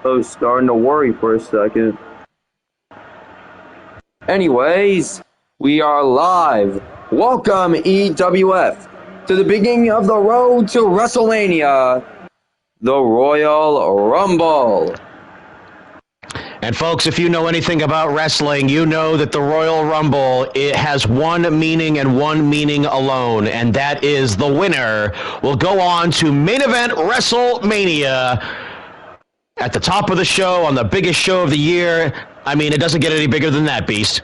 I was starting to worry for a second. Anyways, we are live. Welcome, EWF, to the beginning of the road to Wrestlemania, the Royal Rumble. And folks, if you know anything about wrestling, you know that the Royal Rumble, it has one meaning and one meaning alone, and that is the winner will go on to main event Wrestlemania at the top of the show on the biggest show of the year. I mean, it doesn't get any bigger than that, Beast.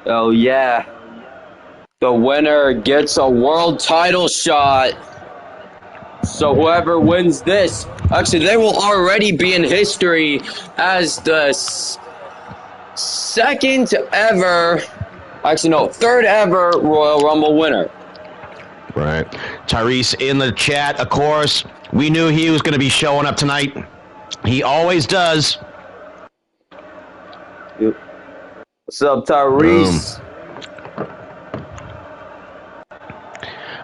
Oh yeah. The winner gets a world title shot. So whoever wins this, actually they will already be in history as the third ever Royal Rumble winner. Right. Tyrese in the chat, of course. We knew he was going to be showing up tonight. He always does. What's up, Tyrese? Boom.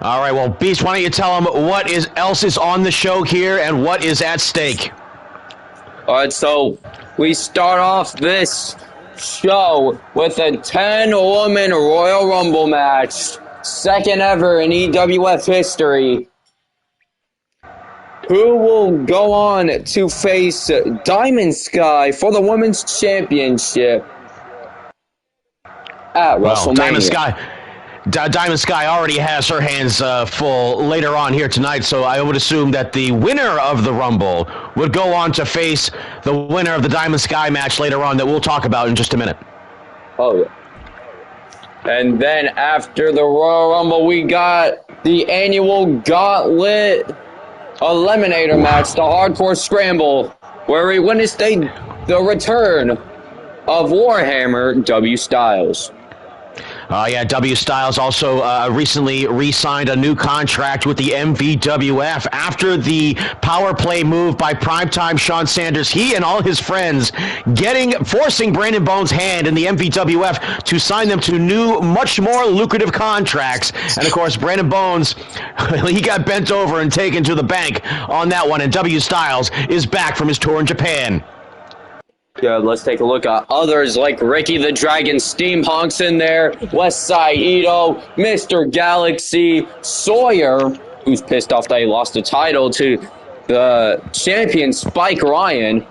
All right, well, Beast, why don't you tell them what else is on the show here and what is at stake? All right, so we start off this show with a 10-woman Royal Rumble match, second ever in EWF history. Who will go on to face Diamond Sky for the Women's Championship at WrestleMania? Diamond Sky already has her hands full later on here tonight, so I would assume that the winner of the Rumble would go on to face the winner of the Diamond Sky match later on that we'll talk about in just a minute. Oh, yeah. And then after the Royal Rumble, we got the annual Gauntlet Eliminator match, the Hardcore Scramble, where we witnessed the return of Warhammer W. Styles. W. Styles also recently re-signed a new contract with the MVWF after the power play move by primetime Sean Sanders. He and all his friends forcing Brandon Bones' hand in the MVWF to sign them to new, much more lucrative contracts. And of course, Brandon Bones, he got bent over and taken to the bank on that one. And W. Styles is back from his tour in Japan. Yeah, let's take a look at others like Ricky the Dragon Steampunk's in there, Westside Ito, Mr. Galaxy, Sawyer, who's pissed off that he lost the title to the champion Spike Ryan.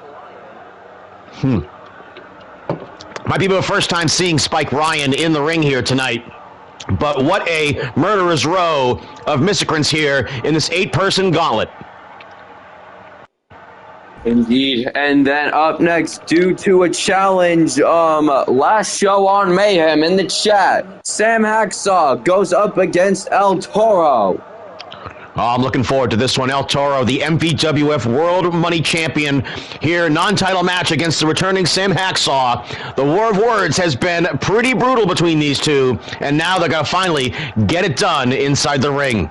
Might be the first time seeing Spike Ryan in the ring here tonight. But what a murderer's row of miscreants here in this 8-person gauntlet. Indeed. And then up next, due to a challenge, last show on Mayhem in the chat, Sam Hacksaw goes up against El Toro. I'm looking forward to this one. El Toro, the MVWF World Money Champion here, non-title match against the returning Sam Hacksaw. The war of words has been pretty brutal between these two, and now they're going to finally get it done inside the ring.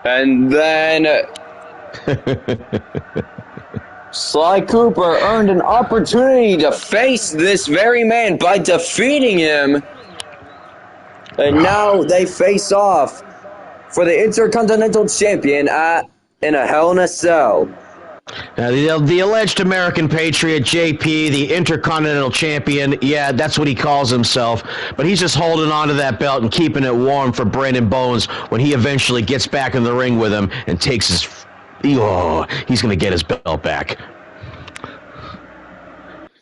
And then Sly Cooper earned an opportunity to face this very man by defeating him. And now they face off for the Intercontinental Champion in a Hell in a Cell. The alleged American Patriot, JP, the Intercontinental Champion, yeah, that's what he calls himself. But he's just holding on to that belt and keeping it warm for Brandon Bones when he eventually gets back in the ring with him and takes his... Oh, he's going to get his belt back.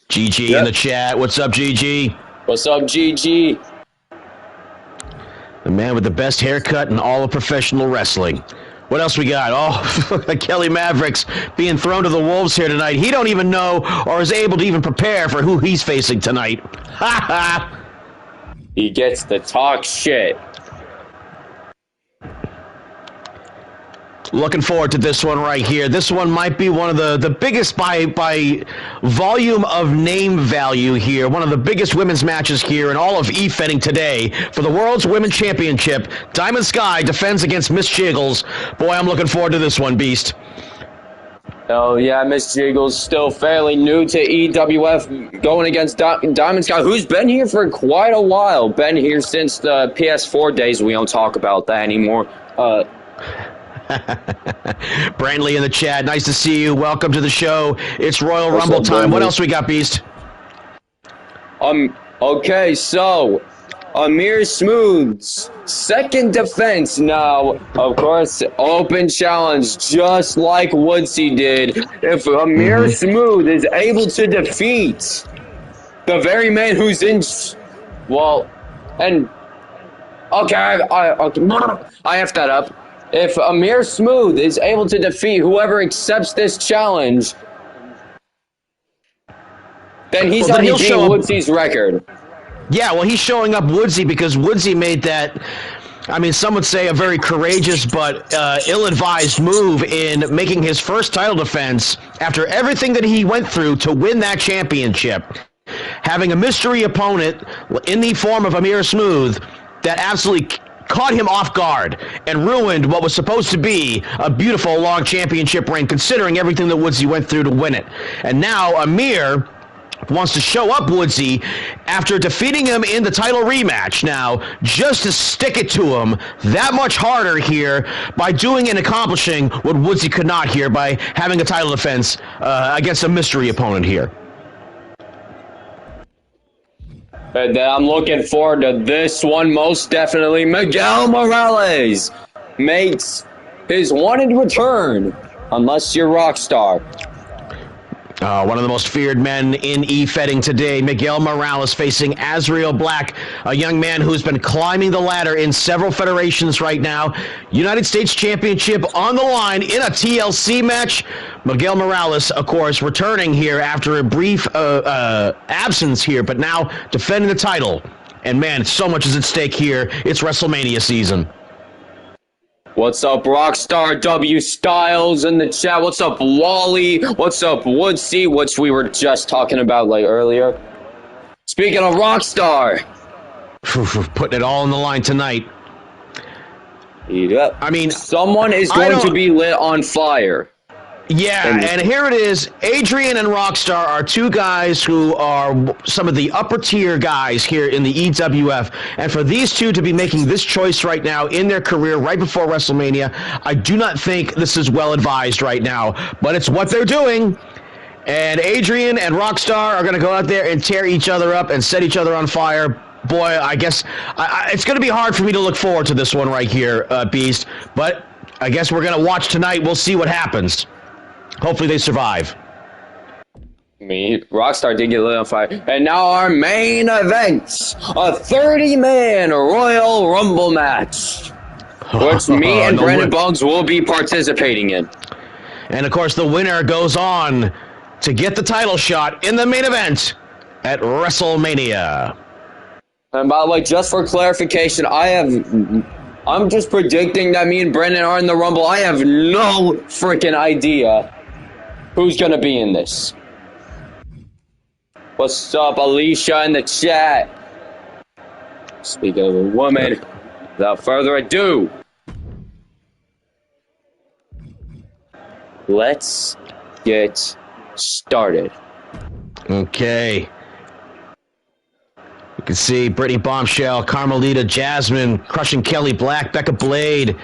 GG in the chat. What's up, GG? What's up, GG? The man with the best haircut in all of professional wrestling. What else we got? Oh, Kelly Mavericks being thrown to the wolves here tonight. He don't even know or is able to even prepare for who he's facing tonight. Ha ha! He gets to talk shit. Looking forward to this one right here. This one might be one of the biggest by volume of name value here. One of the biggest women's matches here in all of e-fetting today for the World's Women's Championship. Diamond Sky defends against Miss Jiggles. Boy, I'm looking forward to this one, Beast. Oh, yeah, Miss Jiggles still fairly new to EWF, going against Diamond Sky, who's been here for quite a while. Been here since the PS4 days. We don't talk about that anymore. Brantley in the chat. Nice to see you. Welcome to the show. It's Royal What's Rumble up, time. What Brantley? else we got, Beast? Okay, so Amir Smooth's second defense now, of course, open challenge, just like Woodsy did. If Amir Smooth is able to defeat the very man who's in, well, and okay, I have that up. If Amir Smooth is able to defeat whoever accepts this challenge, then he's already beating Woodsy's record. Yeah, well, he's showing up Woodsy because Woodsy made that, I mean, some would say a very courageous but ill-advised move in making his first title defense after everything that he went through to win that championship. Having a mystery opponent in the form of Amir Smooth that absolutely caught him off guard and ruined what was supposed to be a beautiful long championship reign, considering everything that Woodsy went through to win it. And now Amir wants to show up Woodsy after defeating him in the title rematch now, just to stick it to him that much harder here by doing and accomplishing what Woodsy could not here by having a title defense against a mystery opponent here. And I'm looking forward to this one most definitely. Miguel Morales makes his wanted return, unless you're Rockstar. One of the most feared men in e-fetting today, Miguel Morales facing Azrael Black, a young man who's been climbing the ladder in several federations right now. United States Championship on the line in a TLC match. Miguel Morales, of course, returning here after a brief absence here, but now defending the title. And man, so much is at stake here. It's WrestleMania season. What's up, Rockstar W Styles in the chat? What's up, Wally? What's up, Woodsy? Which we were just talking about like earlier. Speaking of Rockstar, putting it all on the line tonight. Yep. I mean, someone is going to be lit on fire. Yeah, and here it is. Adrian and Rockstar are two guys who are some of the upper tier guys here in the EWF. And for these two to be making this choice right now in their career right before WrestleMania, I do not think this is well advised right now. But it's what they're doing. And Adrian and Rockstar are going to go out there and tear each other up and set each other on fire. Boy, I guess it's going to be hard for me to look forward to this one right here, Beast. But I guess we're going to watch tonight. We'll see what happens. Hopefully they survive. Rockstar did get lit on fire. And now our main event, a 30-man Royal Rumble match, which me and Brandon Bones will be participating in. And of course, the winner goes on to get the title shot in the main event at WrestleMania. And by the way, just for clarification, I'm just predicting that me and Brendan are in the Rumble. I have no freaking idea who's going to be in this. What's up, Alicia in the chat? Speaking of a woman, without further ado, let's get started. Okay. You can see Brittany Bombshell, Carmelita, Jasmine, crushing Kelly Black, Becca Blade,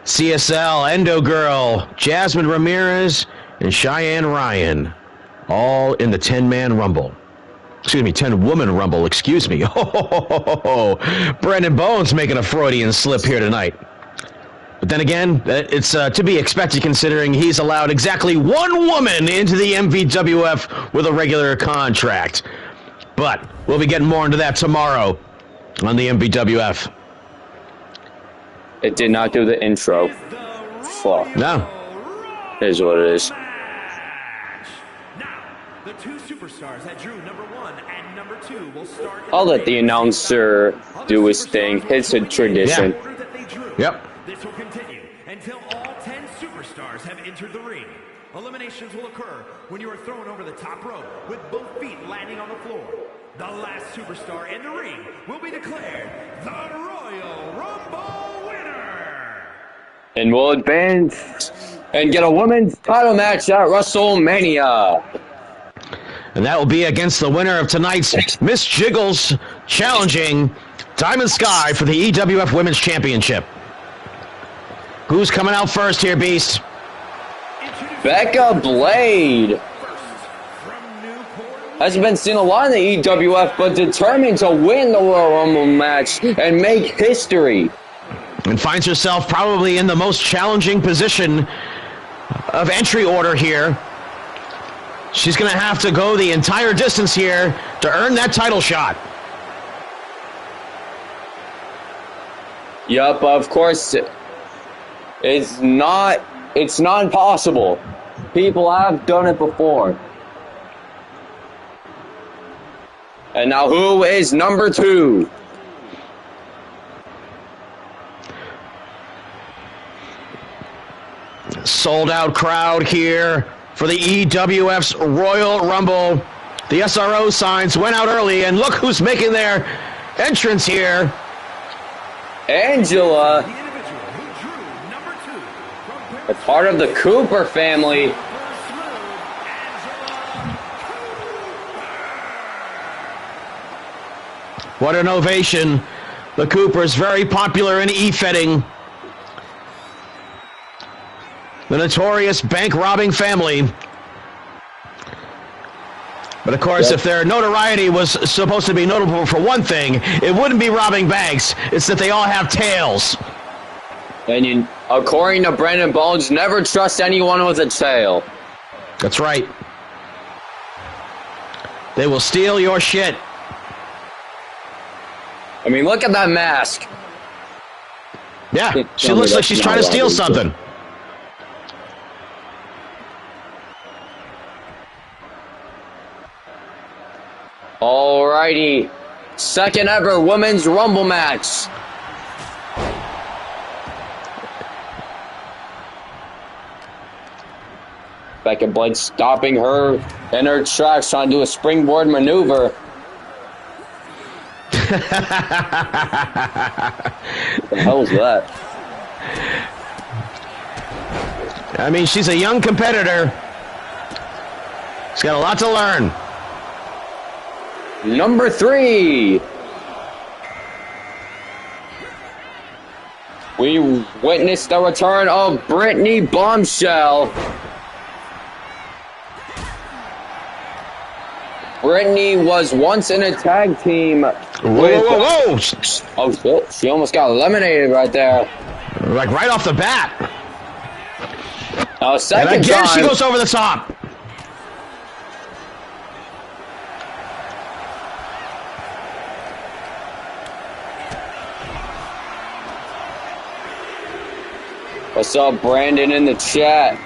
CSL, Endo Girl, Jasmine Ramirez, and Cheyenne Ryan, all in the 10-man Rumble. Excuse me, 10-woman Rumble, excuse me. Oh, Brandon Bones making a Freudian slip here tonight. But then again, it's to be expected considering he's allowed exactly one woman into the MVWF with a regular contract. But we'll be getting more into that tomorrow on the MVWF. It did not do the intro. Fuck. No. It is what it is. The two superstars that drew number 1 and number 2 will start. I'll let the announcer do his thing. It's a tradition. Yeah. Yep. This will continue until all 10 superstars have entered the ring. Eliminations will occur when you are thrown over the top rope with both feet landing on the floor. The last superstar in the ring will be declared the Royal Rumble winner. And we'll advance and get a women's title match at WrestleMania. And that will be against the winner of tonight's Miss Jiggles challenging Diamond Sky for the EWF Women's Championship. Who's coming out first here, Beast? Becca Blade hasn't been seen a lot in the EWF, but determined to win the Royal Rumble match and make history. And finds herself probably in the most challenging position of entry order here. She's going to have to go the entire distance here to earn that title shot. Yup, of course, it's not impossible. People have done it before. And now who is number 2? Sold out crowd here for the EWF's Royal Rumble. The SRO signs went out early, and look who's making their entrance here. Angela, a part of the Cooper family. What an ovation. The Coopers, very popular in E-Fetting. The notorious bank-robbing family. But of course, if their notoriety was supposed to be notable for one thing, it wouldn't be robbing banks. It's that they all have tails. And according to Brandon Bones, never trust anyone with a tail. That's right. They will steal your shit. I mean, look at that mask. Yeah, she looks like she's trying to steal something. Alrighty, second ever Women's Rumble match. Becca Blade stopping her in her tracks, trying to do a springboard maneuver. What the hell is that? I mean, she's a young competitor. She's got a lot to learn. Number 3. We witnessed the return of Brittany Bombshell. Brittany was once in a tag team. Whoa. Oh, shit. She almost got eliminated right there. Like right off the bat. Second and again, time. she goes over the top. What's up, Brandon, in the chat?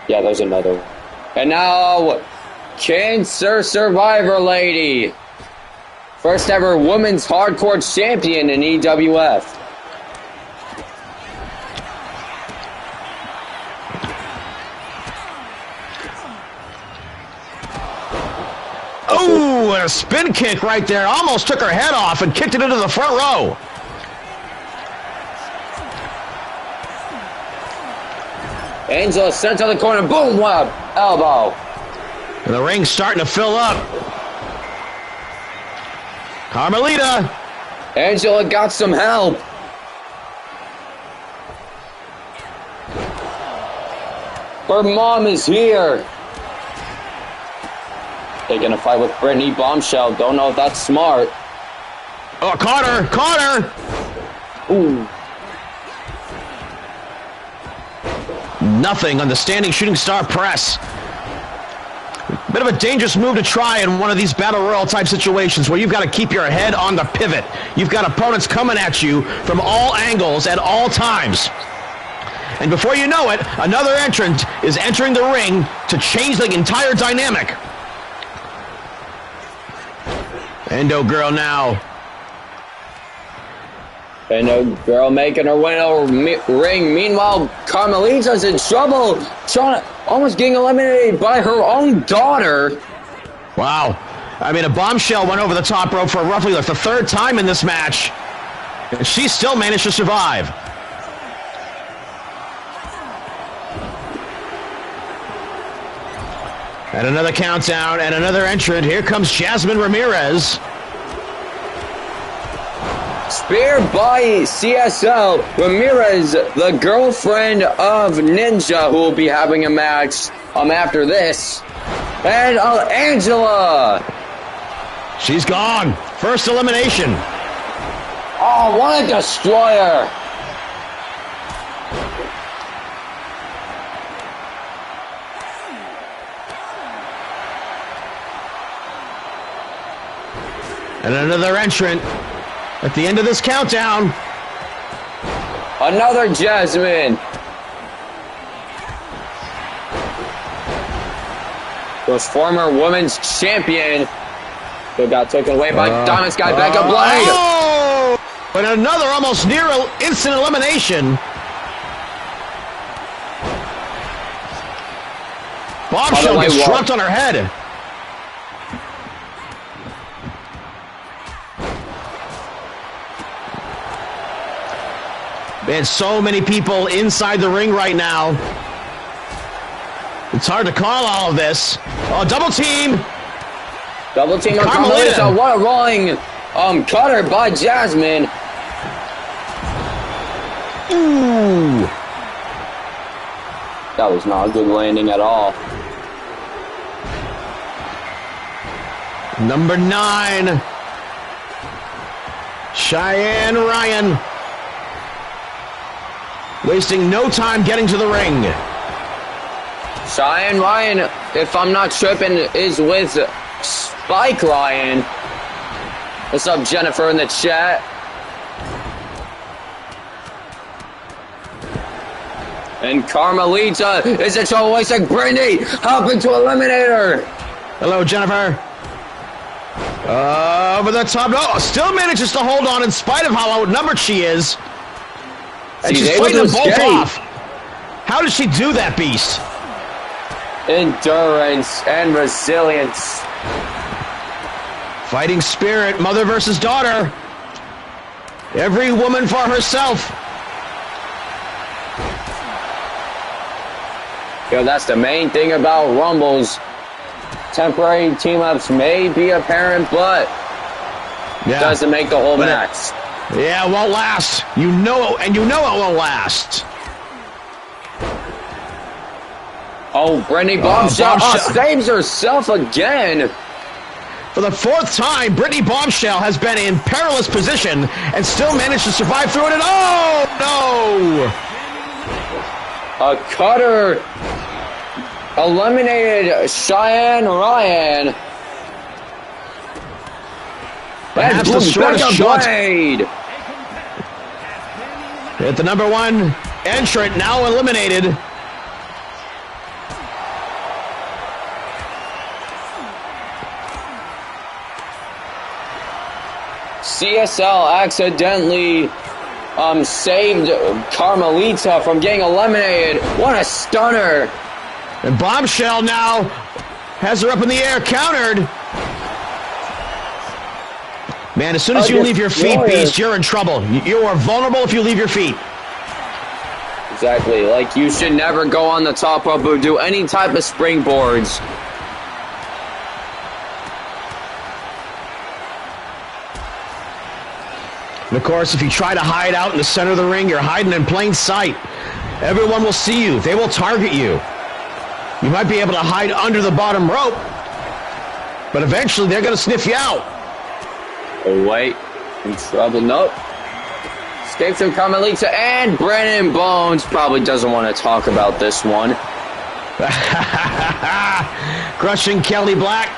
Yeah, there's another one. And now, Cancer Survivor Lady. First ever women's hardcore champion in EWF. Oh, a spin kick right there. Almost took her head off and kicked it into the front row. Angela sent to the corner. Boom, web, elbow. And the ring's starting to fill up. Carmelita. Angela got some help. Her mom is here. They're gonna fight with Brittany Bombshell. Don't know if that's smart. Oh, caught her. Ooh. Nothing on the standing shooting star press. Bit of a dangerous move to try in one of these battle royal type situations where you've got to keep your head on the pivot. You've got opponents coming at you from all angles at all times. And before you know it, another entrant is entering the ring to change the entire dynamic. Endo girl now. Endo girl making her way over ring. Meanwhile, Carmelita's in trouble. Almost getting eliminated by her own daughter. Wow. I mean, a Bombshell went over the top rope for roughly like the third time in this match. And she still managed to survive. And another countdown and another entrant. Here comes Jasmine Ramirez. Spear by CSL. Ramirez, the girlfriend of Ninja, who will be having a match after this. And Angela. She's gone. First elimination. Oh, what a destroyer. And another entrant at the end of this countdown. Another Jasmine. Was former women's champion who got taken away by Diamond Sky Becca Blade. Oh! And another almost near instant elimination. Bombshell gets dropped on her head. Man, so many people inside the ring right now. It's hard to call all of this. Oh, double team. Double team on Carmelita. What a rolling cutter by Jasmine. Ooh. That was not a good landing at all. Number 9. Cheyenne Ryan. Wasting no time getting to the ring. Cheyenne Ryan, if I'm not tripping, is with Spike Ryan. What's up, Jennifer, in the chat? And Carmelita is a choice like Brandy, helping to eliminate her. Hello, Jennifer. Over the top. No, still manages to hold on in spite of how outnumbered she is. And she's fighting them both off. How does she do that, beast? Endurance and resilience. Fighting spirit, mother versus daughter. Every woman for herself. Yo, that's the main thing about Rumbles. Temporary team-ups may be apparent, but it doesn't make the whole match. Yeah, it won't last. You know it won't last. Oh, Brittany Bombshell saves herself again. For the 4th time, Brittany Bombshell has been in perilous position and still managed to survive through it. And oh, no! A cutter eliminated Cheyenne Ryan. Perhaps the shortest shot. Blade. At the number 1 entrant, now eliminated. CSL accidentally saved Carmelita from getting eliminated. What a stunner. And Bombshell now has her up in the air, countered. Man, as soon as you leave your feet, Beast, you're in trouble. You are vulnerable if you leave your feet. Exactly. Like, you should never go on the top rope or do any type of springboards. And of course, if you try to hide out in the center of the ring, you're hiding in plain sight. Everyone will see you. They will target you. You might be able to hide under the bottom rope, but eventually they're going to sniff you out. Oh, wait. In trouble. Nope. Escape from Carmelita, and Brandon Bones probably doesn't want to talk about this one. Crushing Kelly Black.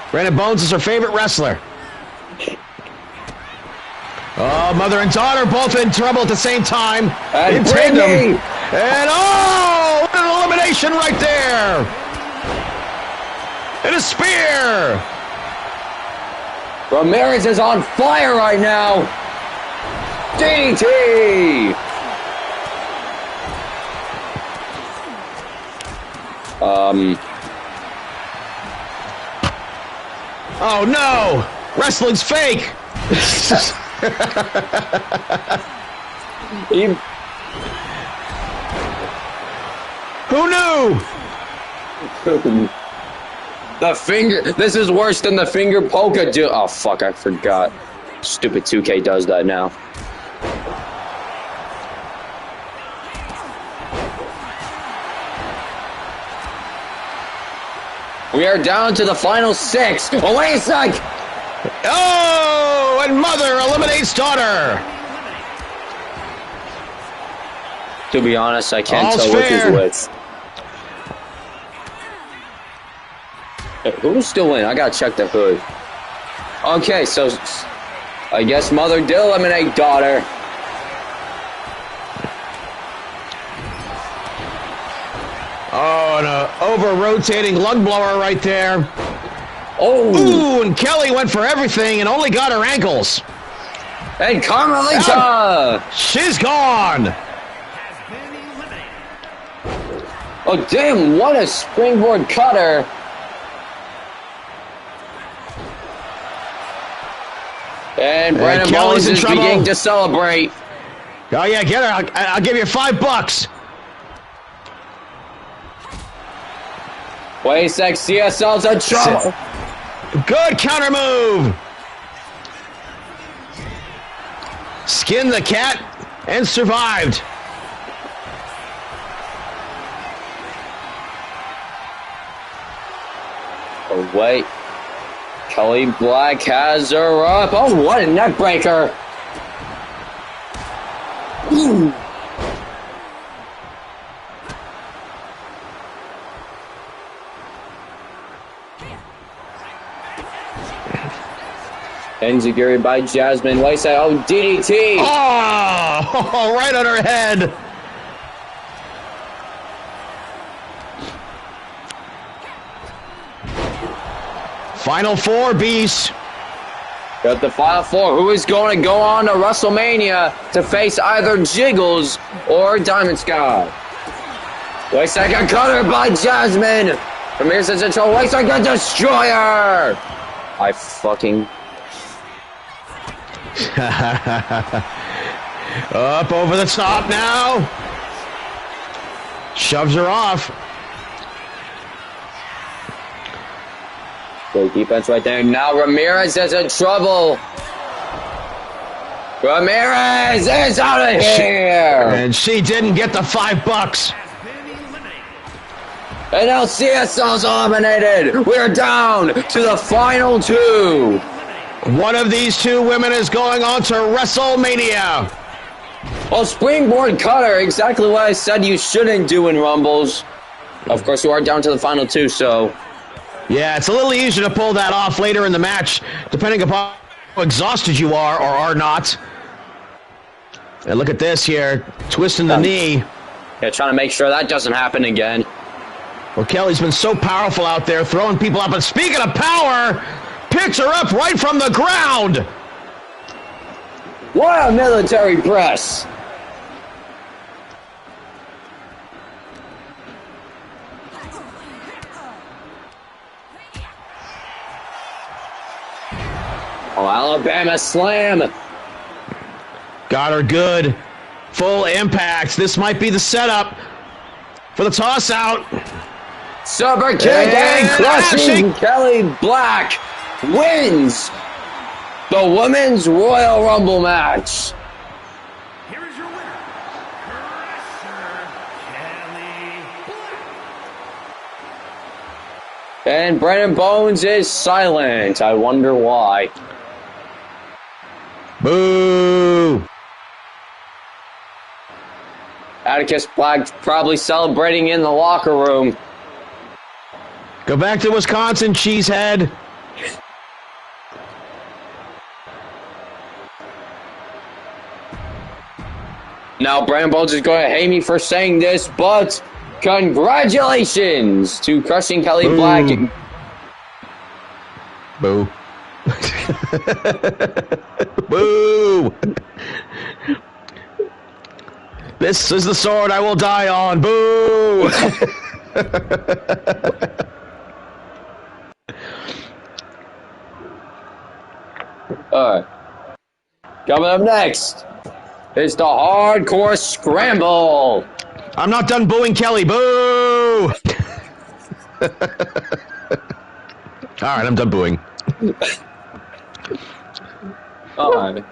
Brandon Bones is her favorite wrestler. Oh, mother and daughter both in trouble at the same time. And in tandem. And oh, what an elimination right there. And a spear. Ramirez is on fire right now. DDT. Oh no! Wrestling's fake. Who knew? The finger. This is worse than the finger polka do. Oh fuck! I forgot. Stupid 2K does that now. We are down to the final 6. Oh, wait a sec! Oh, and mother eliminates daughter. To be honest, I can't All's tell fair. which is which. Who's still in? I gotta check the hood. Okay, so I guess mother did eliminate daughter. Oh, an over-rotating lung blower right there. Oh! Ooh, and Kelly went for everything and only got her ankles. And Carmelita! She's gone. Oh, damn, what a springboard cutter. And Brandon Kelly's Bowens in is trouble. beginning to celebrate. Oh, yeah, get her. I'll give you $5. Wait a sec, CSL's in trouble. Good counter move. Skinned the cat and survived. Oh, wait. Kelly Black has her up. Oh, what a neck breaker. Ooh. Enziguri by Jasmine. Wayside. Oh, DDT. Oh, right on her head. Final 4, Beast. Got the final 4. Who is going to go on to WrestleMania to face either Jiggles or Diamond Sky? Wayside got cutter by Jasmine. From here says control. Wayside got destroyer. I fucking. Up over the top now. Shoves her off. Great defense right there. Now Ramirez is in trouble. Ramirez is out of here. And she didn't get the $5. And now CSL's eliminated. We're down to the final 2. One of these two women is going on to WrestleMania. Well, springboard cutter, exactly what I said you shouldn't do in Rumbles. Of course, you are down to the final 2, so... Yeah, it's a little easier to pull that off later in the match, depending upon how exhausted you are or are not. And look at this here, twisting the knee. Yeah, trying to make sure that doesn't happen again. Well, Kelly's been so powerful out there, throwing people up. And speaking of power, picks her up right from the ground. What a military press. Oh, Alabama slam. Got her good. Full impact. This might be the setup for the toss out. Super kick and crushing. Kelly Black wins the Women's Royal Rumble match. Here is your winner, Crusher Kelly Black. And Brandon Bones is silent. I wonder why. Boo! Atticus Black probably celebrating in the locker room. Go back to Wisconsin, cheesehead. Now, Brandon Bones is going to hate me for saying this, but congratulations to crushing Kelly Boo. Black. Boo. Boo! This is the sword I will die on. Boo! Alright. Coming up next is the Hardcore Scramble. I'm not done booing Kelly. Boo! Alright, I'm done booing. Alright.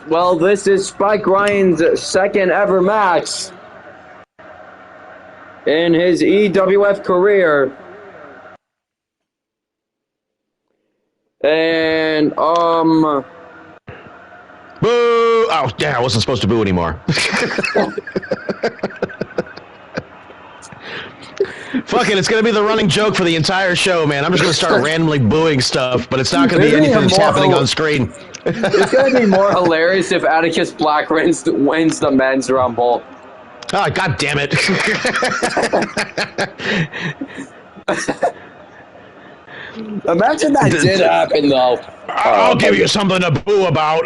Well, this is Spike Ryan's second ever match in his EWF career. And, Boo! Oh, yeah, I wasn't supposed to boo anymore. Fuck it, it's going to be the running joke for the entire show, man. I'm just going to start randomly booing stuff, but it's not going to be anything that's happening on screen. It's going to be more hilarious if Atticus Black wins the men's rumble. Oh, God damn it. Imagine that did happen, though. I'll give you something to boo about.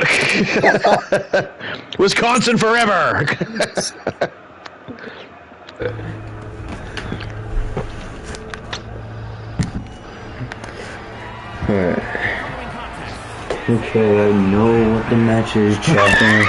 Wisconsin forever. Okay, I know what the match is, champion.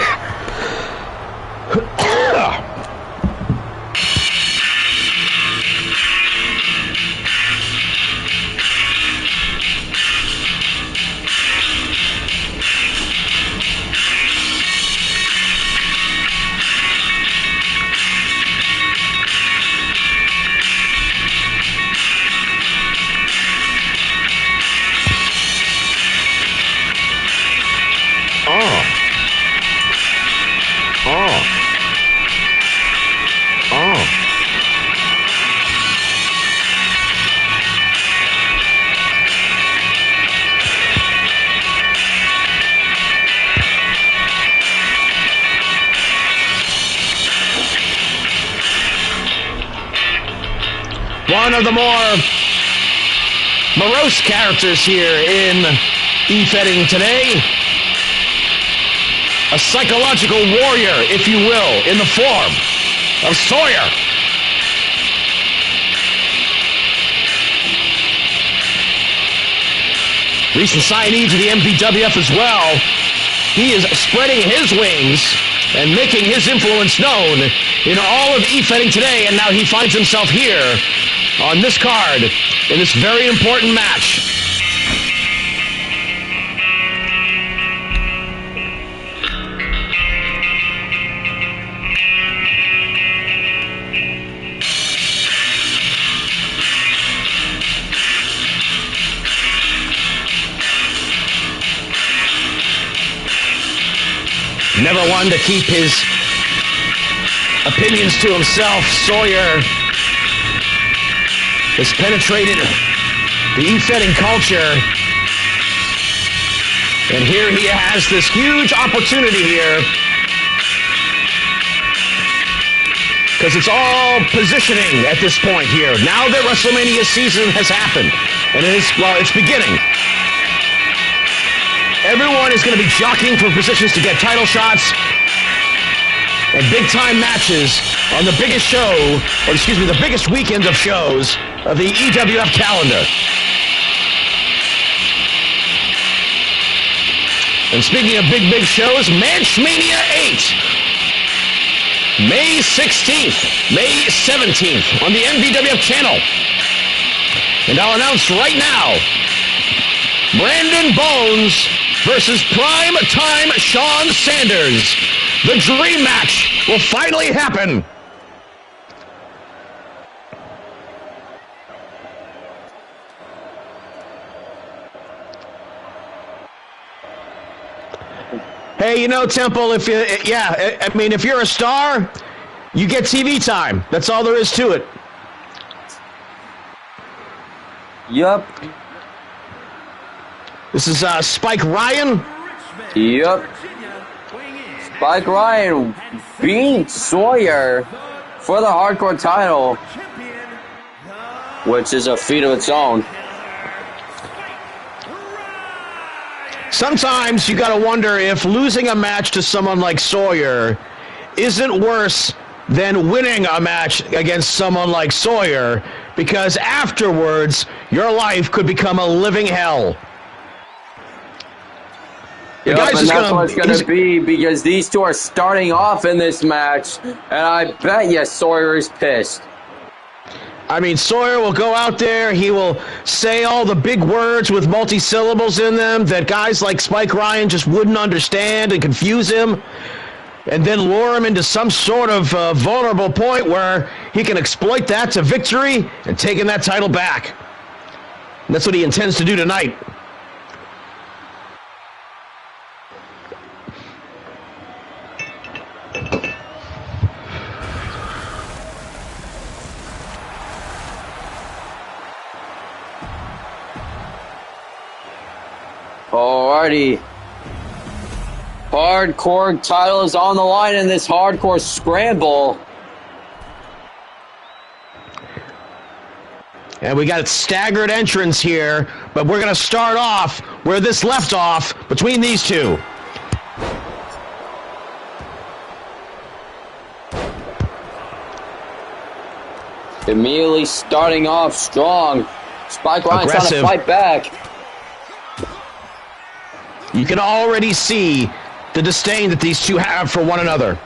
One of the more morose characters here in E-Fetting today. A psychological warrior, if you will, in the form of Sawyer. Recent signee to the MPWF as well. He is spreading his wings and making his influence known in all of E-Fetting today, and now he finds himself here on this card in this very important match. Never one to keep his opinions to himself, Sawyer has penetrated the E-Fetting culture. And here he has this huge opportunity here. Because it's all positioning at this point here. Now that WrestleMania season has happened. And it's beginning. Everyone is going to be jockeying for positions to get title shots and big-time matches on the biggest show, or excuse me, the biggest weekend of shows of the EWF calendar. And speaking of big shows, Matchmania 8, May 16th, May 17th on the MPWF channel. And I'll announce right now, Brandon Bones versus Prime Time Sean Sanders. The dream match will finally happen. Hey, you know, Temple, if you're a star, you get TV time. That's all there is to it. Yup. This is Spike Ryan. Yup. Spike Ryan beat Sawyer for the hardcore title, which is a feat of its own. Sometimes you gotta wonder if losing a match to someone like Sawyer isn't worse than winning a match against someone like Sawyer, because afterwards your life could become a living hell. Yep, and that's what it's going to be, because these two are starting off in this match, and I bet you Sawyer is pissed. I mean, Sawyer will go out there. He will say all the big words with multi-syllables in them that guys like Spike Ryan just wouldn't understand and confuse him, and then lure him into some sort of vulnerable point where he can exploit that to victory and taking that title back. And that's what he intends to do tonight. Alrighty. Hardcore title is on the line in this hardcore scramble. And we got a staggered entrance here, but we're going to start off where this left off between these two. Immediately starting off strong. Spike Ryan trying to fight back. You can already see the disdain that these two have for one another.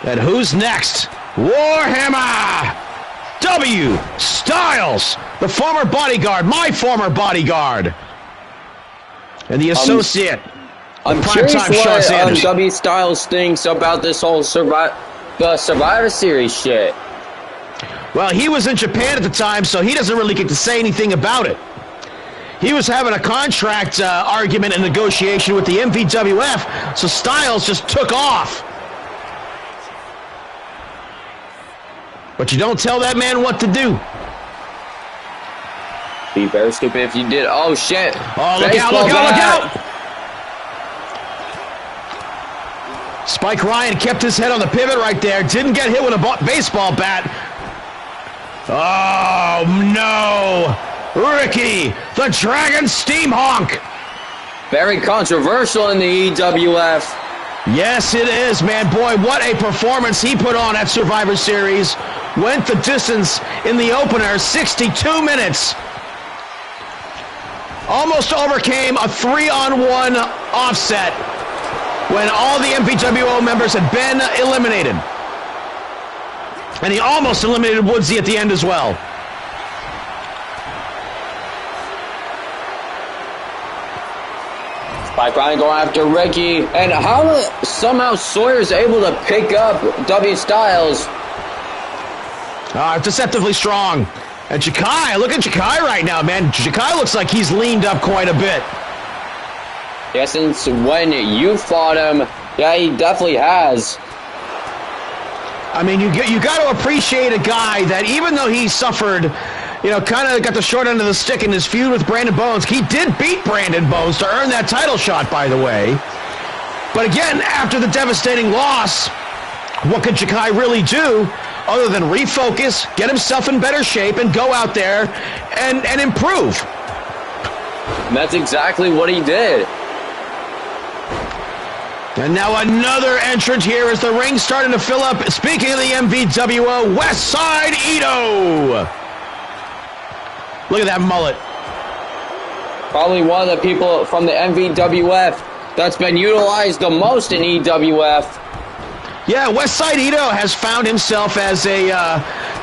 And who's next? Warhammer! W. Styles, the former bodyguard, my former bodyguard. And the associate. I'm curious what W. Styles thinks about this whole Survivor Series shit. Well, he was in Japan at the time, so he doesn't really get to say anything about it. He was having a contract argument and negotiation with the MVWF, so Styles just took off. But you don't tell that man what to do. Be very stupid if you did. Oh, shit. Oh, look out, look out, look out! Spike Ryan kept his head on the pivot right there. Didn't get hit with a baseball bat. Oh, no. Ricky, the Dragon Steamhawk. Very controversial in the EWF. Yes, it is, man. Boy, what a performance he put on at Survivor Series. Went the distance in the opener, 62 minutes. Almost overcame a 3-on-1 offset when all the MVWO members had been eliminated. And he almost eliminated Woodsy at the end as well. Spike Ryan going after Ricky. And how somehow Sawyer's able to pick up W. Styles. Deceptively strong. And Jakai, look at Jakai right now, man. Jakai looks like he's leaned up quite a bit. Yeah, since when you fought him, yeah, he definitely has. I mean, you got to appreciate a guy that even though he suffered, you know, kind of got the short end of the stick in his feud with Brandon Bones, he did beat Brandon Bones to earn that title shot, by the way. But again, after the devastating loss, what could Jakai really do other than refocus, get himself in better shape, and go out there and improve? And that's exactly what he did. And now another entrant here as the ring's starting to fill up. Speaking of the MVWO, West Side Ito. Look at that mullet. Probably one of the people from the MVWF that's been utilized the most in EWF. Yeah, West Side Ito has found himself as a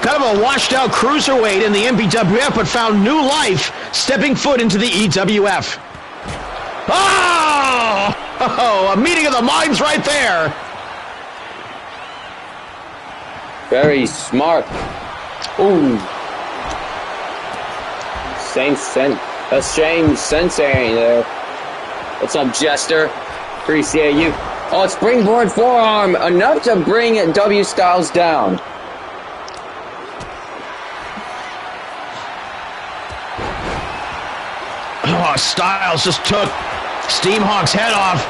kind of a washed-out cruiserweight in the MVWF, but found new life stepping foot into the EWF. Oh, a meeting of the minds right there. Very smart. Ooh. Shame Sensei there. What's up, Jester? Appreciate you. Oh, springboard forearm. Enough to bring W. Styles down. Oh, Styles just took Steamhawk's head off.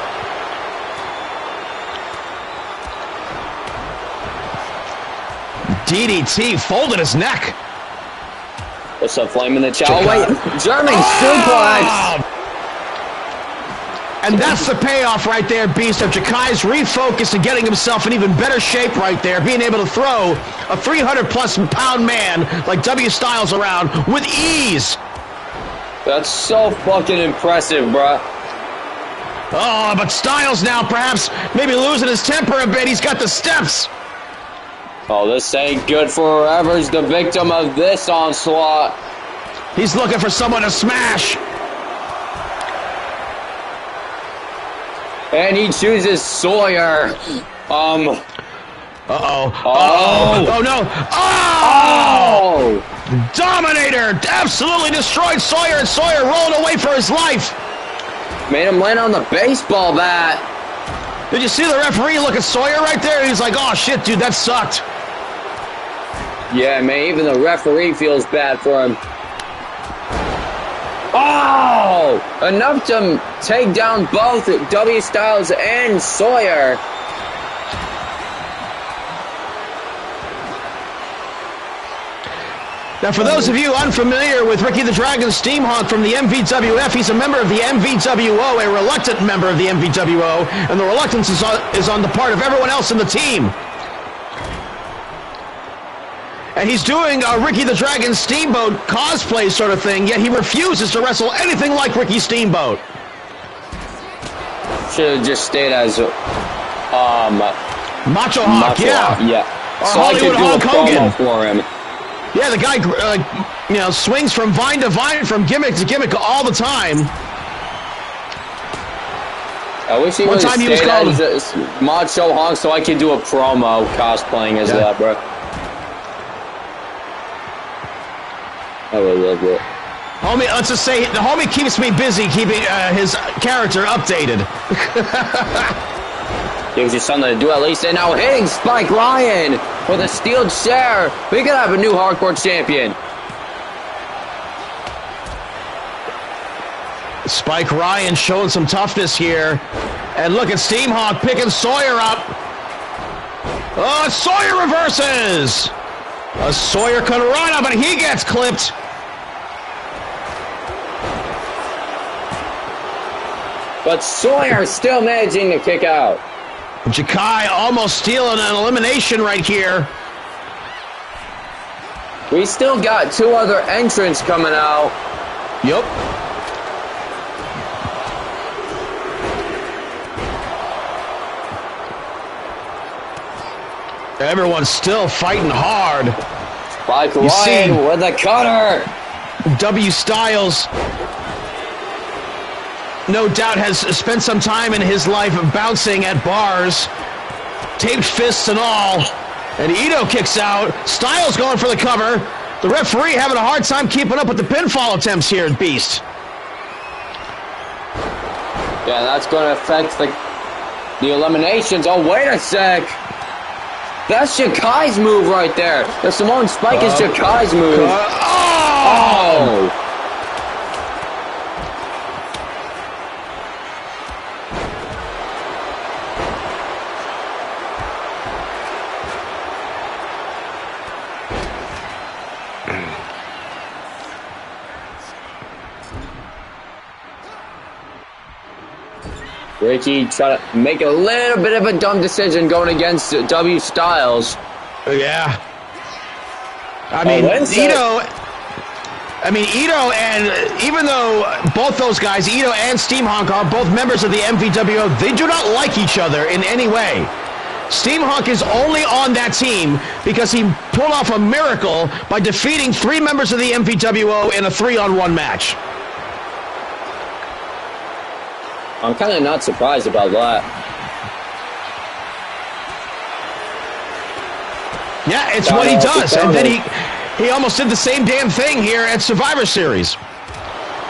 DDT folded his neck. What's up, Flame in the Chow? Wait, German suplex. And that's the payoff right there, Beast, of Jakai's refocus and getting himself in even better shape right there, being able to throw a 300-plus pound man like W. Styles around with ease. That's so fucking impressive, bruh. Oh, but Styles now perhaps maybe losing his temper a bit. He's got the steps. Oh, this ain't good for whoever's the victim of this onslaught. He's looking for someone to smash. And he chooses Sawyer. Uh-oh. Oh. Oh, no. Oh! Dominator absolutely destroyed Sawyer, and Sawyer rolled away for his life. Made him land on the baseball bat. Did you see the referee look at Sawyer right there? He's like, oh, shit, dude, that sucked. Yeah, man, even the referee feels bad for him. Oh! Enough to take down both W. Styles and Sawyer. Now, for those of you unfamiliar with Ricky the Dragon Steamhawk from the MVWF, he's a member of the MVWO, a reluctant member of the MVWO, and the reluctance is on the part of everyone else in the team. And he's doing a Ricky the Dragon Steamboat cosplay sort of thing, yet he refuses to wrestle anything like Ricky Steamboat. Should have just stayed as Macho Hawk, yeah. Yeah. Or So Hollywood I could do Hulk a Hogan. promo for him. Yeah, the guy, swings from vine to vine, from gimmick to gimmick all the time. I wish he One would have time he was stayed called- as Macho Hawk so I could do a promo cosplaying as that, bro. I would love it. Homie, let's just say the homie keeps me busy keeping his character updated. Gives you something to do at least. And now hitting Spike Ryan with a steel chair. We could have a new hardcore champion. Spike Ryan showing some toughness here. And look at Steamhawk picking Sawyer up. Oh, Sawyer reverses. Sawyer could run up, but he gets clipped. But Sawyer still managing to kick out. Jakai almost stealing an elimination right here. We still got two other entrants coming out. Yup. Everyone's still fighting hard. Spike You see- Ryan with a cutter. W. Styles, no doubt, has spent some time in his life bouncing at bars, taped fists and all. And Ito kicks out. Styles going for the cover. The referee having a hard time keeping up with the pinfall attempts here at Beast. Yeah, that's going to affect the eliminations. Oh, wait a sec. That's Jakai's move right there. The Samoan Spike is Jakai's move. Oh! Ricky trying to make a little bit of a dumb decision going against W. Styles. Yeah. I mean, Ito, and even though both those guys, Ito and Steamhawk, are both members of the MVWO, they do not like each other in any way. Steamhawk is only on that team because he pulled off a miracle by defeating 3 members of the MVWO in a 3-on-1 match. I'm kind of not surprised about that. Yeah, it's what he does. And then he almost did the same damn thing here at Survivor Series.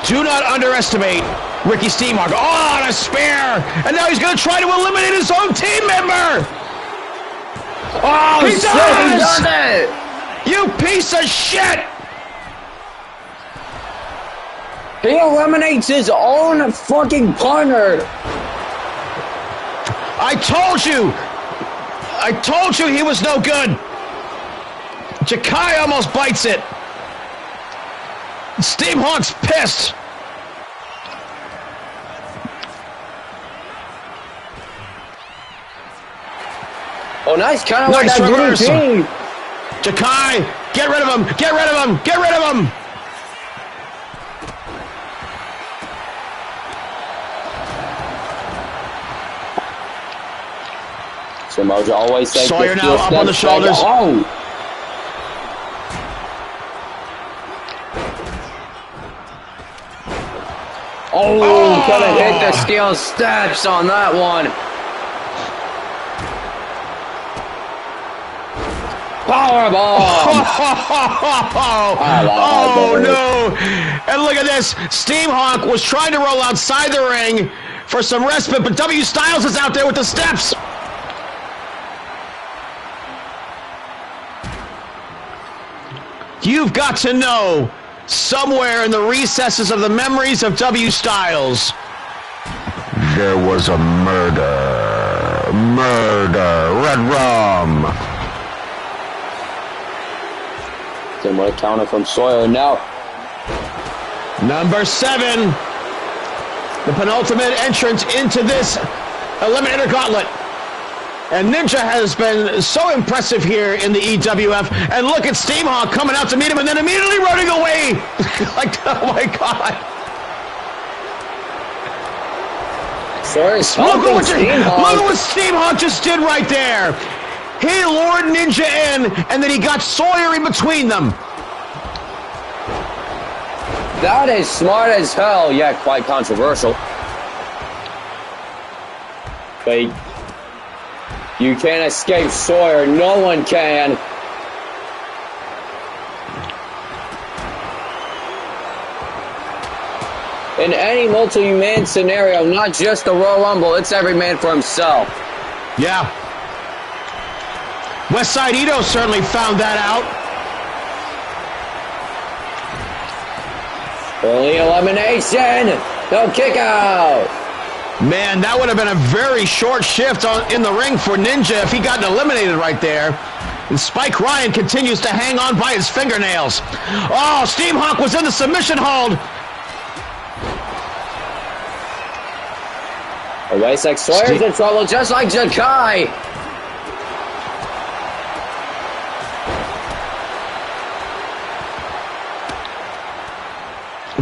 Do not underestimate Ricky Steamhawk. Oh, and a spear! And now he's going to try to eliminate his own team member! Oh, he does it! You piece of shit! He eliminates his own fucking partner. I told you he was no good. Jakai almost bites it. Steamhawk's pissed. Oh, nice. Kind of like Nice that reversal. green team. Jakai, get rid of him. Get rid of him. Get rid of him. Samoa always takes Sawyer now up on the shoulders. Oh! Oh, gonna hit the steel steps on that one. Powerbomb! Oh, no! And look at this. Steam Hawk was trying to roll outside the ring for some respite, but W Styles is out there with the steps. You've got to know, somewhere in the recesses of the memories of W Styles, there was a murder. Red Rum. Similar counter from Sawyer now. Number 7. The penultimate entrant into this Eliminator Gauntlet. And Ninja has been so impressive here in the EWF. And look at Steam Hawk coming out to meet him and then immediately running away. Like, oh my God. Look at what Steam Hawk just did right there. He lured Ninja in, and then he got Sawyer in between them. That is smart as hell, yet quite controversial. But you can't escape Sawyer. No one can. In any multi-man scenario, not just the Royal Rumble, it's every man for himself. Yeah. Westside Ito certainly found that out. Early elimination. No kick out. Man, that would have been a very short shift in the ring for Ninja if he got eliminated right there. And Spike Ryan continues to hang on by his fingernails. Oh, Steam Hawk was in the submission hold. Away Sawyer's in trouble, just like Jakai.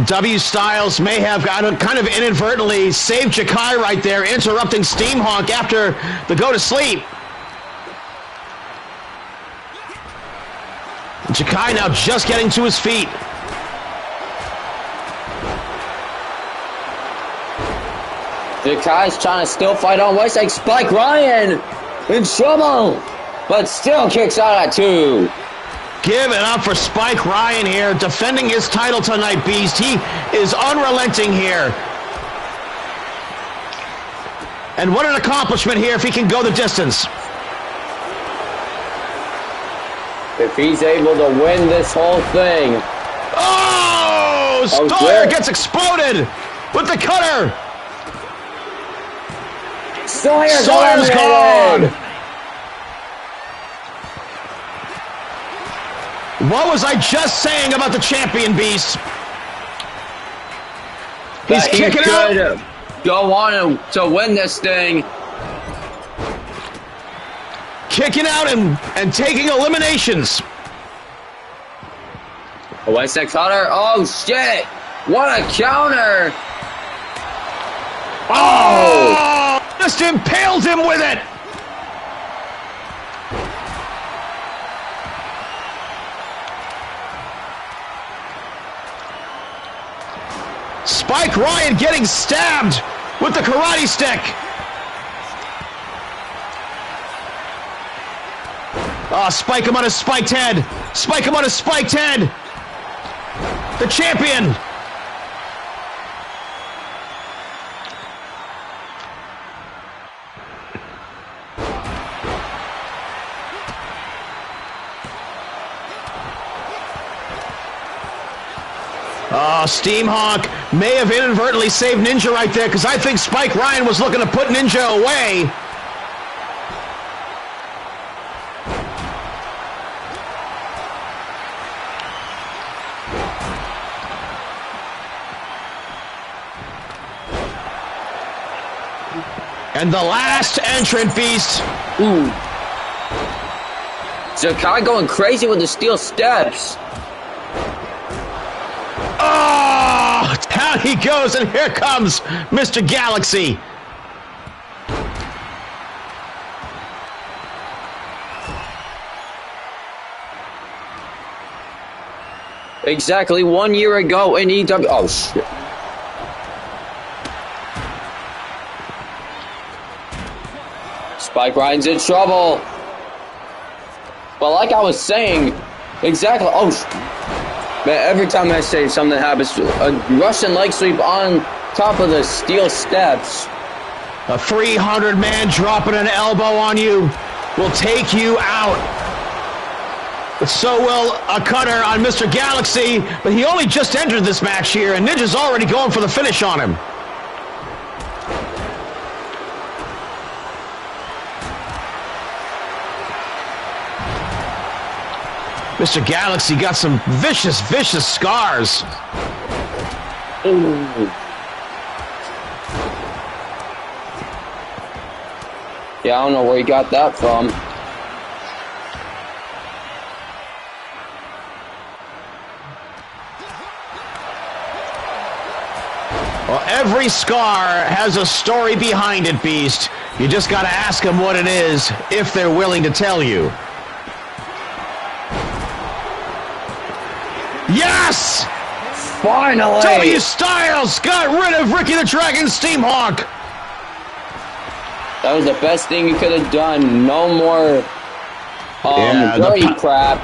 W Styles may have kind of inadvertently saved Jakai right there, interrupting Steam Hawk after the go to sleep. Jakai now just getting to his feet. Jakai's trying to still fight on Westside. Spike Ryan in trouble, but still kicks out at 2. Give it up for Spike Ryan here, defending his title tonight, Beast. He is unrelenting here. And what an accomplishment here if he can go the distance. If he's able to win this whole thing. Oh! Sawyer gets exploded with the cutter. Sawyer's gone. What was I just saying about the champion, Beast? He's kicking out. Go on to win this thing. Kicking out and taking eliminations. Westside cutter. Oh, shit. What a counter. Oh! Just impaled him with it. Spike Ryan getting stabbed with the karate stick. Oh, spike him on his spiked head. Spike him on his spiked head. The champion. Oh, Steam Hawk may have inadvertently saved Ninja right there because I think Spike Ryan was looking to put Ninja away. And the last entrant, Beast. Ooh. Jakai going crazy with the steel steps. Oh, down he goes, and here comes Mr. Galaxy. exactly 1 year ago in EW. Oh, shit. Spike Ryan's in trouble. But like I was saying, exactly. Oh, man, every time I say something happens, a Russian leg sweep on top of the steel steps. A 300-man dropping an elbow on you will take you out. But so will a cutter on Mr. Galaxy, but he only just entered this match here, and Ninja's already going for the finish on him. Mr. Galaxy got some vicious, vicious scars. Ooh. Yeah, I don't know where he got that from. Well, every scar has a story behind it, Beast. You just gotta ask them what it is, if they're willing to tell you. Yes! Finally! W Styles got rid of Ricky the Dragon Steamhawk! That was the best thing you could have done. No more dirty crap.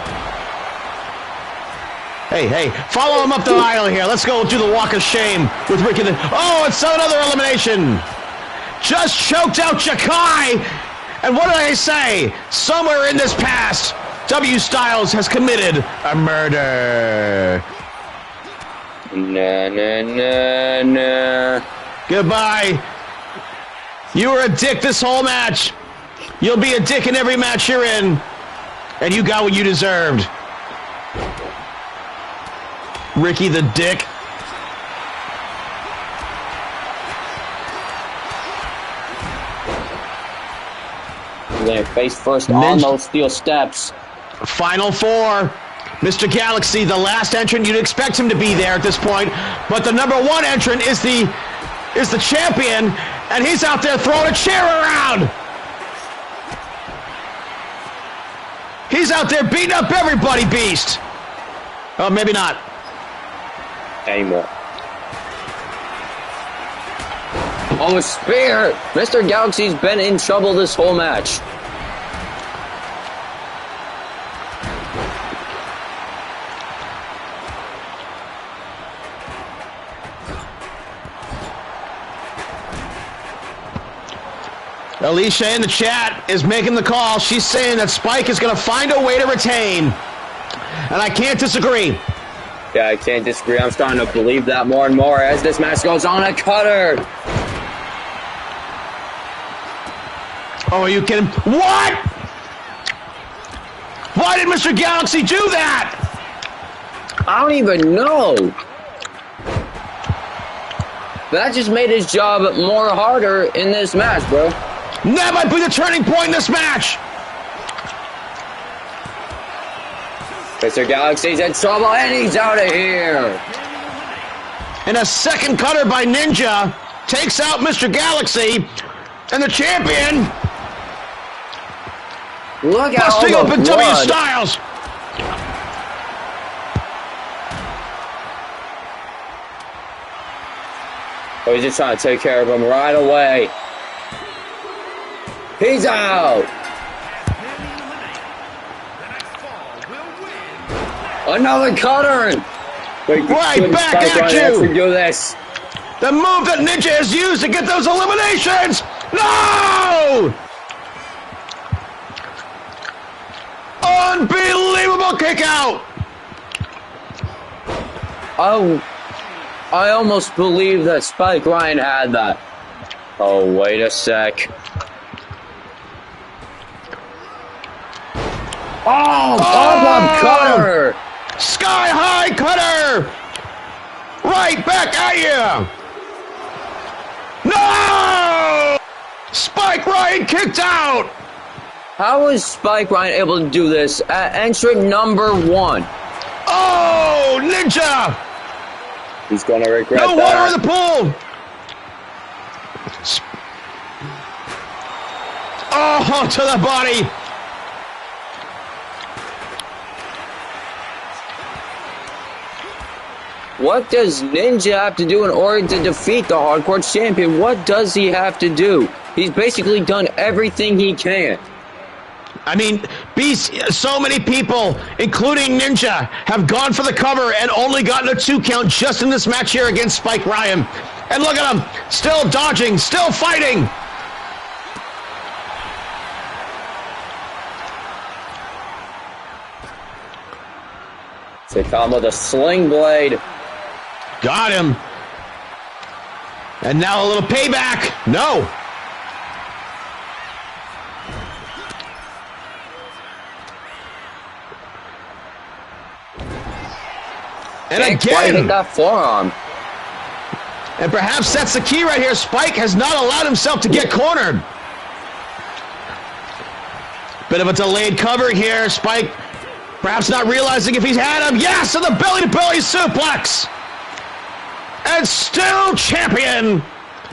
Hey, follow him up the aisle here. Let's go do the walk of shame with Ricky the... Oh, it's another elimination! Just choked out Jakai! And what did I say? Somewhere in this past, W Styles has committed a murder. Nah. Goodbye. You were a dick this whole match. You'll be a dick in every match you're in. And you got what you deserved. Ricky the Dick. You're gonna face first on those steel steps. Final four. Mr. Galaxy, the last entrant. You'd expect him to be there at this point, but the number one entrant is the champion, and he's out there throwing a chair around. He's out there beating up everybody, Beast. Oh, maybe not. Anymore. Oh, a spear! Mr. Galaxy's been in trouble this whole match. Alicia in the chat is making the call. She's saying that Spike is going to find a way to retain. And I can't disagree. Yeah, I can't disagree. I'm starting to believe that more and more as this match goes on. A cutter. Oh, are you kidding? What? Why did Mr. Galaxy do that? I don't even know. That just made his job more harder in this match, bro. That might be the turning point in this match. Mr. Galaxy's in trouble and he's out of here. And a second cutter by Ninja takes out Mr. Galaxy, and the champion Look at busting all the open blood. W Styles. Oh, he's just trying to take care of him right away. He's out. Another cutter. Wait, Right back at you. Do this. The move that Ninja has used to get those eliminations. No! Unbelievable kick out. Oh, I almost believe that Spike Ryan had that. Oh, wait a sec. Oh, pop-up cutter! Sky high cutter! Right back at you! No! Spike Ryan kicked out! How was Spike Ryan able to do this at entrant number 1? Oh, Ninja! He's gonna regret No that. water in the pool! Oh, to the body! What does Ninja have to do in order to defeat the Hardcore Champion? What does he have to do? He's basically done everything he can. I mean, so many people, including Ninja, have gone for the cover and only gotten a 2 count just in this match here against Spike Ryan. And look at him, still dodging, still fighting. Sakama with a sling blade. Got him. And now a little payback. No. And Can't quite again. hit that forearm. And perhaps that's the key right here. Spike has not allowed himself to get cornered. Bit of a delayed cover here. Spike perhaps not realizing if he's had him. Yes, and the belly-to-belly suplex. And still champion,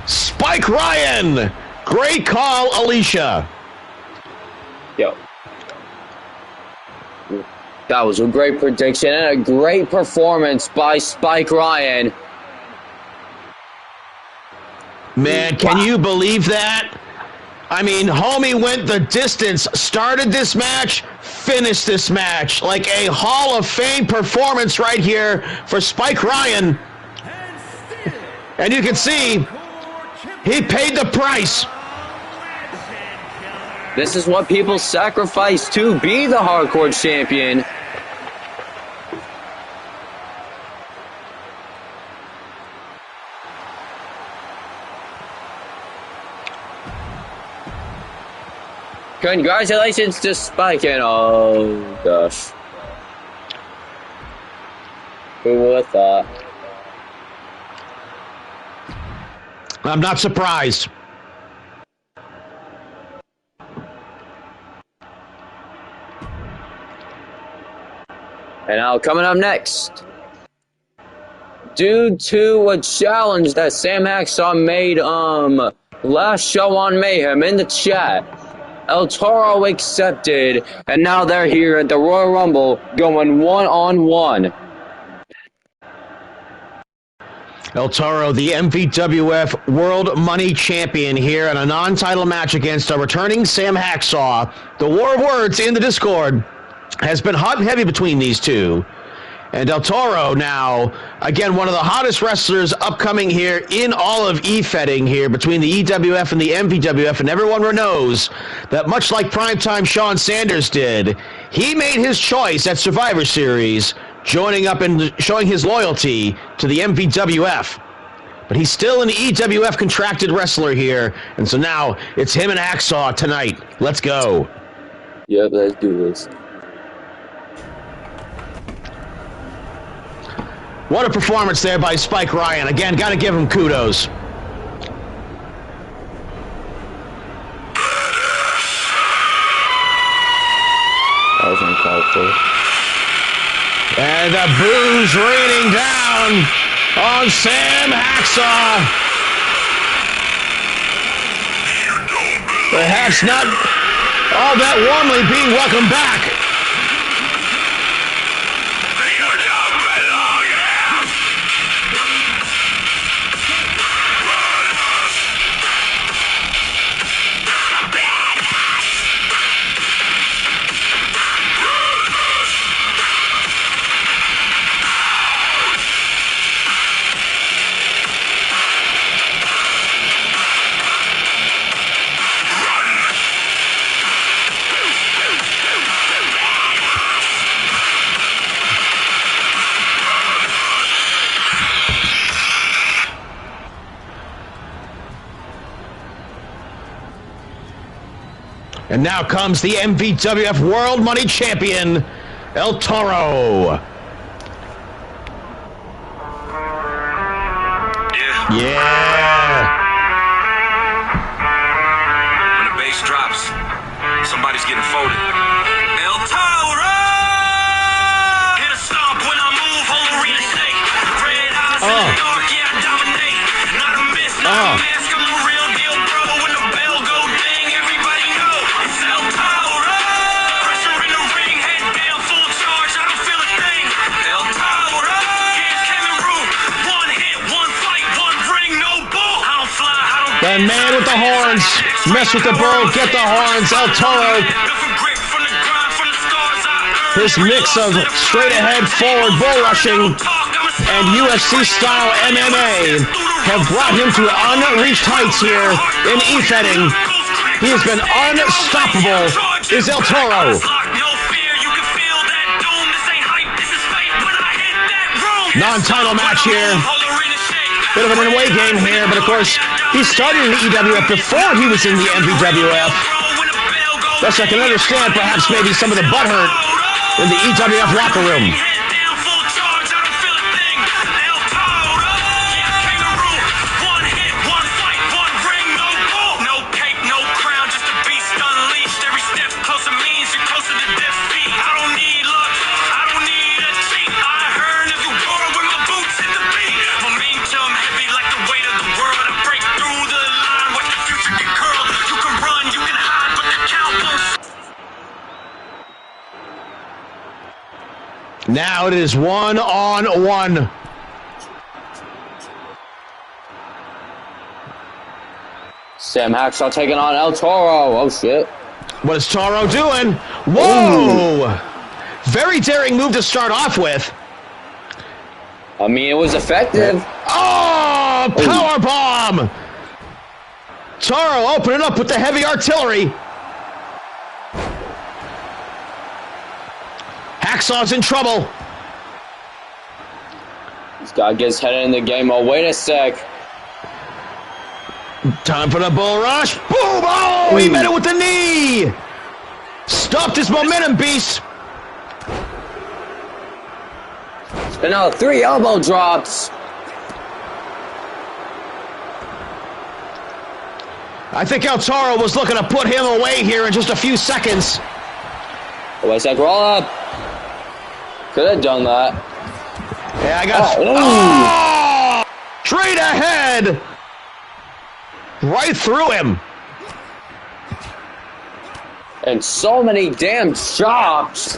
Spike Ryan. Great call, Alicia. Yo. That was a great prediction and a great performance by Spike Ryan. Man, can you believe that? I mean, homie went the distance, started this match, finished this match. Like a Hall of Fame performance right here for Spike Ryan. And you can see, he paid the price. This is what people sacrifice to be the Hardcore Champion. Congratulations to Spike and oh gosh. Who would have thought? I'm not surprised. And now coming up next, due to a challenge that Sam Hacksaw made last show on Mayhem in the chat, El Toro accepted, and now they're here at the Royal Rumble going one-on-one. El Toro, the MVWF World Money Champion here in a non-title match against a returning Sam Hacksaw. The war of words in the Discord has been hot and heavy between these two. And El Toro now, again, one of the hottest wrestlers upcoming here in all of E-Fetting here between the EWF and the MVWF, and everyone knows that much like primetime Shawn Sanders did, he made his choice at Survivor Series, joining up and showing his loyalty to the MVWF. But he's still an EWF contracted wrestler here, and so now it's him and Hacksaw tonight. Let's go. Yep, let's do this. What a performance there by Spike Ryan. Again, got to give him kudos. That was uncalled for. And the boos raining down on Sam Hacksaw. Perhaps not all that warmly being welcomed back. And now comes the MVWF World Money Champion, El Toro. Yeah. When the bass drops, somebody's getting folded. El Toro! Hit a stomp when I move, whole arena shake. Red eyes in the dark, yeah, I dominate. Not a miss, not a mask, I'm the real deal, bro. When the bell go ding, everybody know it's El Toro. Pressure in the ring, head down, full charge, I don't feel a thing. El Toro! Here's Kevin Root, The man with the horns. Mess with the bull, get the horns. El Toro. His mix of straight ahead, forward bull rushing and UFC-style MMA have brought him to unreached heights here in e-fetting. He has been unstoppable, is El Toro. Non-title match here. Bit of an away game here, but of course, he started in the EWF before he was in the MVWF. Thus, I can understand perhaps maybe some of the butthurt in the EWF locker room. Now it is 1-on-1. Sam Hacksaw taking on El Toro. Oh, shit. What is Toro doing? Whoa! Ooh. Very daring move to start off with. I mean, it was effective. Oh! Power bomb! Toro opening up with the heavy artillery. Hacksaw's in trouble. This guy gets headed in the game. Oh, wait a sec. Time for the bull rush. Boom! Oh, he met it with the knee. Stopped his momentum, beast. And now 3 elbow drops. I think El Toro was looking to put him away here in just a few seconds. Oh, wait a sec. Roll up. Could have done that. Yeah, I got... Oh! Straight ahead! Right through him. And so many damn chops.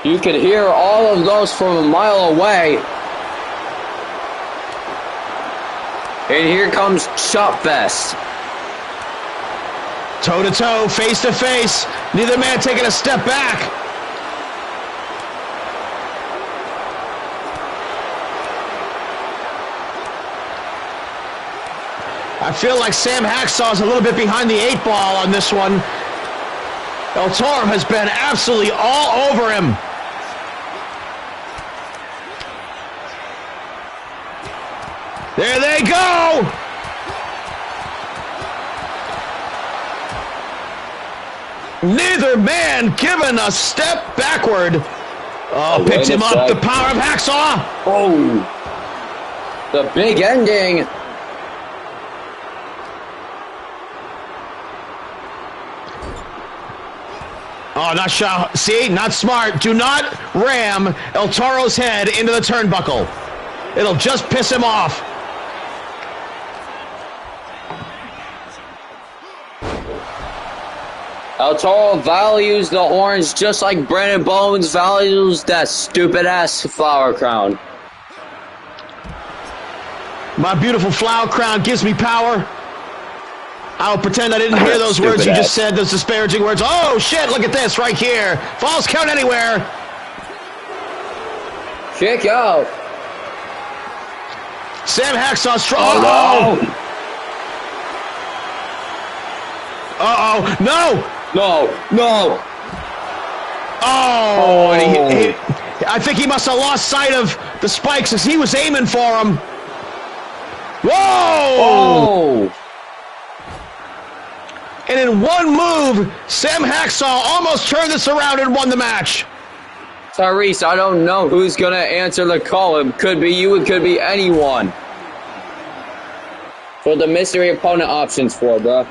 You could hear all of those from a mile away. And here comes Chop Fest. Toe-to-toe, face-to-face. Neither man taking a step back. I feel like Sam Hacksaw is a little bit behind the 8 ball on this one. El Toro has been absolutely all over him. There they go! Neither man given a step backward. Oh, picked him up. The power of Hacksaw. Oh, the big ending. Oh, not shot. See, not smart. Do not ram El Toro's head into the turnbuckle. It'll just piss him off. El Toro values the horns just like Brandon Bones values that stupid-ass flower crown. My beautiful flower crown gives me power. I'll pretend I didn't hear those words you just said, those disparaging words. Oh, shit, look at this right here. Falls count anywhere. Kick out. Sam Hacksaw strong. Oh, no. Uh-oh. No. No. No. Oh. And I think he must have lost sight of the spikes as he was aiming for him. Whoa. Oh. And in one move, Sam Hacksaw almost turned this around and won the match. Tyrese, I don't know who's going to answer the call. It could be you, it could be anyone. For the mystery opponent options for, bro.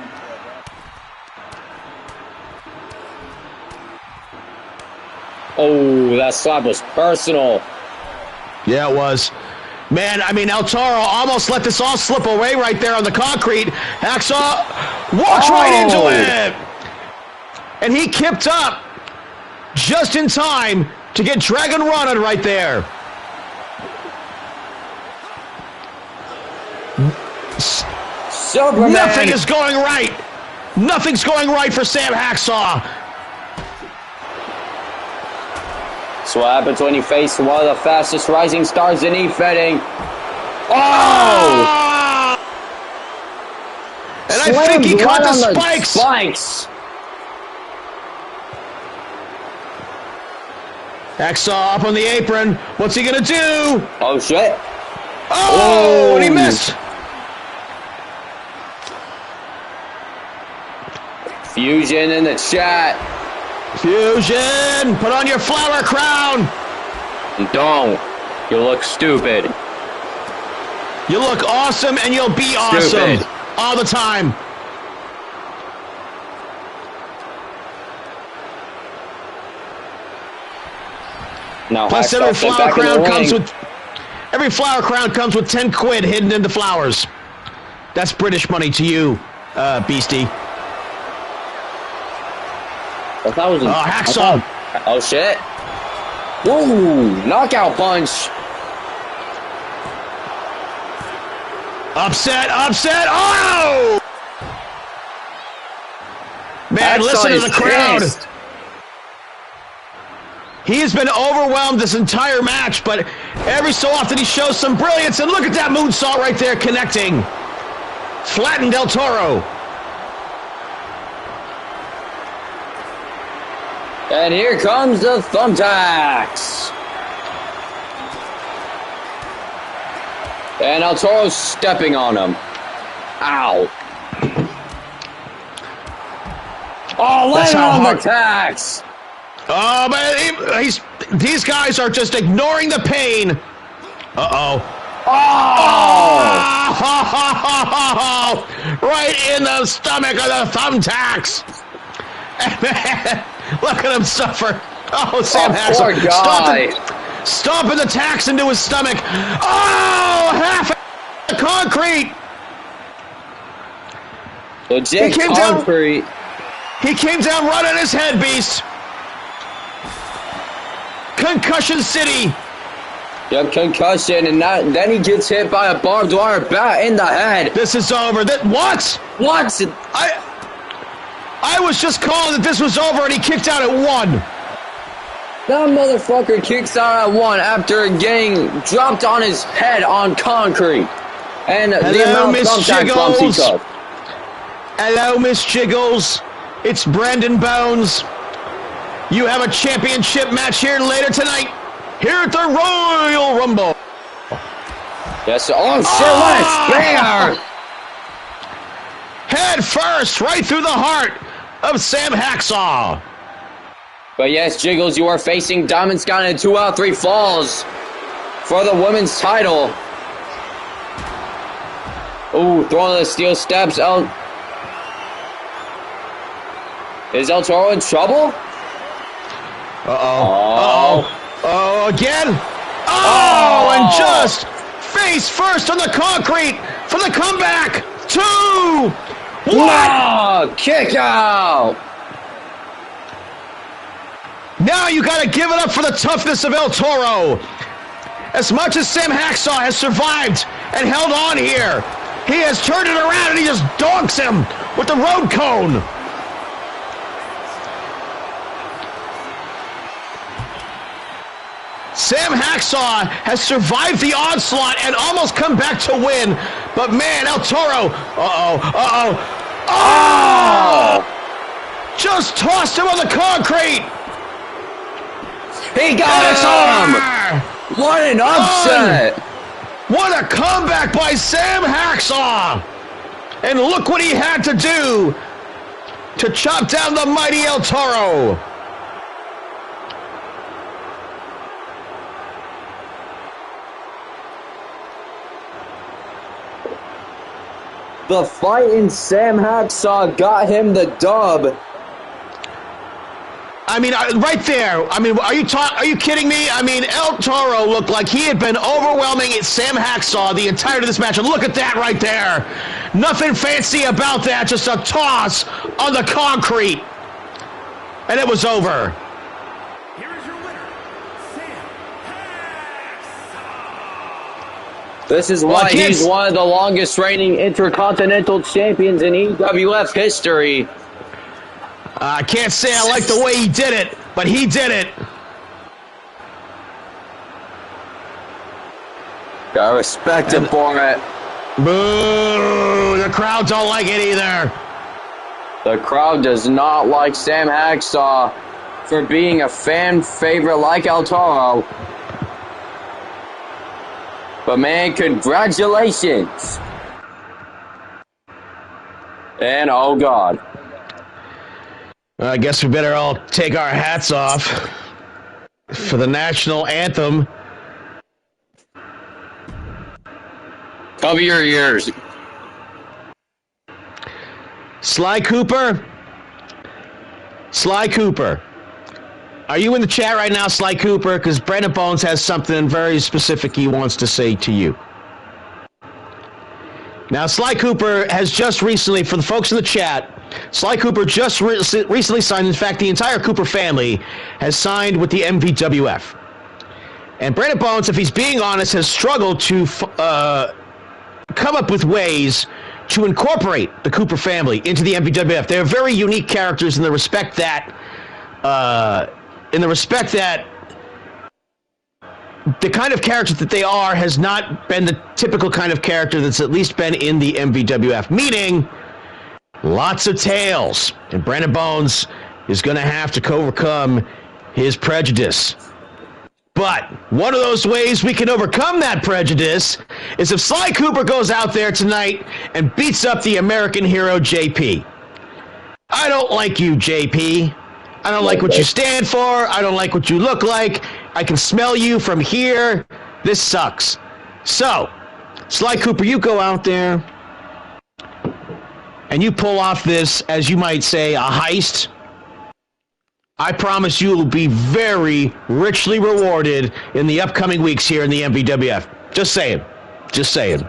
Oh, that slap was personal. Yeah, it was. Man, I mean, El Toro almost let this all slip away right there on the concrete. Hacksaw walks right into it. And he kipped up just in time to get Dragon Running right there. Superman. Nothing is going right. Nothing's going right for Sam Hacksaw. That's what happens when you face one of the fastest rising stars in e-fetting. Oh! And I think he caught the spikes. Hacksaw up on the apron. What's he going to do? Oh, shit. Oh, and he missed. Fusion in the chat. Fusion, put on your flower crown. Don't. You look stupid. You look awesome and you'll be awesome all the time. Now, plus every flower crown comes with 10 quid hidden in the flowers. That's British money to you, Beastie. Hacksaw. Oh, shit. Woo! Knockout punch. Upset. Oh! Man, listen to the crowd. Pissed. He has been overwhelmed this entire match, but every so often he shows some brilliance. And look at that moonsault right there connecting. Flattened Del Toro. And here comes the thumbtacks. And El Toro's stepping on him. Ow. Oh, let him on the tacks. Oh, but these guys are just ignoring the pain. Uh-oh. Oh! Right in the stomach of the thumbtacks. Look at him suffer. Oh, Sam Hacksaw. Stomping the tacks into his stomach. Oh, half the concrete. Legit concrete. He came down right on his head, Beast. Concussion City. Yep, concussion, and then he gets hit by a barbed wire bat in the head. This is over. What? What? I was just calling that this was over, and he kicked out at 1. That motherfucker kicks out at 1 after getting dropped on his head on concrete. And the amount of thumbtack bumps he took. Hello, Miss Jiggles. It's Brandon Bones. You have a championship match here later tonight. Here at the Royal Rumble. Yes. Oh, shit, what a spear! Head first, right through the heart of Sam Hacksaw. But yes, Jiggles, you are facing Diamond Scott in 2 out of 3 falls for the women's title. Ooh, throwing the steel steps. Is El Toro in trouble? Oh, again. Oh, and just face first on the concrete for the comeback. 2. What? Kick out. Now you got to give it up for the toughness of El Toro. As much as Sam Hacksaw has survived and held on here, he has turned it around and he just donks him with the road cone. Sam Hacksaw has survived the onslaught and almost come back to win. But man, El Toro, just tossed him on the concrete. He got him. What an upset. What a comeback by Sam Hacksaw. And look what he had to do to chop down the mighty El Toro. The fight in Sam Hacksaw got him the dub. I mean, right there. I mean, are you kidding me? I mean, El Toro looked like he had been overwhelming Sam Hacksaw the entirety of this match. And look at that right there. Nothing fancy about that. Just a toss on the concrete. And it was over. Here is your winner, Sam This is why he's one of the longest reigning Intercontinental Champions in EWF history. I can't say I like the way he did it, but he did it. Gotta respect him for it. Boo! The crowd don't like it either. The crowd does not like Sam Hacksaw for being a fan favorite like El Toro. But man, congratulations. And oh God. I guess we better all take our hats off for the national anthem. Cover your ears. Sly Cooper. Sly Cooper. Are you in the chat right now, Sly Cooper? Because Brandon Bones has something very specific he wants to say to you. Now, Sly Cooper has just recently, for the folks in the chat, Sly Cooper just recently signed, in fact, the entire Cooper family has signed with the MVWF. And Brandon Bones, if he's being honest, has struggled to come up with ways to incorporate the Cooper family into the MVWF. They're very unique characters in the respect that the kind of character that they are has not been the typical kind of character that's at least been in the MVWF, meaning lots of tails. And Brandon Bones is going to have to overcome his prejudice. But one of those ways we can overcome that prejudice is if Sly Cooper goes out there tonight and beats up the American hero, JP. I don't like you, JP. I don't like what you stand for. I don't like what you look like. I can smell you from here. This sucks. So, Sly Cooper, you go out there and you pull off this, as you might say, a heist. I promise you will be very richly rewarded in the upcoming weeks here in the MVWF. Just saying. Just saying.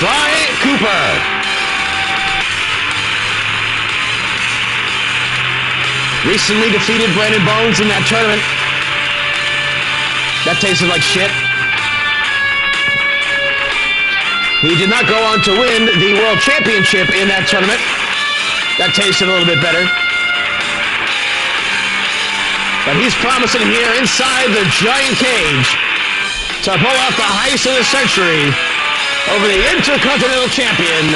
Sly Cooper. Recently defeated Brandon Bones in that tournament. That tasted like shit. He did not go on to win the World Championship in that tournament. That tasted a little bit better. But he's promising here inside the giant cage to pull off the heist of the century over the Intercontinental Champion,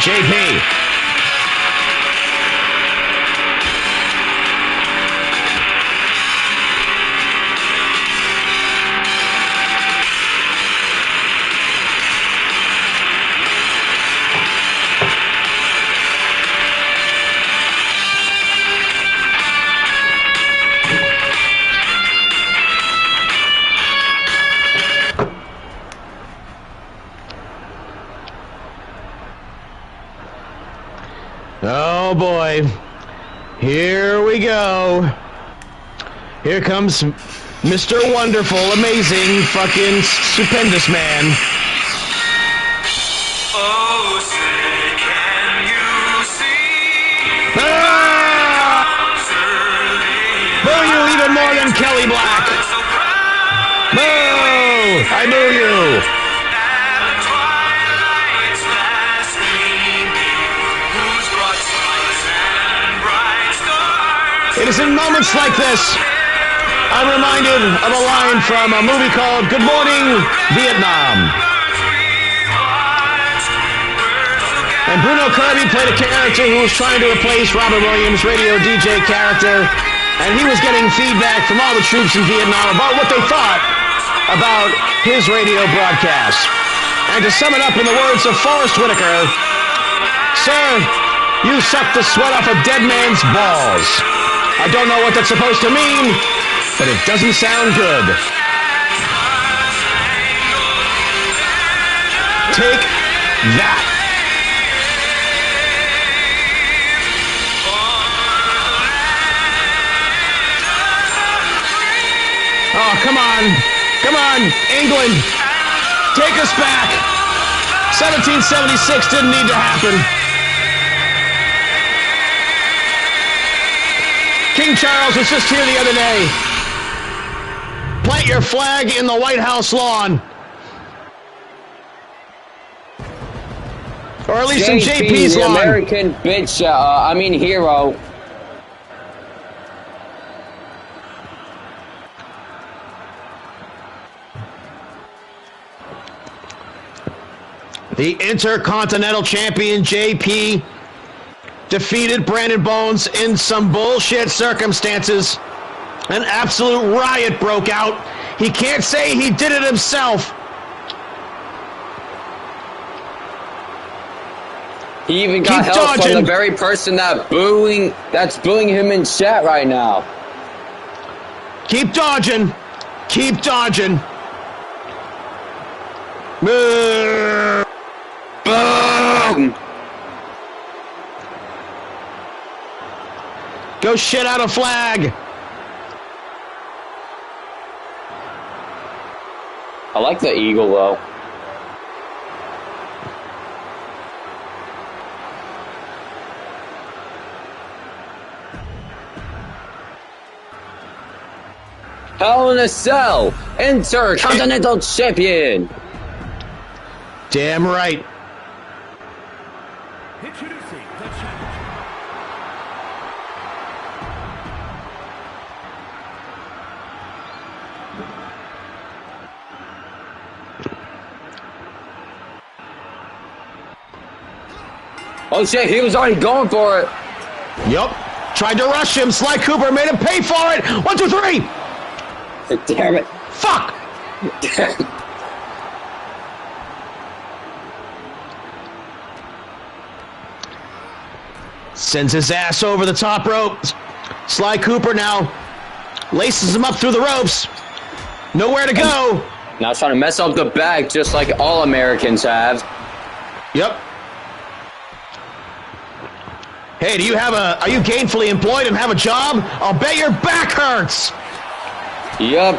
JP. Oh boy, here we go. Here comes Mr. Wonderful, amazing, fucking stupendous man. Oh, say can you see? Boo you even more than Kelly Black. Boo! I boo you. It is in moments like this I'm reminded of a line from a movie called Good Morning, Vietnam. And Bruno Kirby played a character who was trying to replace Robert Williams' radio DJ character, and he was getting feedback from all the troops in Vietnam about what they thought about his radio broadcast. And to sum it up in the words of Forrest Whitaker, sir, You suck the sweat off a dead man's balls. I don't know what that's supposed to mean, but it doesn't sound good. Take that. Oh, come on. Come on, England. Take us back. 1776 didn't need to happen. King Charles was just here the other day. Plant your flag in the White House lawn. Or at least in JP's the lawn. American bitch, hero. The Intercontinental Champion JP defeated Brandon Bones in some bullshit circumstances. An absolute riot broke out. He can't say he did it himself. He even got help from the very person that's booing him in chat right now. Keep dodging. Keep dodging. Boom! Go shit out a flag. I like the eagle, though. Hell in a Cell, Intercontinental Champion. Damn right. Introducing the challenger. Oh shit, he was already going for it. Yup. Tried to rush him. Sly Cooper made him pay for it. 1, 2, 3. Damn it. Fuck. Sends his ass over the top rope. Sly Cooper now laces him up through the ropes. Nowhere to go. Now he's trying to mess up the back just like all Americans have. Yep. Hey, are you gainfully employed and have a job? I'll bet your back hurts. Yep.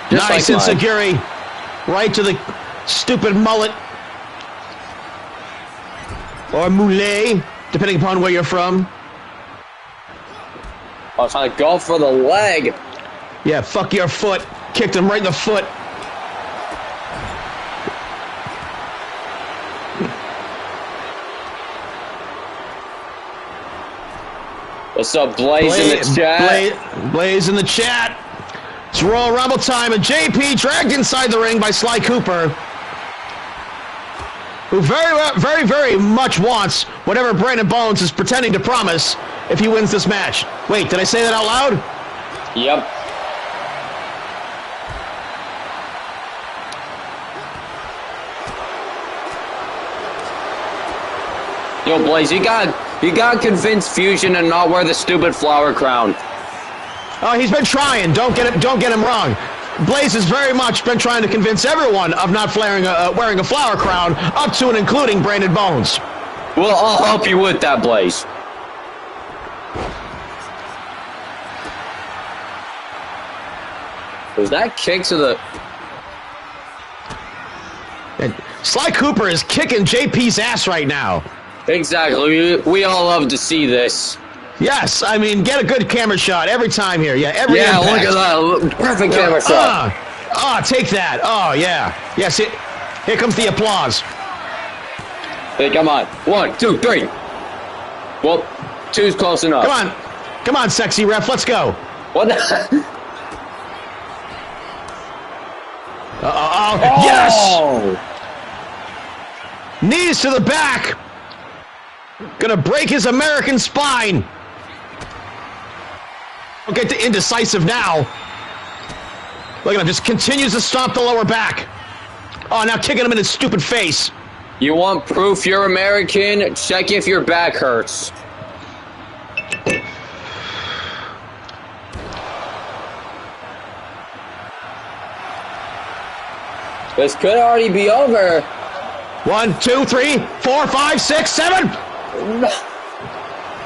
Just Nice like mine. Insecurity. Right to the stupid mullet. Or moulet, depending upon where you're from. I was trying to go for the leg. Yeah, fuck your foot. Kicked him right in the foot. What's up, Blaze in the chat? Blaze in the chat. It's Royal Rumble time, and JP dragged inside the ring by Sly Cooper, who very much wants whatever Brandon Bones is pretending to promise if he wins this match. Wait, did I say that out loud? Yep. Yo, Blaze, you got to convince Fusion to not wear the stupid flower crown. Oh, he's been trying. Don't get him wrong. Blaze has very much been trying to convince everyone of not wearing a flower crown, up to and including Brandon Bones. Well, I'll help you with that, Blaze. Was that kick to the... And Sly Cooper is kicking JP's ass right now. Exactly. We all love to see this. Yes, I mean, get a good camera shot every time here. Yeah, every impact. Look at that. Perfect camera shot. Take that. Oh, yeah. Yes, here comes the applause. Hey, come on. 1, 2, 3. Well, 2's close enough. Come on, sexy ref. Let's go. What the... Yes! Knees to the back. Gonna break his American spine. Don't get to indecisive now. Look at him, just continues to stomp the lower back. Oh, now kicking him in his stupid face. You want proof you're American? Check if your back hurts. This could already be over. 1, 2, 3, 4, 5, 6, 7.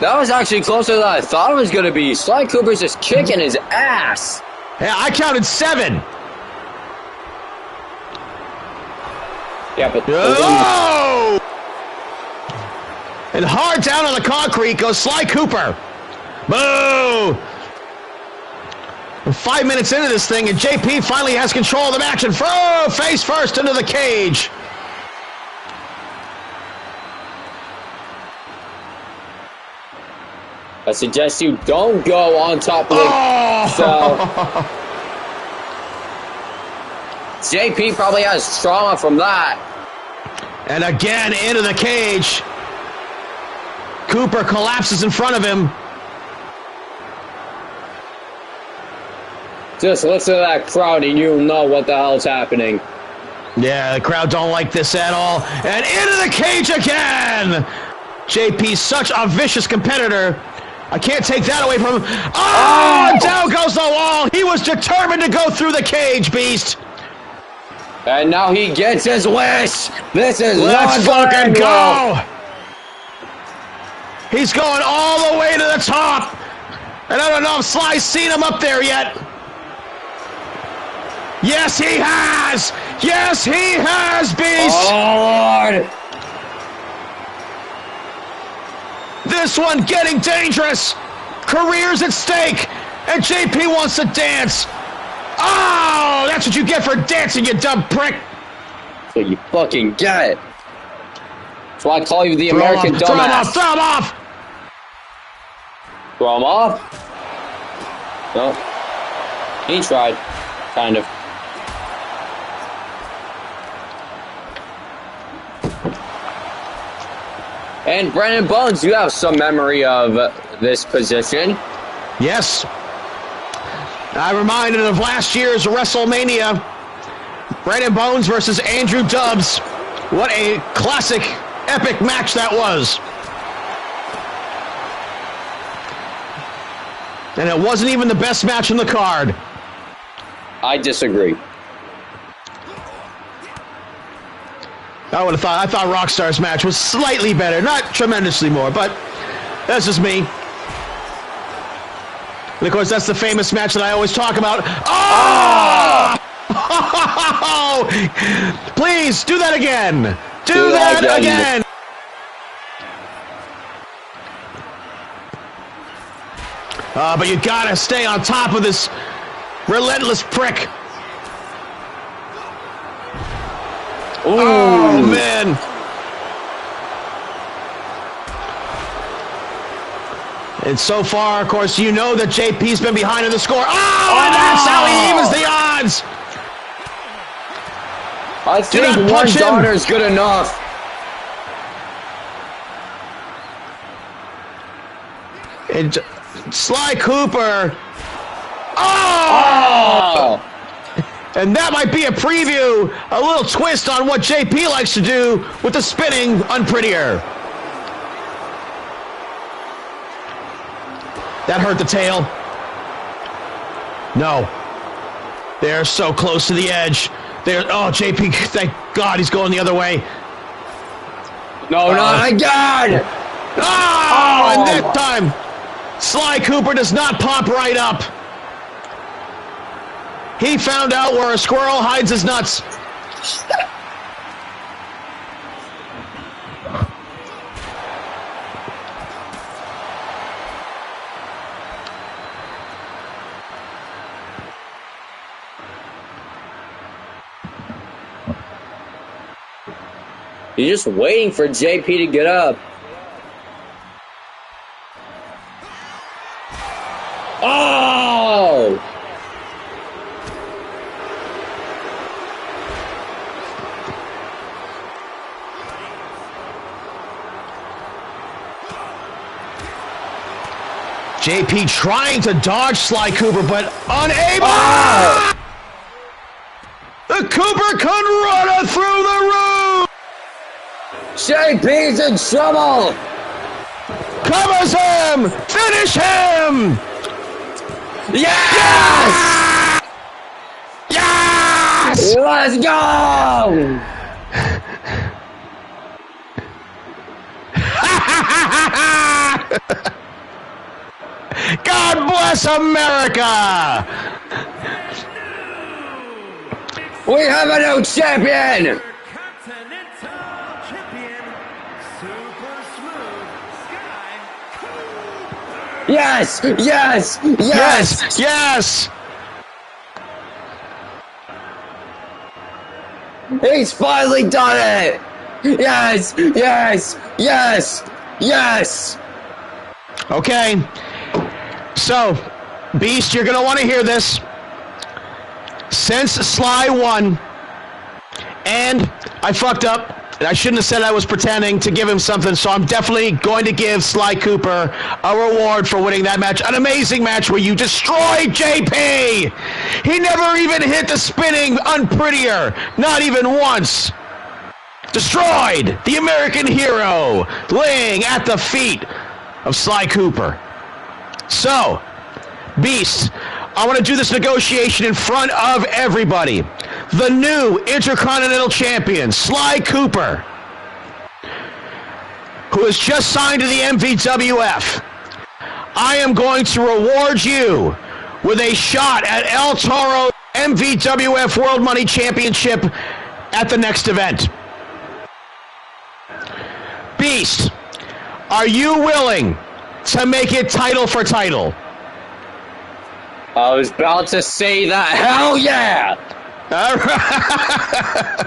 That was actually closer than I thought it was going to be. Sly Cooper's just kicking his ass. Yeah, I counted 7. Yeah, but... Oh! And hard down on the concrete goes Sly Cooper. Boo! We're 5 minutes into this thing, and JP finally has control of the match and face first into the cage. I suggest you don't go on top of the... So, JP probably has trauma from that. And again into the cage. Cooper collapses in front of him. Just listen to that crowd and you'll know what the hell's happening. Yeah, the crowd don't like this at all. And into the cage again! JP's such a vicious competitor. I can't take that away from him. Oh! And down goes the wall. He was determined to go through the cage, Beast. And now he gets his wish. This is Let's not fucking go. He's going all the way to the top. And I don't know if Sly's seen him up there yet. Yes, he has. Yes, he has, Beast. Oh, Lord. This one getting dangerous. Careers at stake. And JP wants to dance. Oh, that's what you get for dancing, you dumb prick. So you fucking get it. That's why I call you the American dumbass. Throw him off. Throw him off? No. He tried. Kind of. And Brandon Bones, you have some memory of this position. Yes. I'm reminded of last year's WrestleMania. Brandon Bones versus Andrew Dubbs. What a classic, epic match that was. And it wasn't even the best match on the card. I disagree. I thought Rockstar's match was slightly better. Not tremendously more, but that's just me. And of course, that's the famous match that I always talk about. Oh! Please, do that again. Do that again. But you gotta stay on top of this relentless prick. Ooh. Oh, man. And so far, of course, you know that JP's been behind in the score. Oh, and that's how he evens the odds. I think one daughter is good enough. And Sly Cooper. Oh! And that might be a preview, a little twist on what JP likes to do with the spinning unprettier. That hurt the tail. No. They're so close to the edge. Oh, JP, thank God he's going the other way. No, not again! Oh, and that time, Sly Cooper does not pop right up. He found out where a squirrel hides his nuts. You're just waiting for JP to get up. Oh! JP trying to dodge Sly Cooper, but unable. Oh! The Cooper could run it through the roof. JP's in trouble! Covers him! Finish him! Yes! Yes! Let's go! God bless America! We have a new champion! Continental Champion, Super Smooth Sky Cooper. Yes! Yes! Yes! Yes! He's finally done it! Yes! Yes! Yes! Yes! Okay. So, Beast, you're going to want to hear this. Since Sly won, and I fucked up, and I shouldn't have said I was pretending to give him something, so I'm definitely going to give Sly Cooper a reward for winning that match. An amazing match where you destroyed JP! He never even hit the spinning unprettier, not even once. Destroyed the American hero, laying at the feet of Sly Cooper. So, Beast, I want to do this negotiation in front of everybody. The new Intercontinental Champion, Sly Cooper, who has just signed to the MVWF. I am going to reward you with a shot at El Toro MVWF World Money Championship at the next event. Beast, are you willing to make it title for title? I was about to say that. Hell yeah! All right.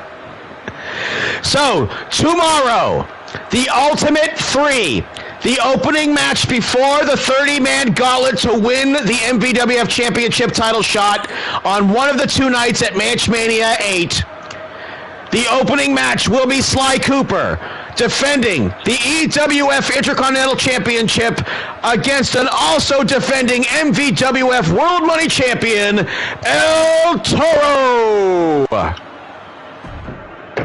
So, tomorrow, the Ultimate 3, the opening match before the 30-man gauntlet to win the MVWF Championship title shot on one of the two nights at Matchmania 8. The opening match will be Sly Cooper defending the EWF Intercontinental Championship against an also defending MVWF World Money Champion, El Toro.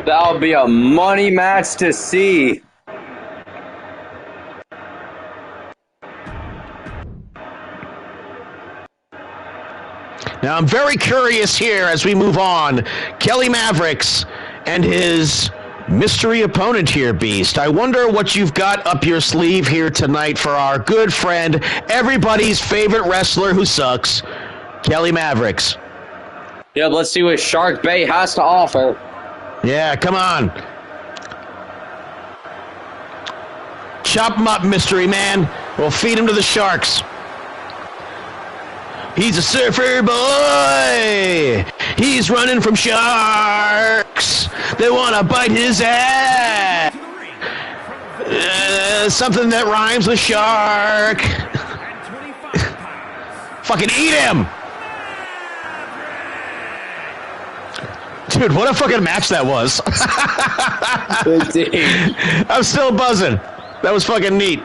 That'll be a money match to see. Now, I'm very curious here as we move on. Kelly Mavericks and his mystery opponent here, Beast. I wonder what you've got up your sleeve here tonight for our good friend, everybody's favorite wrestler who sucks, Kelly Mavericks. Yeah, let's see what Shark Bait has to offer. Yeah, come on. Chop him up, mystery man. We'll feed him to the sharks. He's a surfer boy. He's running from sharks. They want to bite his ass. Something that rhymes with shark. Fucking eat him. Dude, what a fucking match that was. I'm still buzzing. That was fucking neat.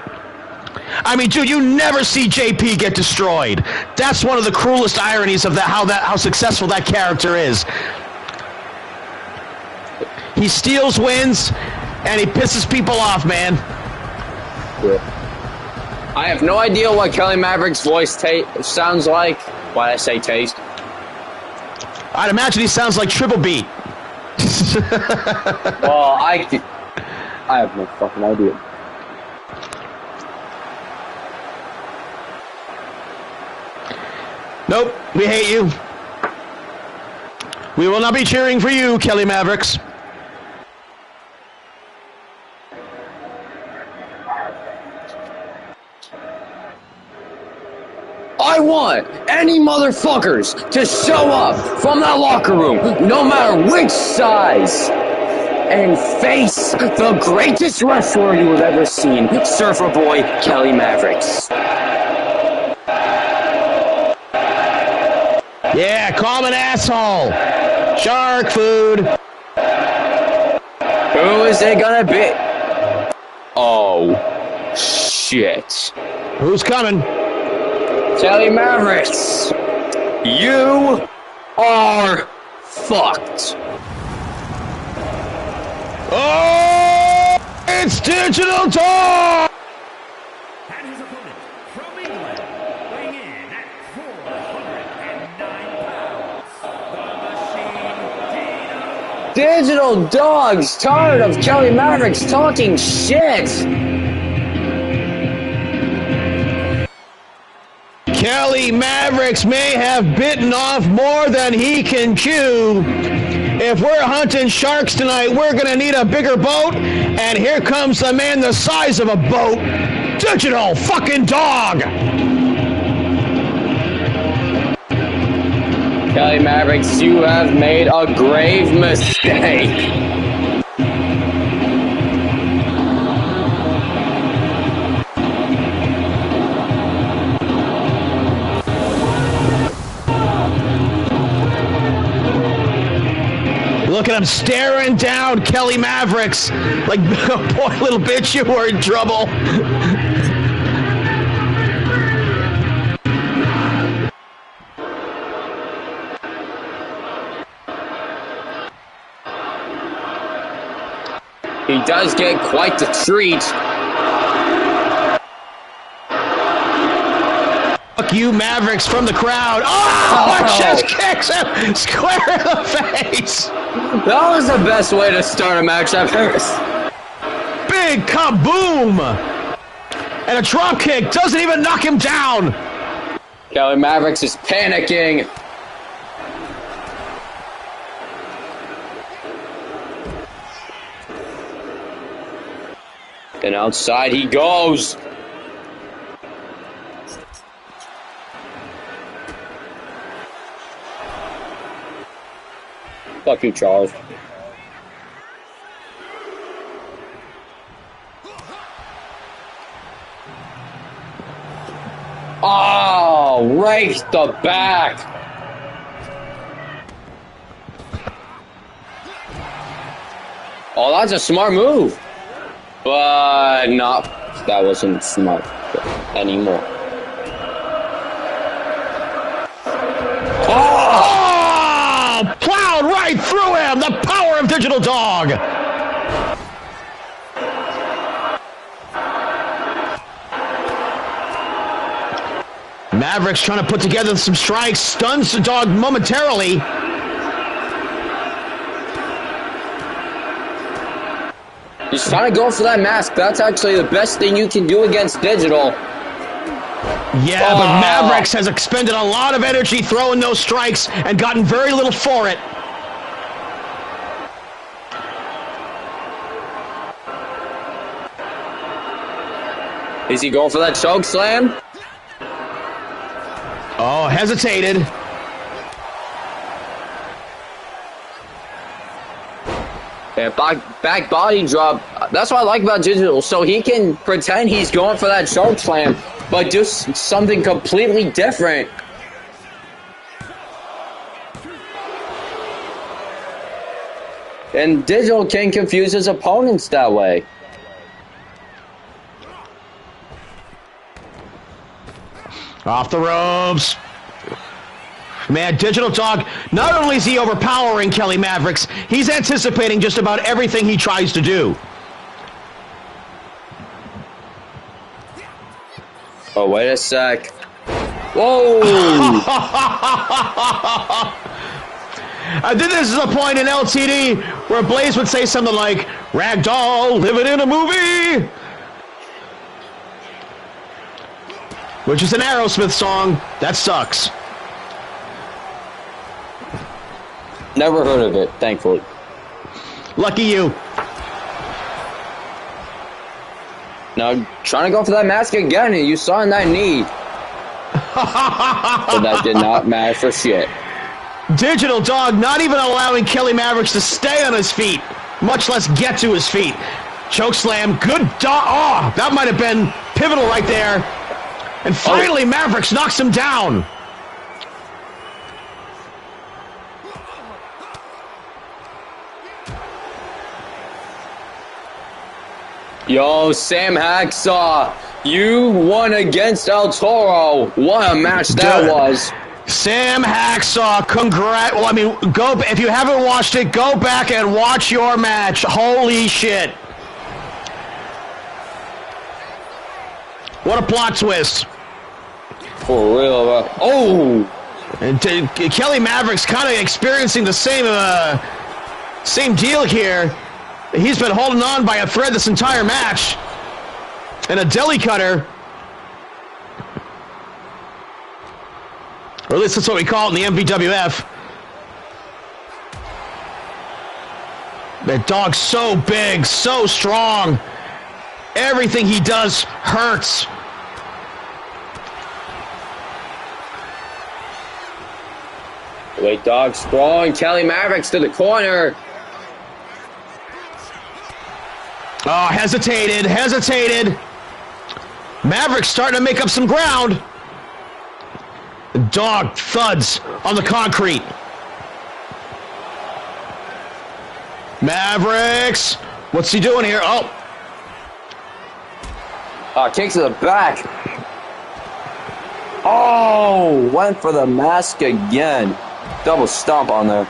I mean, dude, you never see JP get destroyed. That's one of the cruelest ironies of how successful that character is. He steals wins, and he pisses people off, man. I have no idea what Kelly Maverick's voice sounds like. Why did I say taste? I'd imagine he sounds like Triple Beat. Well, I have no fucking idea. Nope, we hate you. We will not be cheering for you, Kelly Mavericks. I want any motherfuckers to show up from that locker room, no matter which size, and face the greatest wrestler you have ever seen, Surfer Boy Kelly Mavericks. Yeah, call him an asshole. Shark food. Who is it gonna be? Oh, shit. Who's coming? Kelly Mavericks, you are fucked. Oh, It's Digital Dog! And his opponent from England, weighing in at 409 pounds, the Machine Digital Dog's tired of Kelly Mavericks talking shit. Kelly Mavericks may have bitten off more than he can chew. If we're hunting sharks tonight, we're going to need a bigger boat. And here comes the man the size of a boat. Digital fucking Dog. Kelly Mavericks, you have made a grave mistake. Look at him staring down Kelly Mavericks. Like, boy, little bitch, you were in trouble. He does get quite the treat. Fuck you, Mavericks, from the crowd. Oh, chest kicks him square in the face. That was the best way to start a match I've ever seen. Big kaboom! And a drop kick doesn't even knock him down. Kelly Mavericks is panicking. And outside he goes. Fuck you, Charles. Oh, right the back. Oh, that's a smart move. But not, that wasn't smart anymore. Oh! Plowed right through him! The power of Digital Dog! Mavericks trying to put together some strikes, stuns the Dog momentarily. He's trying to go for that mask. That's actually the best thing you can do against Digital. Yeah, but Mavericks has expended a lot of energy throwing those strikes and gotten very little for it. Is he going for that choke slam? Oh, hesitated. Yeah, back body drop. That's what I like about Digital. So he can pretend he's going for that choke slam, but do something completely different. And Digital can confuse his opponents that way. Off the ropes. Man, Digital Dog, not only is he overpowering Kelly Mavericks, he's anticipating just about everything he tries to do. Oh, wait a sec. Whoa! I think this is a point in LTD where Blaze would say something like, Ragdoll, living in a movie! Which is an Aerosmith song. That sucks. Never heard of it, thankfully. Lucky you. Now, trying to go for that mask again, and you saw in that knee. But that did not matter for shit. Digital Dog not even allowing Kelly Mavericks to stay on his feet, much less get to his feet. Chokeslam, good dog. Oh, that might have been pivotal right there. And finally, Mavericks knocks him down. Yo, Sam Hacksaw, you won against El Toro. What a match that was. Sam Hacksaw, well, I mean, if you haven't watched it, go back and watch your match. Holy shit. What a plot twist. For real, bro. Oh! And Kelly Maverick's kind of experiencing the same deal here. He's been holding on by a thread this entire match. And a deli cutter. Or at least that's what we call it in the MVWF. That dog's so big, so strong. Everything he does hurts. Wait, dog strong. Kelly Mavericks to the corner. Oh, hesitated. Maverick's starting to make up some ground. The dog thuds on the concrete. Mavericks. What's he doing here? Oh. Kick to the back. Oh, went for the mask again. Double stomp on there.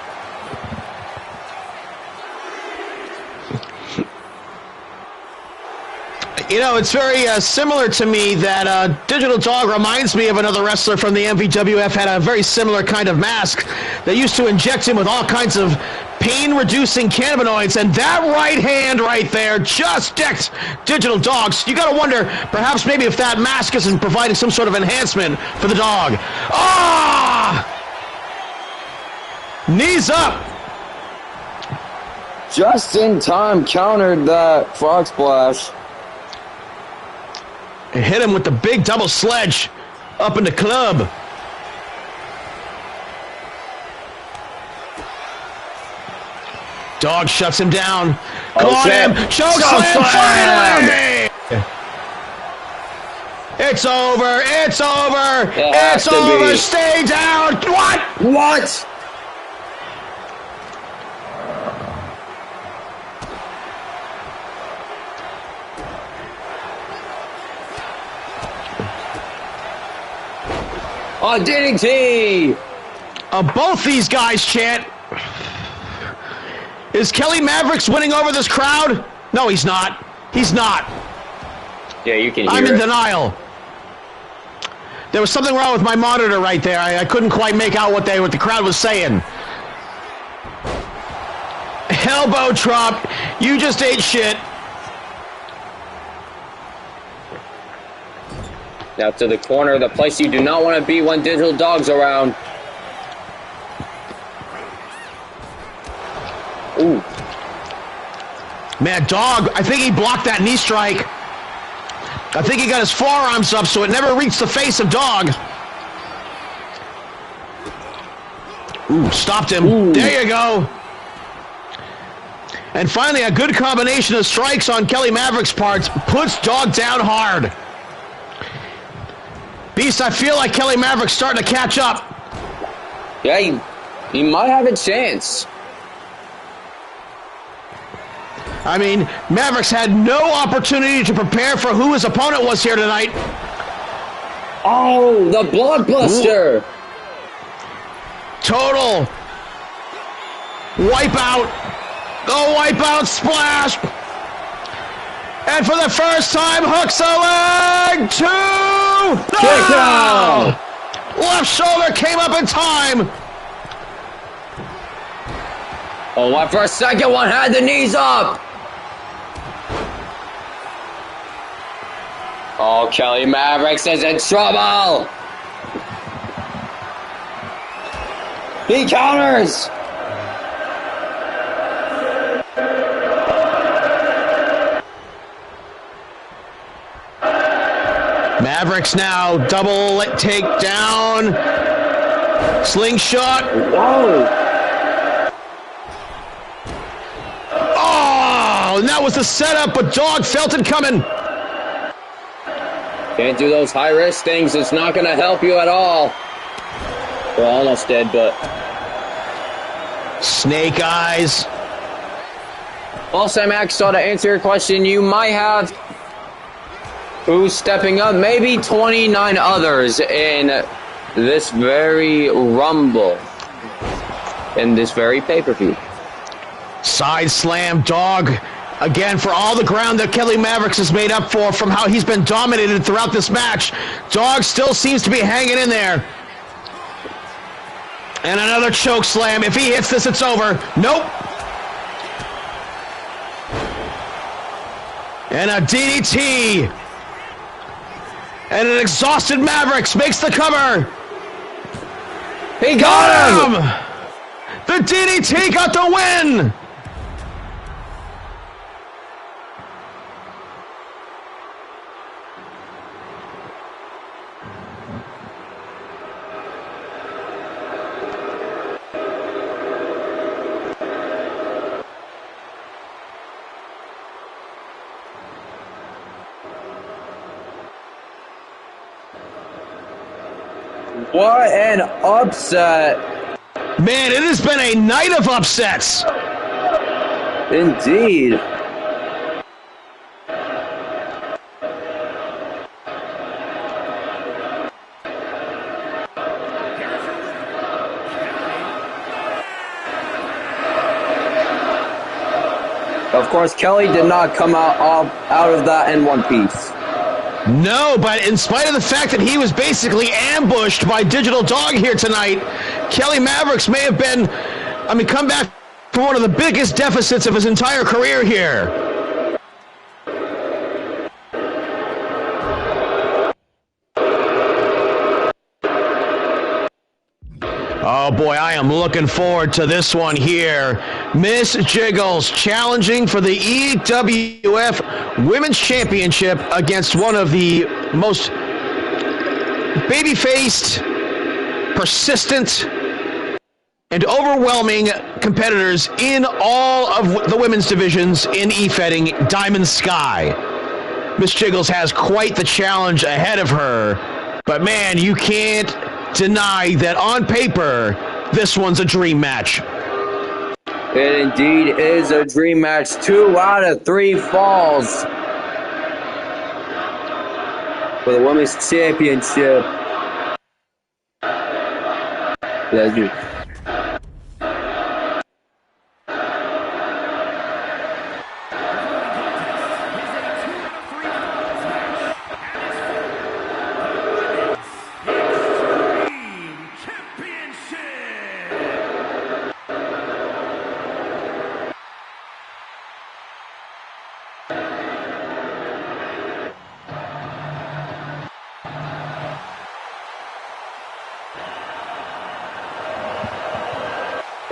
You know, it's very similar to me that Digital Dog reminds me of another wrestler from the MVWF, had a very similar kind of mask. They used to inject him with all kinds of pain-reducing cannabinoids, and that right hand right there just decked Digital Dogs. You got to wonder, perhaps maybe if that mask isn't providing some sort of enhancement for the dog. Ah! Knees up! Just in time countered that frog splash. Hit him with the big double sledge up in the club. Dog shuts him down. Caught him. Choke slam. Finally! It's over. It's over. It's over. Stay down. What? Oh, DDT! Both these guys chant. Is Kelly Mavericks winning over this crowd? No, he's not. He's not. Yeah, you can hear I'm in it. denial. There was something wrong with my monitor right there. I couldn't quite make out what the crowd was saying. Elbow drop. You just ate shit. Now to the corner, the place you do not want to be when Digital Dog's around. Ooh. Man, Dog, I think he blocked that knee strike. I think he got his forearms up so it never reached the face of Dog. Ooh, stopped him. Ooh. There you go. And finally, a good combination of strikes on Kelly Maverick's part puts Dog down hard. Beast, I feel like Kelly Maverick's starting to catch up. Yeah, he might have a chance. I mean, Mavericks had no opportunity to prepare for who his opponent was here tonight. Oh, the blockbuster. Ooh. Total wipeout. The wipeout splash. And for the first time, hooks a leg. Kick out. Left shoulder came up in time. Oh, what for a second one had the knees up. Oh, Kelly Mavericks is in trouble. He counters. Mavericks now double takedown. Slingshot. Whoa. Oh, and that was the setup, but Dog felt it coming. Can't do those high-risk things. It's not going to help you at all. We're almost dead, but... Snake eyes. Also, Max, so to answer your question, you might have... Who's stepping up? Maybe 29 others in this very Rumble. In this very pay-per-view. Side slam, Dog Again, for all the ground that Kelly Mavericks has made up for from how he's been dominated throughout this match, Dog still seems to be hanging in there. And another choke slam. If he hits this, it's over. Nope. And a DDT. And an exhausted Mavericks makes the cover. He got him! The DDT got the win! What an upset. Man, it has been a night of upsets. Indeed. Of course, Kelly did not come out of that in one piece. No, but in spite of the fact that he was basically ambushed by Digital Dog here tonight, Kelly Mavericks may have been, come back from one of the biggest deficits of his entire career here. Oh boy, I am looking forward to this one here. Miss Jiggles challenging for the EWF Women's Championship against one of the most baby-faced, persistent, and overwhelming competitors in all of the women's divisions in e-fetting, Diamond Sky. Miss Jiggles has quite the challenge ahead of her, but man, you can't deny that on paper, this one's a dream match. It indeed is a dream match. 2 out of 3 falls for the Women's Championship. Let's do it.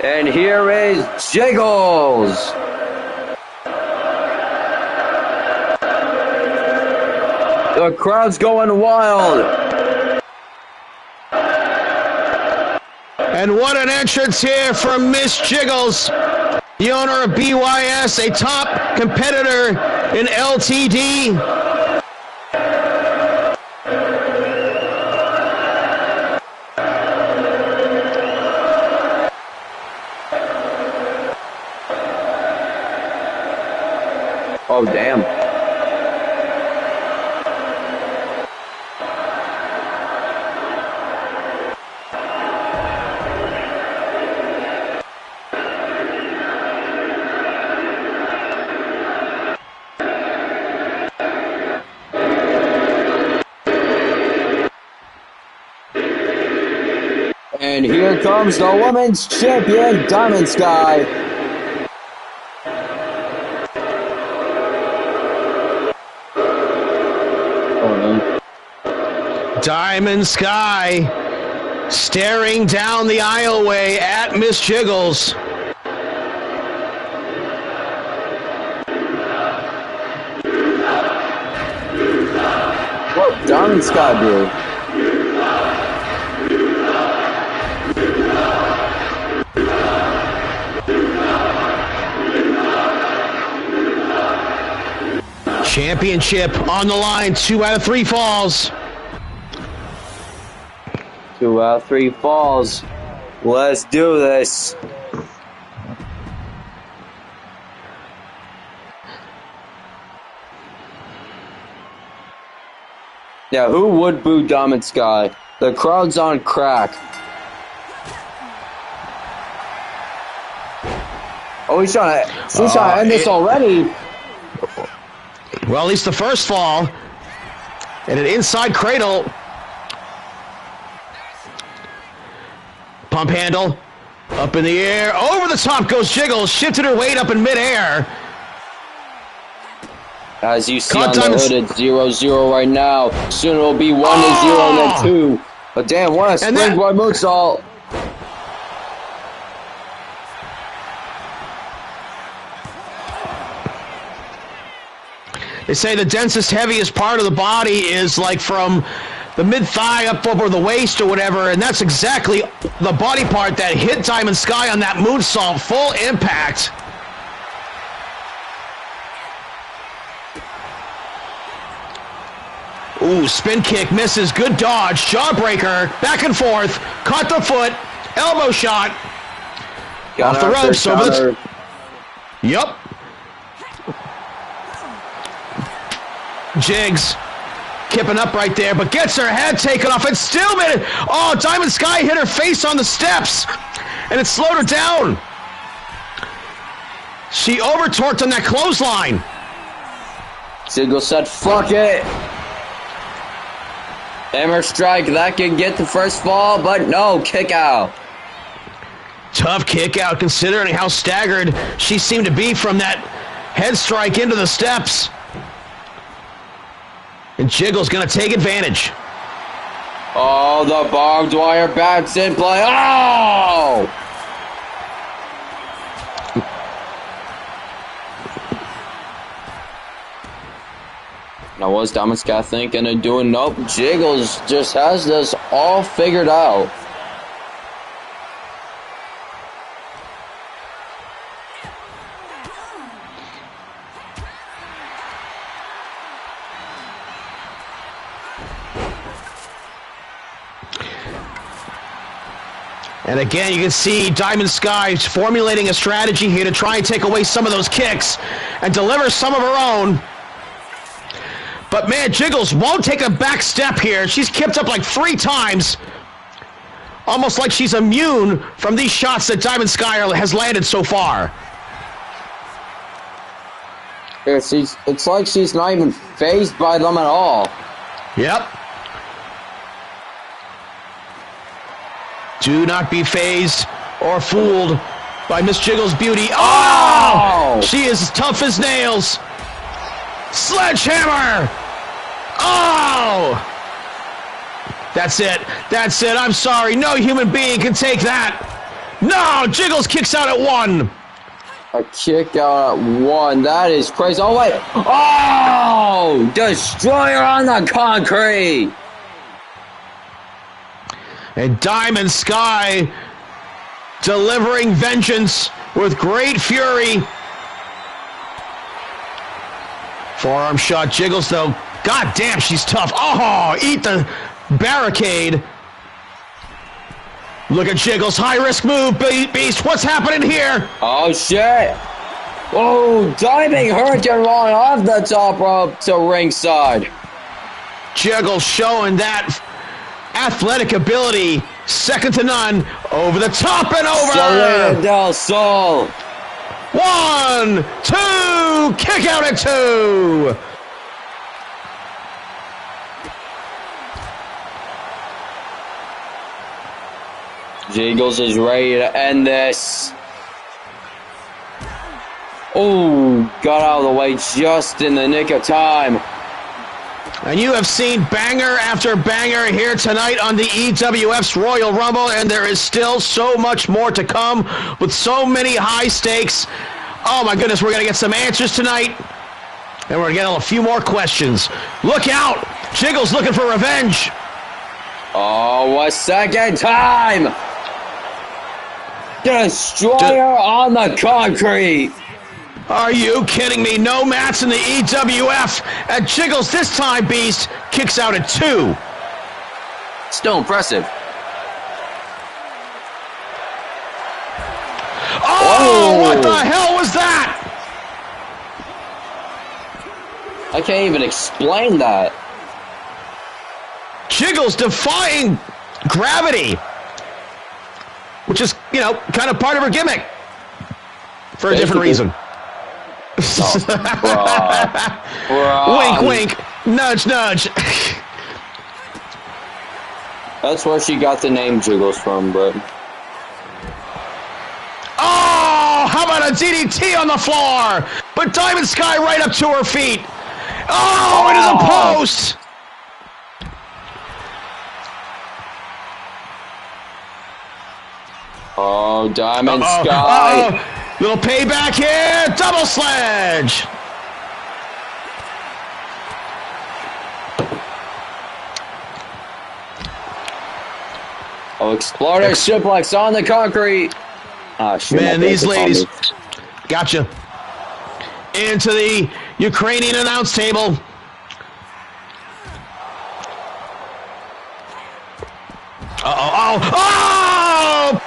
And here is Jiggles. The crowd's going wild. And what an entrance here from Miss Jiggles, the owner of BYS, a top competitor in LTD. Oh, damn. And here comes the women's champion, Diamond Sky. Diamond Sky staring down the aisleway at Miss Jiggles. What Diamond Sky do? Championship on the line, 2 out of 3 falls. 2 out of 3 falls. Let's do this. Now, who would boo Diamond Sky? The crowd's on crack. Oh, he's trying to end this already. Well, at least the first fall. And an inside cradle. Pump handle. Up in the air. Over the top goes Jiggles. Shifted her weight up in midair. As you see Caught on the hood, it's 0-0 right now. Soon it'll be 1-0 and then 2. But damn, what a springboard moonsault. They say the densest, heaviest part of the body is like from the mid-thigh up over the waist or whatever, and that's exactly the body part that hit Diamond Sky on that moonsault. Full impact. Ooh, spin kick, misses, good dodge, jawbreaker, back and forth, caught the foot, elbow shot, Got off the ropes, over the... Yep. Jigs, kipping up right there, but gets her head taken off, and still made it. Oh, Diamond Sky hit her face on the steps, and it slowed her down. She over-torqued on that clothesline. Jiggles said, fuck it. Hammer strike, that can get the first fall, but no, kick out. Tough kick out considering how staggered she seemed to be from that head strike into the steps. And Jiggles gonna take advantage. Oh, the barbed wire bats in play. Oh! Now, what's Diamond Sky thinking of doing? Nope, Jiggles just has this all figured out. And again, you can see Diamond Sky formulating a strategy here to try and take away some of those kicks and deliver some of her own. But man, Jiggles won't take a back step here. She's kicked up like 3 times. Almost like she's immune from these shots that Diamond Sky has landed so far. It's like she's not even fazed by them at all. Yep. Do not be fazed or fooled by Miss Jiggles' beauty. Oh! She is as tough as nails. Sledgehammer! Oh! That's it. That's it. I'm sorry. No human being can take that. No! Jiggles kicks out at 1. A kick out at 1. That is crazy. Oh, wait. Oh! Destroyer on the concrete. And Diamond Sky delivering vengeance with great fury. Forearm shot. Jiggles, though. God damn, she's tough. Oh, eat the barricade. Look at Jiggles. High-risk move, Beast. What's happening here? Oh, shit. Oh, diving hurricane rolling off the top rope to ringside. Jiggles showing that athletic ability. Second to none. Over the top and over. Salida del Sol. 1, 2, kick out at 2. Jiggles is ready to end this. Oh, got out of the way just in the nick of time. And you have seen banger after banger here tonight on the EWF's Royal Rumble, and there is still so much more to come with so many high stakes. Oh my goodness, we're going to get some answers tonight, and we're going to get a few more questions. Look out! Jiggles looking for revenge. Oh, a second time! Destroyer on the concrete! Are you kidding me? No mats in the EWF. And Jiggles this time, Beast, kicks out at 2. Still impressive. Oh, what the hell was that? I can't even explain that. Jiggles defying gravity, which is, kind of part of her gimmick for a different reason. Bruh. Wink, wink. Nudge, nudge. That's where she got the name Jiggles from, but... Oh, how about a DDT on the floor? But Diamond Sky right up to her feet. Oh, into the post. Oh, Diamond Sky. Little payback here. Double sledge. Oh, Exploder suplex on the concrete. Ah, shit, Man, these ladies. Gotcha. Into the Ukrainian announce table. Oh!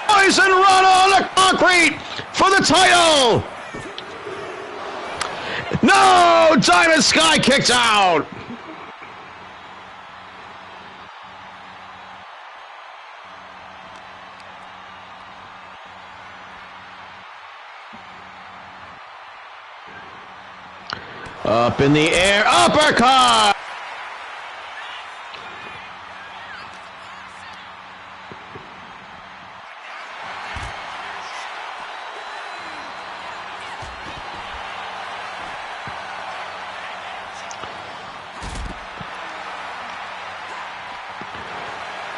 Poison run on the concrete for the title. No! Diamond Sky kicked out. Up in the air, uppercut!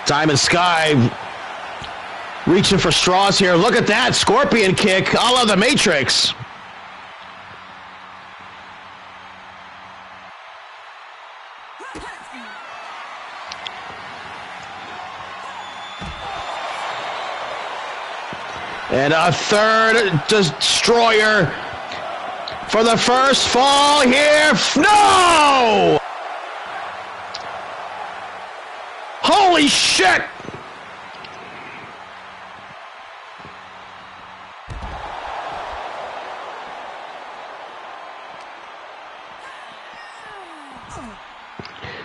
Diamond Sky reaching for straws here. Look at that scorpion kick, a la the Matrix. And a third destroyer for the first fall here. No! Holy shit!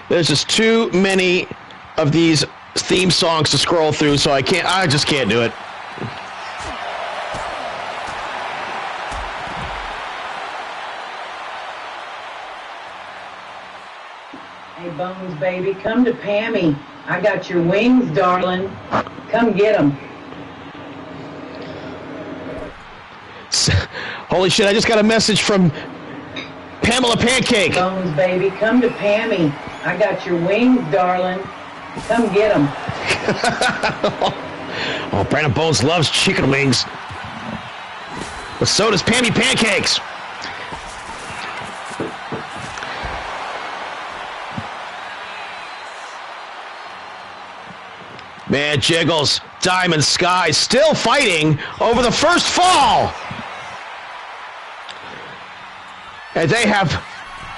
There's just too many of these theme songs to scroll through, so I just can't do it. Hey, Bones, baby, come to Pammy. I got your wings, darling. Come get them. Holy shit, I just got a message from Pamela Pancake. Bones, baby, come to Pammy. I got your wings, darling. Come get them. Oh, Brandon Bones loves chicken wings. But so does Pammy Pancakes. Man, Jiggles, Diamond Sky still fighting over the first fall. And they have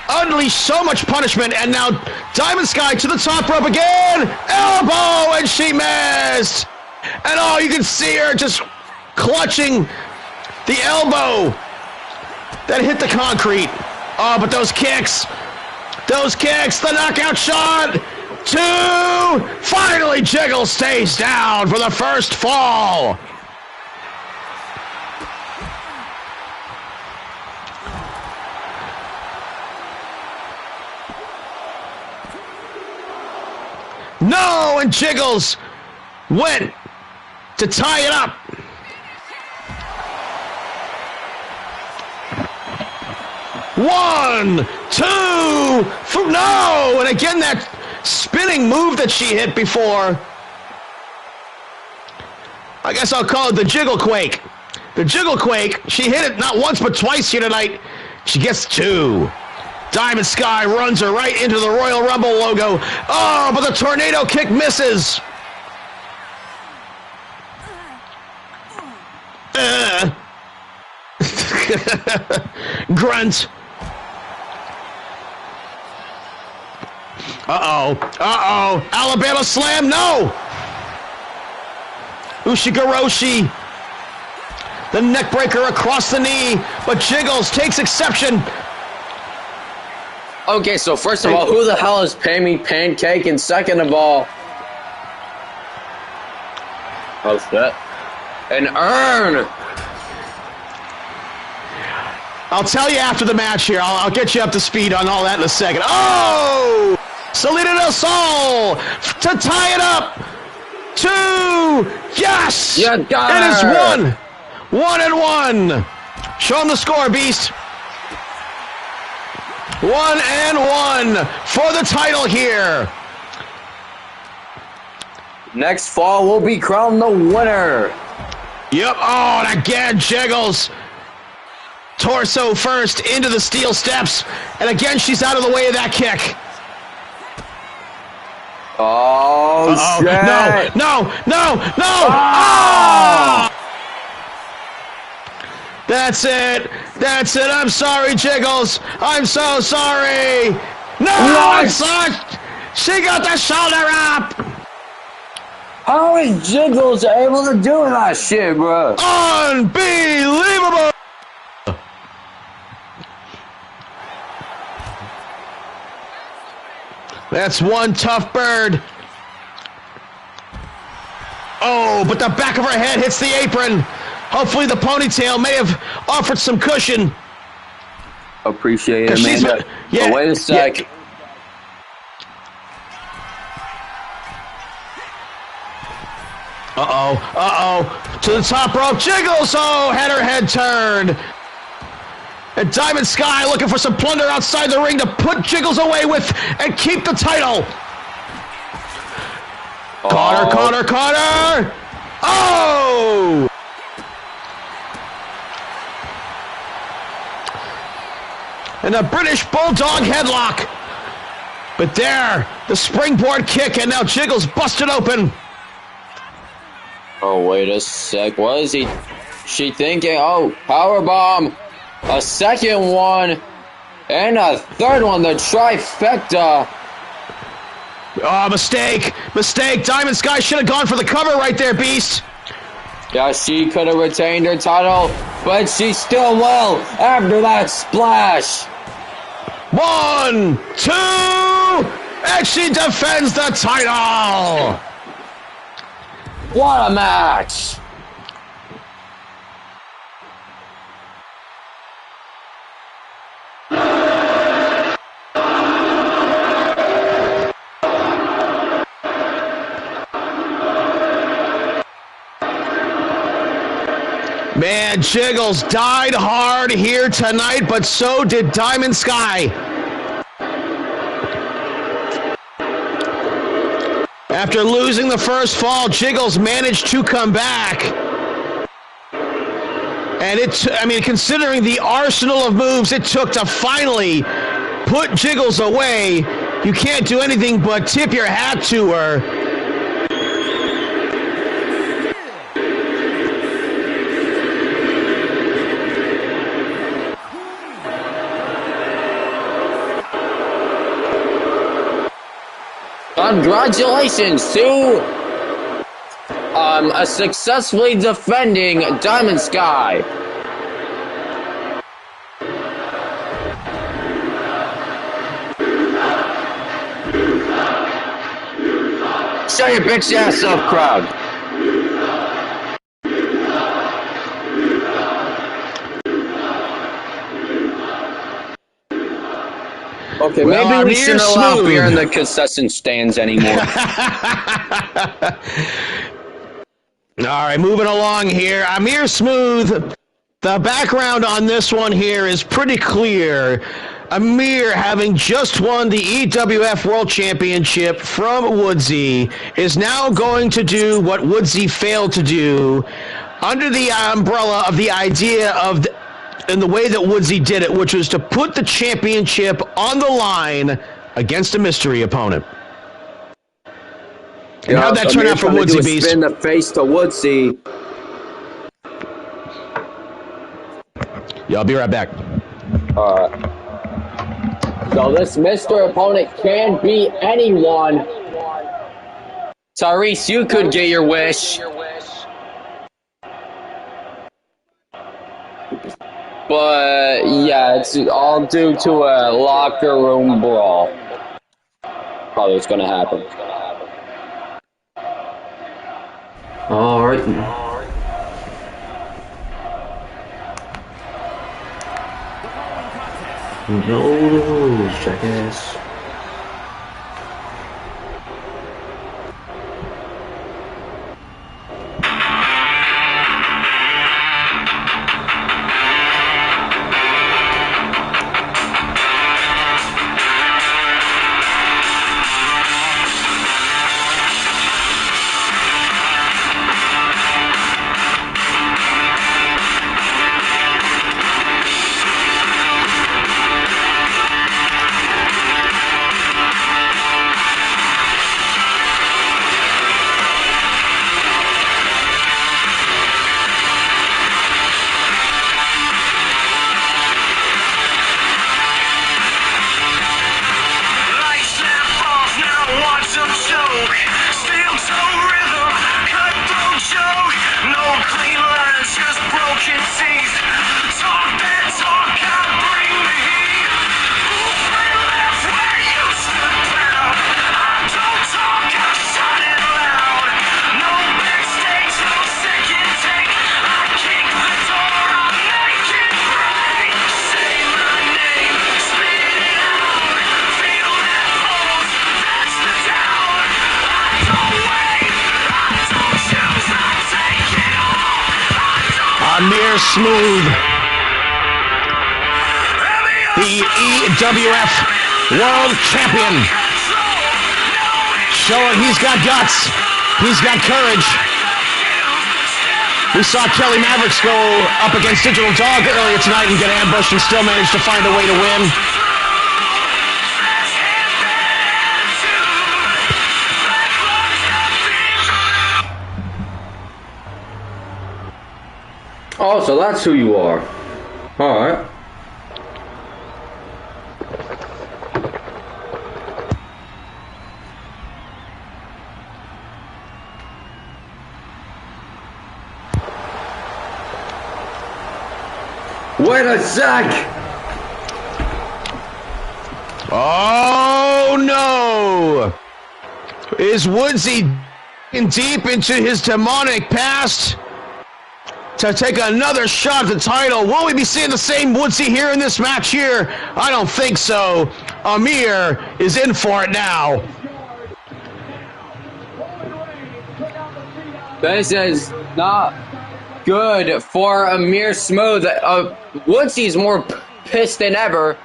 unleashed so much punishment, and now Diamond Sky to the top rope again. Elbow, and she missed. And oh, you can see her just clutching the elbow that hit the concrete. Oh, but those kicks, the knockout shot. 2. Finally, Jiggle stays down for the first fall. No, and Jiggles went to tie it up. One, two, no, and again that spinning move that she hit before. I guess I'll call it the Jiggle Quake. The Jiggle Quake, she hit it not once but twice here tonight. She gets 2. Diamond Sky runs her right into the Royal Rumble logo. Oh, but the tornado kick misses. Grunt. Uh-oh. Alabama Slam, no. Ushigoroshi. The neck breaker across the knee, but Jiggles takes exception. Okay, so first of all, who the hell is Pammy Pancake? And second of all, oh shit, an urn. I'll tell you after the match here. I'll get you up to speed on all that in a second. Oh! Salida del Sol to tie it up. 2. Yes! You got it is her. 1-1. Show him the score, Beast. 1-1 for the title here. Next fall will be crowned the winner. Yep. Oh, and again, Jiggles. Torso first into the steel steps. And again, she's out of the way of that kick. Oh, shit. No. Oh! That's it. I'm sorry, Jiggles. I'm so sorry. No, What? it's not. She got the shoulder up. How is Jiggles able to do that shit, bro? Unbelievable. That's one tough bird. Oh, but the back of her head hits the apron. Hopefully the ponytail may have offered some cushion. Appreciate it, 'Cause she's- Amanda. yeah, But wait a sec. yeah. Uh-oh. To the top rope. Jiggles. Oh, had her head turned. And Diamond Sky looking for some plunder outside the ring to put Jiggles away with and keep the title. Caught her. Oh! And a British Bulldog headlock. But there, the springboard kick, and now Jiggles busted open. Oh, wait a sec. What is she thinking? Oh, powerbomb. A second one. And a third one. The trifecta. Oh, mistake. Diamond Sky should have gone for the cover right there, Beast. Yeah, she could have retained her title, but she still will after that splash. 1, 2, and she defends the title. What a match. Man, Jiggles died hard here tonight, but so did Diamond Sky. After losing the first fall, Jiggles managed to come back. And considering the arsenal of moves it took to finally put Jiggles away, you can't do anything but tip your hat to her. Congratulations to a successfully defending Diamond Sky. Show your bitch ass up, crowd. Okay, Well, maybe we Amir shouldn't allow Smooth. beer in the concession stands anymore. All right, moving along here. Amir Smooth. The background on this one here is pretty clear. Amir, having just won the EWF World Championship from Woodsy, is now going to do what Woodsy failed to do under the umbrella of the idea of in the way that Woodsy did it, which was to put the championship on the line against a mystery opponent. And how'd that turn out for Woodsy, Beast? Spin the face to Woodsy. Yeah, I'll be right back. So this Mr. Opponent can beat anyone. Tyrese, you could get your wish. But, yeah, it's all due to a locker room brawl. Probably what's going to happen. All right. No rules, jackass. Amir Smooth, the EWF World Champion, showing he's got guts, he's got courage. We saw Kelly Mavericks go up against Digital Dog earlier tonight and get ambushed and still managed to find a way to win. Oh, so that's who you are. Alright. Wait a sec! Oh no! Is Woodsy deep into his demonic past to take another shot at the title? Will we be seeing the same Woodsy here in this match here? I don't think so. Amir is in for it now. This is not good for Amir Smooth. Woodsy's more pissed than ever.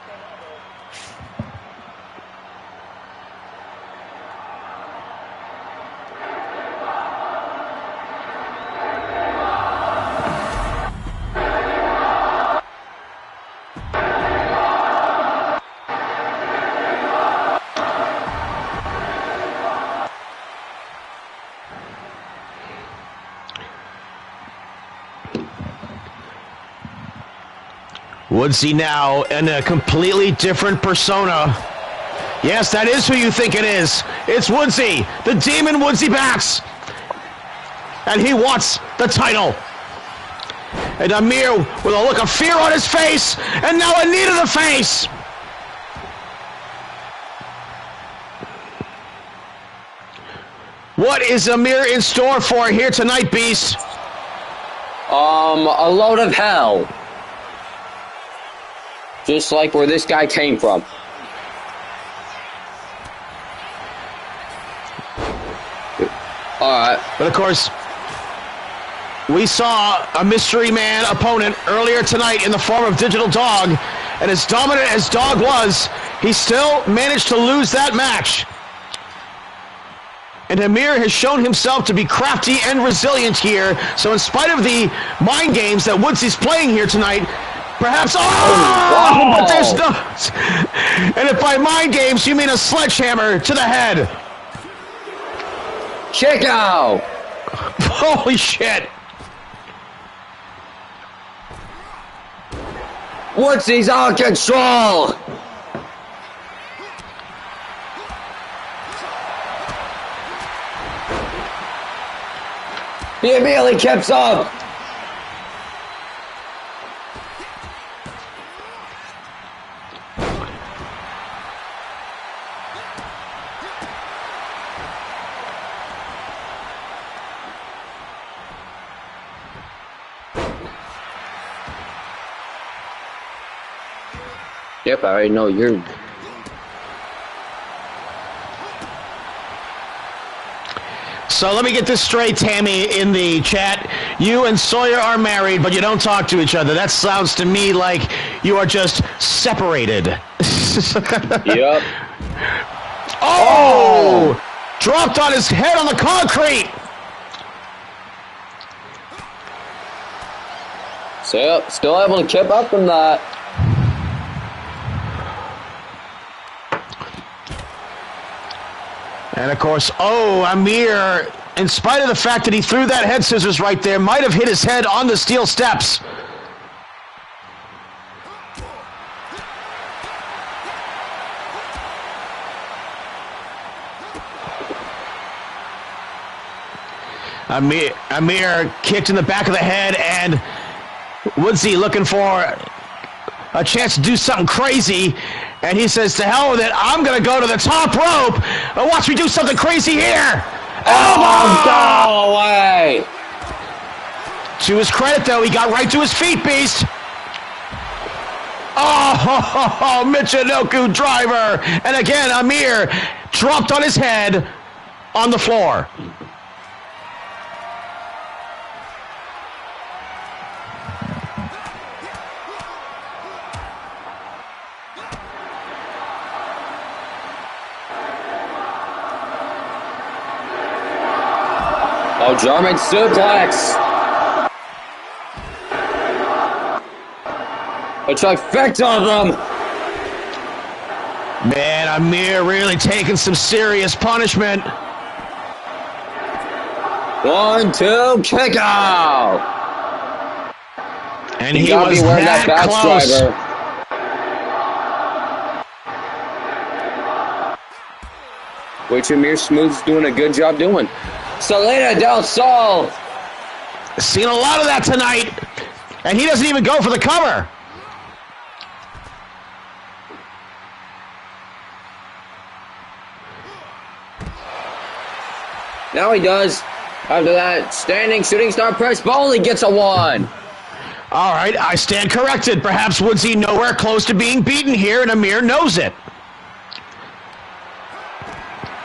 Woodsy now in a completely different persona. Yes, that is who you think it is. It's Woodsy, the Demon Woodsy Bats. And he wants the title. And Amir with a look of fear on his face, and now a knee to the face. What is Amir in store for here tonight, Beast? A load of hell. Just like where this guy came from. Alright. But of course, we saw a mystery man opponent earlier tonight in the form of Digital Dog, and as dominant as Dog was, he still managed to lose that match. And Amir has shown himself to be crafty and resilient here, so in spite of the mind games that Woodsy's playing here tonight, perhaps, but there's no, and if by mind games you mean a sledgehammer to the head. Kick out! Holy shit. Woodsy's out of control! He immediately kept up! Yep, I already know you're... So let me get this straight, Tammy, in the chat. You and Sawyer are married, but you don't talk to each other. That sounds to me like you are just separated. Yep. Oh! Dropped on his head on the concrete. So, yep, still able to keep up from that. And of course, Amir, in spite of the fact that he threw that head scissors right there, might have hit his head on the steel steps. Amir kicked in the back of the head, and Woodsy looking for a chance to do something crazy, and he says, to hell with it, I'm going to go to the top rope and watch me do something crazy here. Oh, go away! To his credit, though, he got right to his feet, Beast. Oh, Michinoku driver. And again, Amir dropped on his head on the floor. Oh, German suplex. A trifecta of them. Man, Amir really taking some serious punishment. 1, 2, kick out. And he was that close. Which Amir Smooth's doing a good job doing. Salida del Sol. Seen a lot of that tonight. And he doesn't even go for the cover. Now he does. After that, standing shooting star press, Bowley gets a 1. All right, I stand corrected. Perhaps Woodsy nowhere close to being beaten here, and Amir knows it.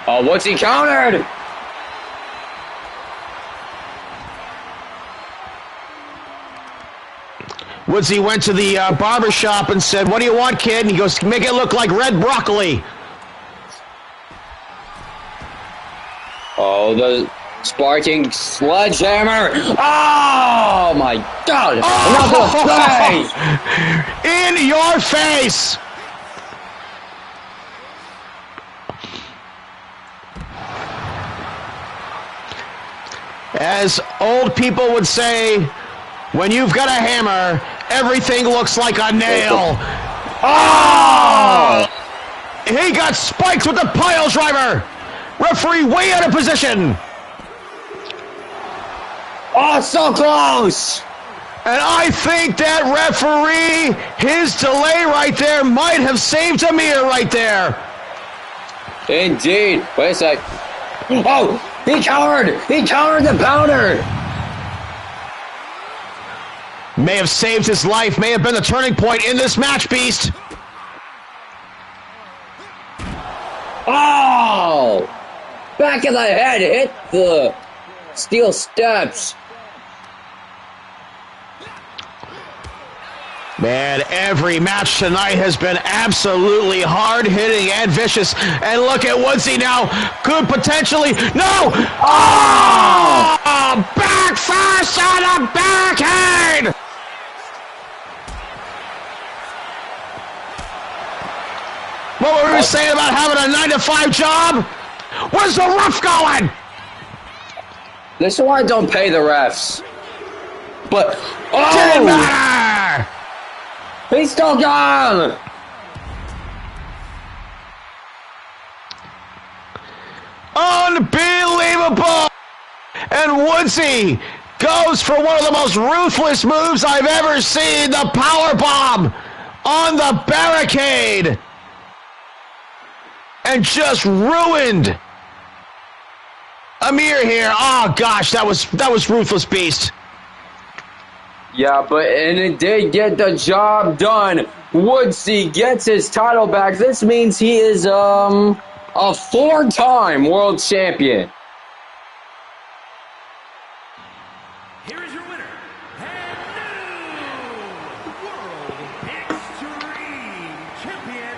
Oh, Woodsy countered. Woodsy went to the barber shop and said, what do you want, kid? And he goes, make it look like red broccoli. Oh, the sparking sledgehammer. Oh, my God. Oh! In your face. As old people would say, when you've got a hammer, everything looks like a nail. Oh! He got spiked with the pile driver. Referee way out of position. Oh, so close. And I think that referee, his delay right there might have saved Amir right there. Indeed. Wait a sec. Oh, he countered. He countered the powder. May have saved his life, may have been the turning point in this match, Beast. Oh! Back of the head hit the steel steps. Man, every match tonight has been absolutely hard-hitting and vicious. And look at Woodsy now. Could potentially... No! Oh! Back first on a backhand! What were we saying about having a 9-to-5 job? Where's the ref going? This is why I don't pay the refs. But... Didn't matter! He's still gone! Unbelievable! And Woodsy goes for one of the most ruthless moves I've ever seen. The power bomb on the barricade. And just ruined Amir here. Oh gosh, that was ruthless, Beast. Yeah, and it did get the job done. Woodsy gets his title back. This means he is a 4-time world champion. Here is your winner, and new World Extreme Champion,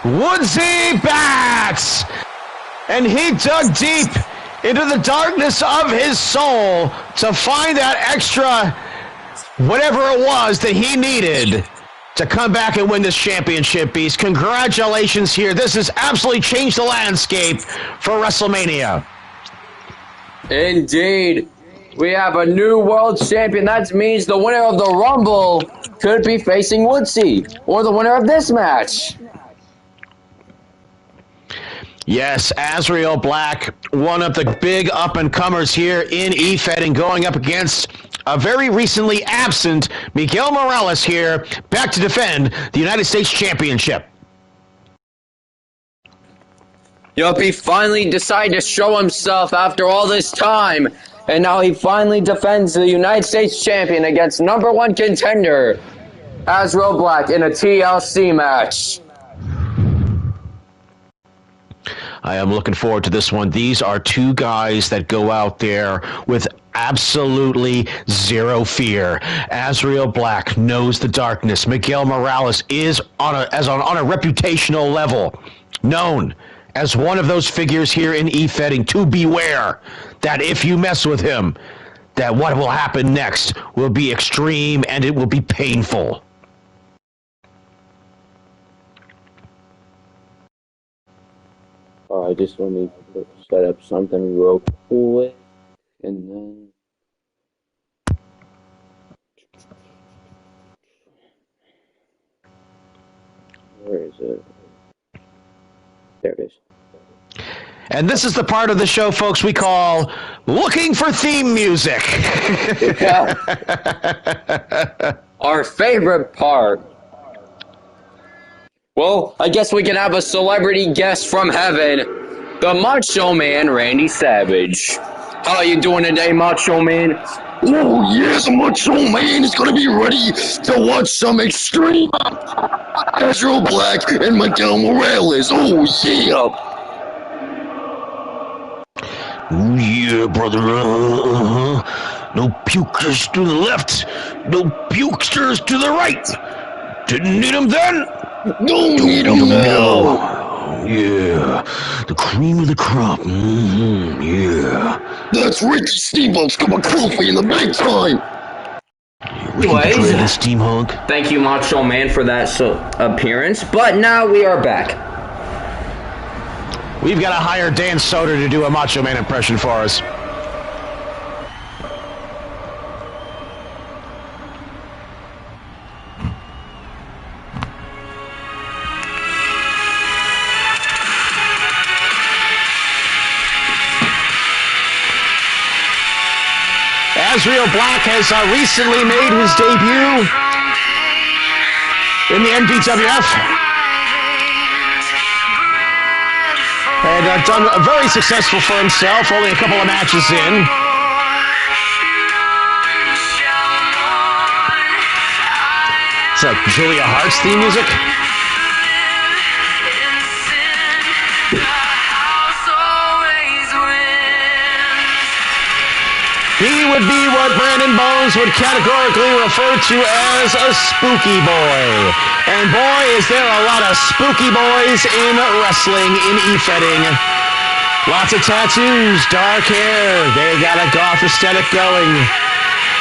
T-Man. Woodsy Bats! And he dug deep into the darkness of his soul to find that extra whatever it was that he needed to come back and win this championship, Beast. Congratulations here. This has absolutely changed the landscape for WrestleMania. Indeed. We have a new world champion. That means the winner of the Rumble could be facing Woodsy, or the winner of this match. Yes, Azrael Black, one of the big up-and-comers here in EFED, and going up against a very recently absent Miguel Morales here, back to defend the United States Championship. Yup, he finally decided to show himself after all this time, and now he finally defends the United States Champion against #1 contender, Azrael Black, in a TLC match. I am looking forward to this one. These are two guys that go out there with absolutely zero fear. Azrael Black knows the darkness. Miguel Morales is on a reputational level known as one of those figures here in EFEDing to beware that if you mess with him, that what will happen next will be extreme and it will be painful. I just want to set up something real quick, and then where is it? There it is. And this is the part of the show, folks, we call Looking for Theme Music. Yeah. Our favorite part. Well, I guess we can have a celebrity guest from heaven, the Macho Man, Randy Savage. How are you doing today, Macho Man? Oh, yes, Macho Man is going to be ready to watch some extreme Azrael Black and Miguel Morales. Oh, yeah. Oh, yeah, brother. No pukesters to the left. No pukesters to the right. Didn't need them then. Don't need them now. Yeah. The cream of the crop. Yeah. That's Ricky Steamboat's cup of coffee in the big time. Anyways, Steam Hunk. thank you, Macho Man, for that appearance. But now we are back. We've got to hire Dan Soder to do a Macho Man impression for us. Azrael Black has recently made his debut in the NBWF and done very successful for himself, only a couple of matches in. It's like Julia Hart's theme music. He would be what Brandon Bones would categorically refer to as a spooky boy. And boy, is there a lot of spooky boys in wrestling, in e-fetting. Lots of tattoos, dark hair, they got a goth aesthetic going.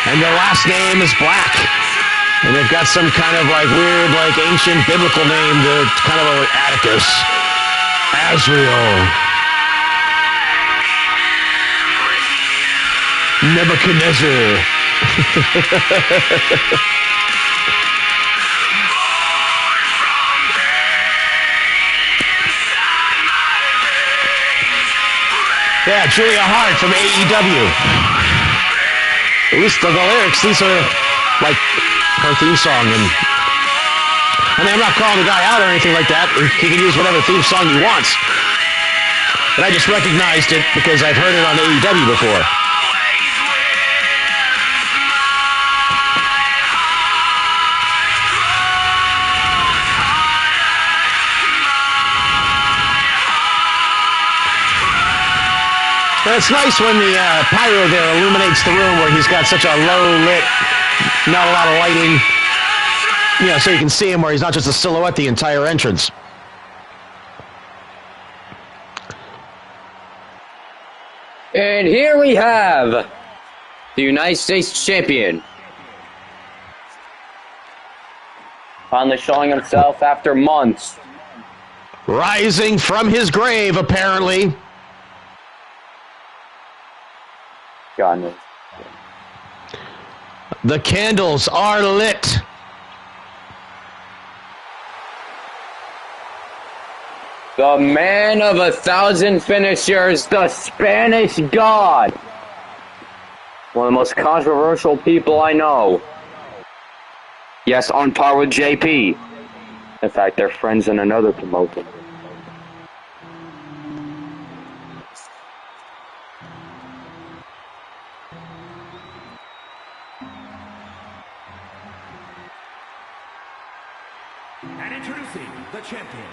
And their last name is Black. And they've got some kind of like weird, like ancient biblical name, kind of like Atticus. Azrael. Nebuchadnezzar. Yeah, Julia Hart from AEW. At least the lyrics, these are like her theme song. And I mean, I'm not calling the guy out or anything like that. He can use whatever theme song he wants. But I just recognized it because I've heard it on AEW before. It's nice when the pyro there illuminates the room where he's got such a low lit, not a lot of lighting. You know, so you can see him where he's not just a silhouette the entire entrance. And here we have the United States champion. Finally showing himself after months. Rising from his grave, apparently. God knows. The candles are lit. The man of 1,000 finishers, the Spanish God. One of the most controversial people I know. Yes, on par with JP. In fact, they're friends in another promotion. And introducing the champion,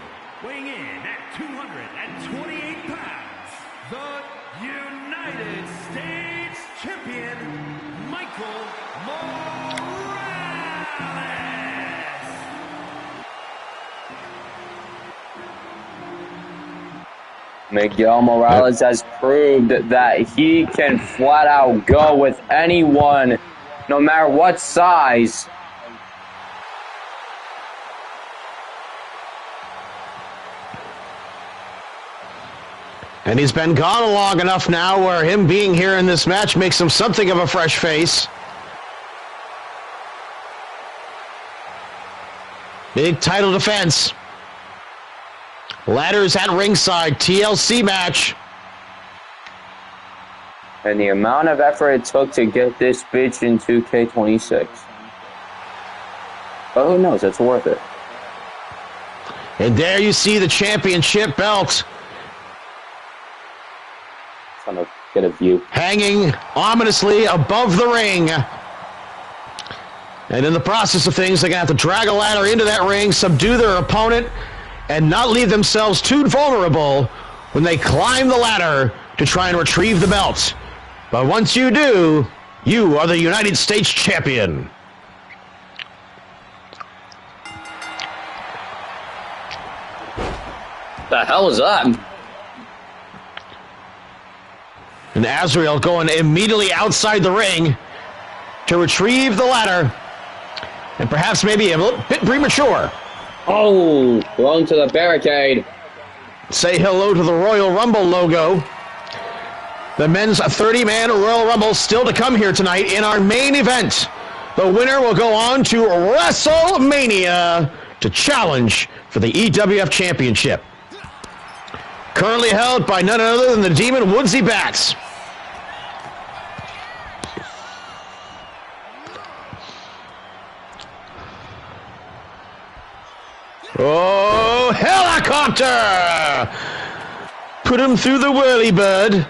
weighing in at 228 pounds, the United States champion, Michael Morales. Miguel Morales has proved that he can flat out go with anyone, no matter what size. And he's been gone long enough now where him being here in this match makes him something of a fresh face. Big title defense. Ladders at ringside, TLC match. And the amount of effort it took to get this bitch in 2K26. But who knows, it's worth it. And there you see the championship belt. Trying to get a view. Hanging ominously above the ring. And in the process of things, they're going to have to drag a ladder into that ring, subdue their opponent, and not leave themselves too vulnerable when they climb the ladder to try and retrieve the belt. But once you do, you are the United States champion. The hell is that? And Azrael going immediately outside the ring to retrieve the ladder. And perhaps maybe a little bit premature. Oh, thrown to the barricade. Say hello to the Royal Rumble logo. The men's 30-man Royal Rumble still to come here tonight in our main event. The winner will go on to Wrestlemania to challenge for the EWF Championship. Currently held by none other than the Demon Woodsy Bats. Oh, helicopter! Put him through the whirly-bird.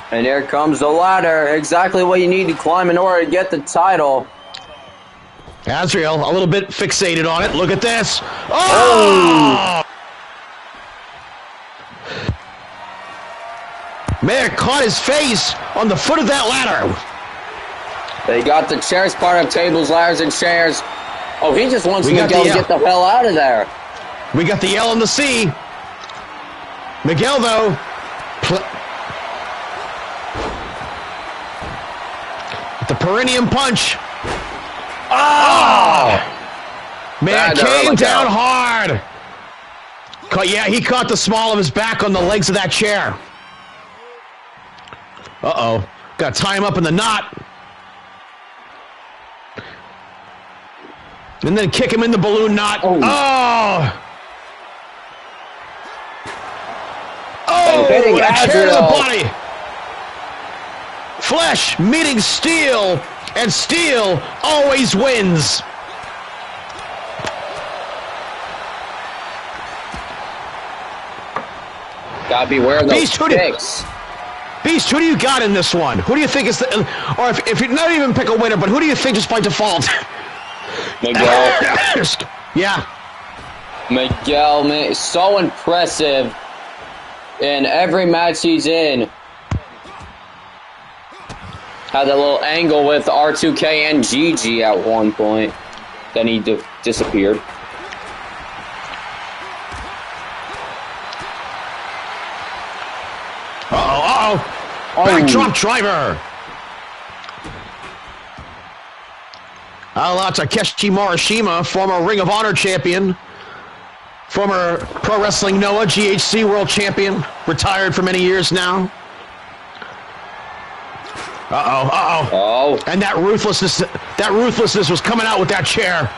And here comes the ladder. Exactly what you need to climb in order to get the title. Azrael, a little bit fixated on it. Look at this. Oh! Man caught his face on the foot of that ladder. They got the chairs part of tables, ladders, and chairs. Oh, he just wants We got Miguel the, to get the hell out of there. We got the L and the C. Miguel, though. The perineum punch. Oh! Man, came down hard. Yeah, he caught the small of his back on the legs of that chair. Uh-oh. Got to tie him up in the knot. And then kick him in the balloon knot. Oh! Oh! And a chair to the body. Flesh meeting steel, and steel always wins. Gotta beware of those kicks. Beast, who do you got in this one? Who do you think is the... Or if you not even pick a winner, but who do you think just by default? Miguel. Yeah. Miguel, man, so impressive. in every match he's in. Had that little angle with R2K and Gigi at one point. Then he disappeared. Backdrop driver. Out to Takeshi Morishima, former Ring of Honor champion, former Pro Wrestling Noah GHC World Champion, retired for many years now. Oh. And that ruthlessness was coming out with that chair.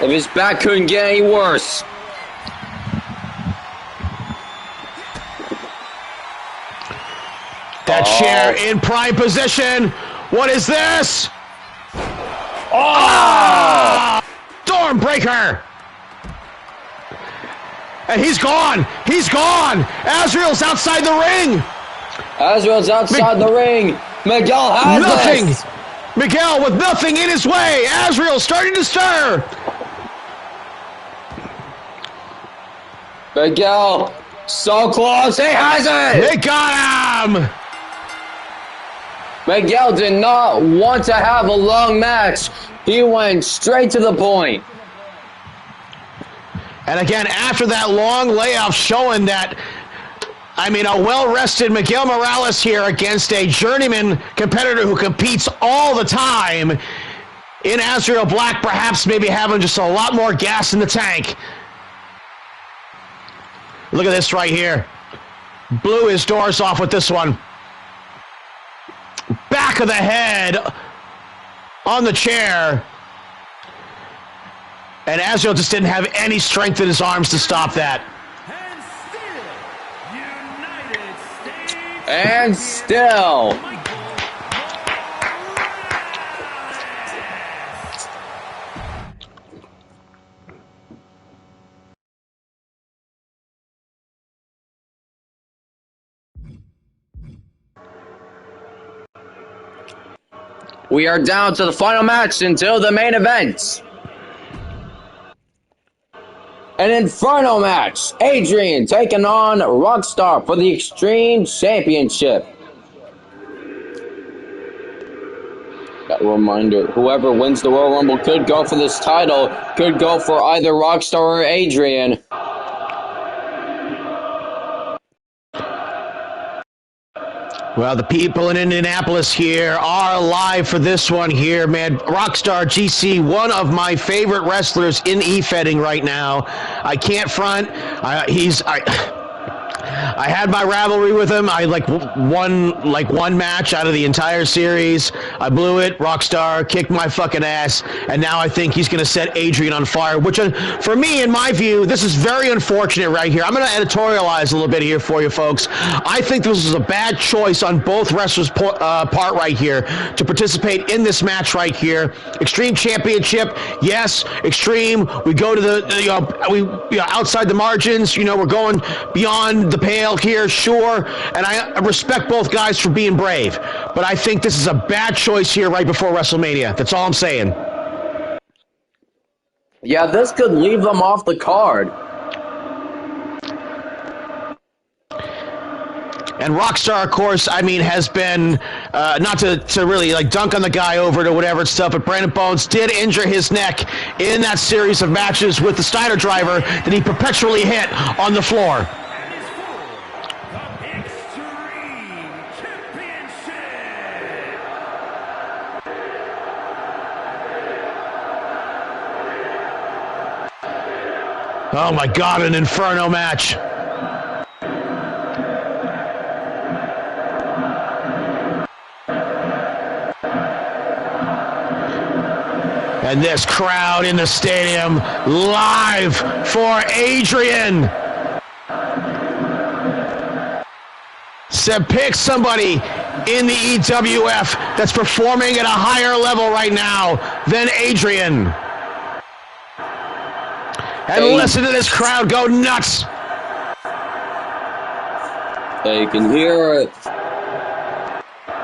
If his back couldn't get any worse. That chair in prime position. What is this? Stormbreaker. And he's gone. He's gone. Azrael's outside the ring. Azrael's outside the ring. Miguel has nothing. this. Miguel with nothing in his way. Azrael starting to stir. Miguel, so close. He has it. They got him. Miguel did not want to have a long match. He went straight to the point. And again, after that long layoff showing that, I mean, a well-rested Miguel Morales here against a journeyman competitor who competes all the time in Azrael Black, perhaps maybe having just a lot more gas in the tank. Look at this right here. Blew his doors off with this one. Back of the head on the chair. And Azrael just didn't have any strength in his arms to stop that. And still. We are down to the final match until the main event. An Inferno match. Adrian taking on Rockstar for the Extreme Championship. Got a reminder, whoever wins the Royal Rumble could go for this title, could go for either Rockstar or Adrian. Well, the people in Indianapolis here are live for this one here, man. Rockstar GC, one of my favorite wrestlers in E-Feding right now. I can't front. I had my rivalry with him. I won one match out of the entire series. I blew it. Rockstar kicked my fucking ass, and now I think he's going to set Adrian on fire, which for me, in my view, this is very unfortunate right here. I'm going to editorialize a little bit here for you folks. I think this is a bad choice on both wrestlers' part right here to participate in this match right here. Extreme Championship, yes, Extreme. We go to the outside the margins. We're going beyond the pale here, sure, and I respect both guys for being brave, but I think this is a bad choice here right before WrestleMania. That's all I'm saying. Yeah, this could leave them off the card. And Rockstar, of course, I mean, has been, not to really dunk on the guy over to whatever and stuff, but Brandon Bones did injure his neck in that series of matches with the Steiner driver that he perpetually hit on the floor. Oh my God, an Inferno match. And this crowd in the stadium live for Adrian. Said pick somebody in the EWF that's performing at a higher level right now than Adrian. And listen to this crowd go nuts. They can hear it.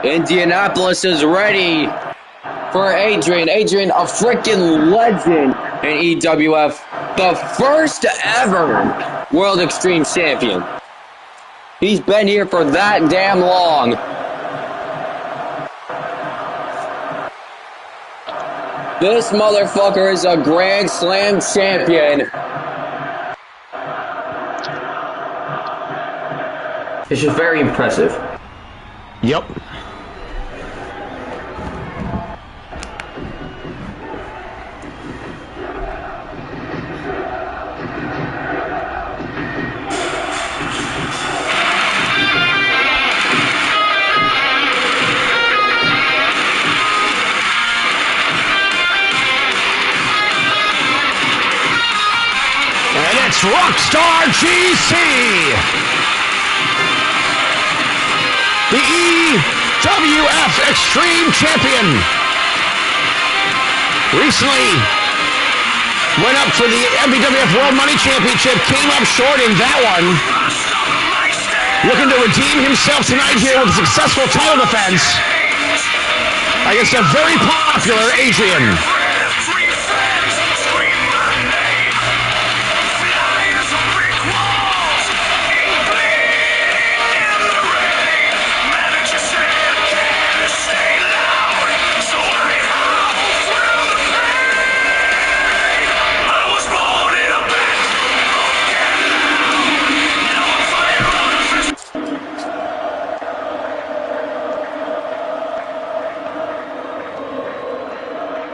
Indianapolis is ready for Adrian. Adrian, a freaking legend in EWF. The first ever World Extreme Champion. He's been here for that damn long. This motherfucker is a Grand Slam champion. It's just very impressive. Yep. Rockstar GC, the EWF Extreme Champion, recently went up for the MVWF World Money Championship, came up short in that one, looking to redeem himself tonight here with a successful title defense against a very popular Adrian.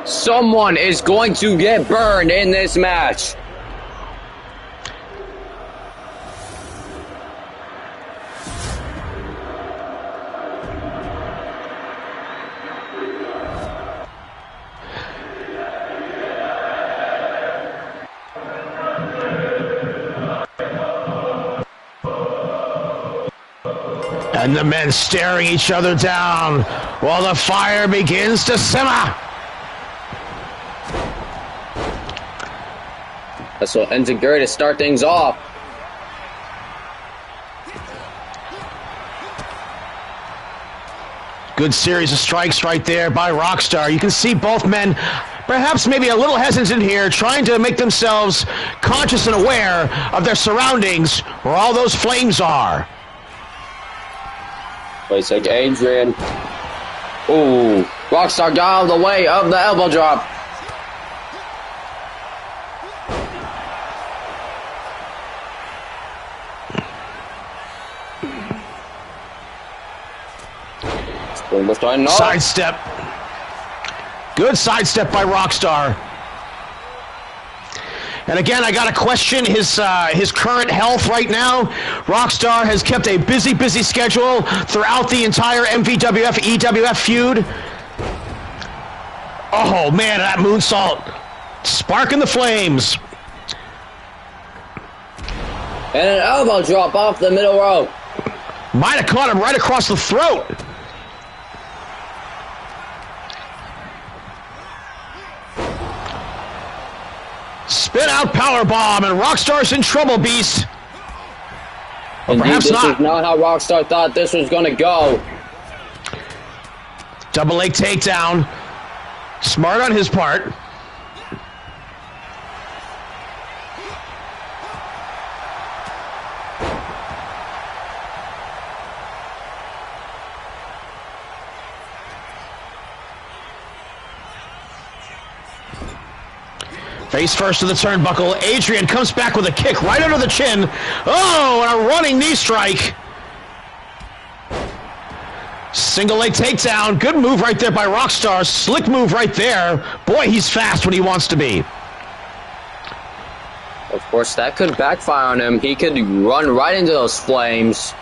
Someone is going to get burned in this match. And the men staring each other down while the fire begins to simmer. That's what Enziguri to start things off. Good series of strikes right there by Rockstar. You can see both men perhaps maybe a little hesitant here, trying to make themselves conscious and aware of their surroundings, where all those flames are. Wait a second, Adrian. Ooh, Rockstar got out of the way of the elbow drop. Sidestep. Good sidestep by Rockstar. And again, I got to question his current health right now. Rockstar has kept a busy schedule throughout the entire MVWF EWF feud. Oh man, that moonsault sparking the flames. And an elbow drop off the middle rope. Might have caught him right across the throat. Spin out powerbomb, and Rockstar's in trouble, Beast. Or indeed, perhaps this not. is not how Rockstar thought this was going to go. Double leg takedown. Smart on his part. Face first to the turnbuckle. Adrian comes back with a kick right under the chin. Oh, and a running knee strike. Single leg takedown. Good move right there by Rockstar. Slick move right there. Boy, he's fast when he wants to be. Of course, that could backfire on him. He could run right into those flames.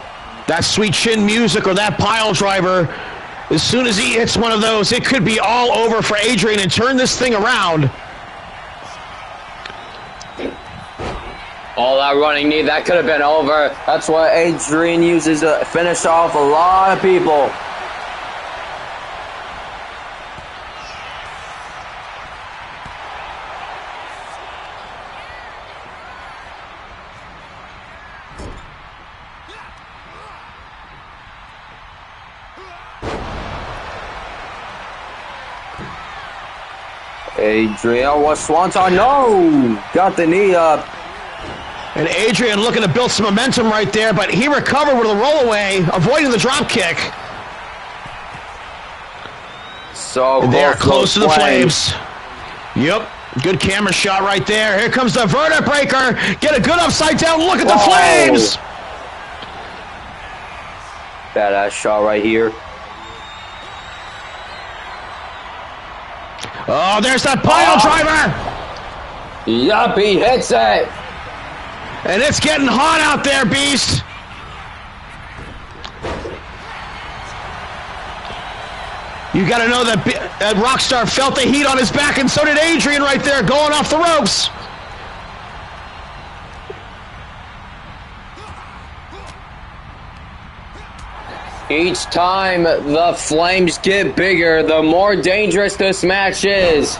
That sweet chin music or that pile driver, as soon as he hits one of those, it could be all over for Adrian and turn this thing around. All that running knee, that could have been over. That's what Adrian uses to finish off a lot of people. Adrian was Swanton. No! Got the knee up. And Adrian looking to build some momentum right there, but he recovered with a rollaway, avoiding the drop kick. So and they are close to the Flames. Yep. Good camera shot right there. Here comes the vertebraker. Get a good upside down look at the Flames. Badass shot right here. Oh, there's that pile driver. Yup, he hits it. And it's getting hot out there, Beast. You got to know that Rockstar felt the heat on his back, and so did Adrian right there, going off the ropes. Each time the Flames get bigger, the more dangerous this match is.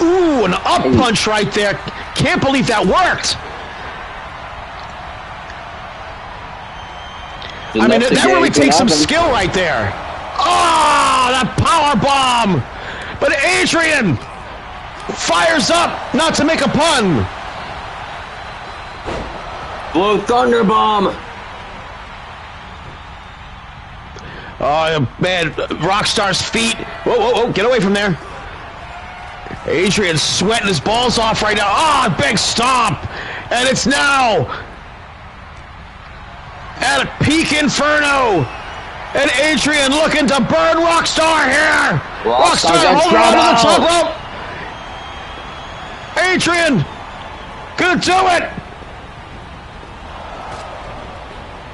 Ooh, an up punch right there. Can't believe that worked. I mean, that really takes some skill right there. Oh, that power bomb. But Adrian fires up, not to make a pun. Blue Thunder Bomb. Oh, man, Rockstar's feet. Whoa, whoa, whoa, get away from there. Adrian's sweating his balls off right now. Ah, big stomp. And it's now at a peak inferno. And Adrian looking to burn Rockstar here. Rockstar holding on to the top rope. Adrian gonna do it.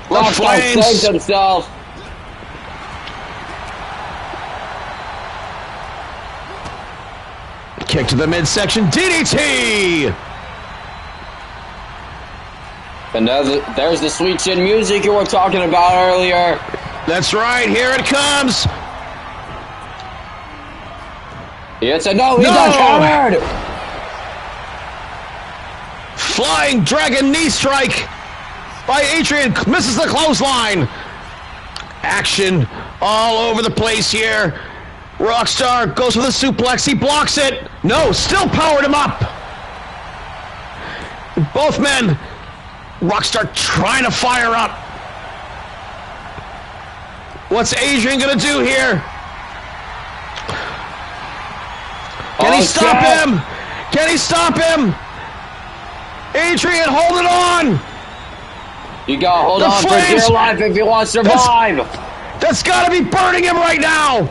Rockstar saved himself. Kick to the midsection, DDT! And there's the sweet chin music you were talking about earlier. That's right, here it comes! It's a no, he's uncovered! Flying Dragon knee strike by Adrian, misses the clothesline. Action all over the place here. Rockstar goes for the suplex, he blocks it. No, still powered him up. Both men, Rockstar trying to fire up. What's Adrian gonna do here? Can he stop him? Can he stop him? Adrian, hold it on. You gotta hold on for dear life if you want to survive. That's gotta be burning him right now.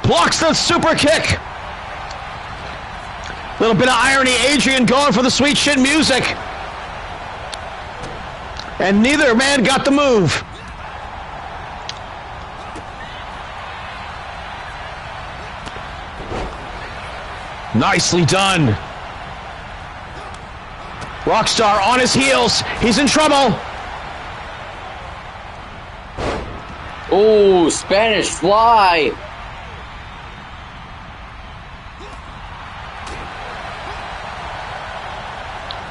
Blocks the super kick. Little bit of irony, Adrian going for the sweet shit music. And neither man got the move. Nicely done. Rockstar on his heels. He's in trouble. Ooh, Spanish Fly.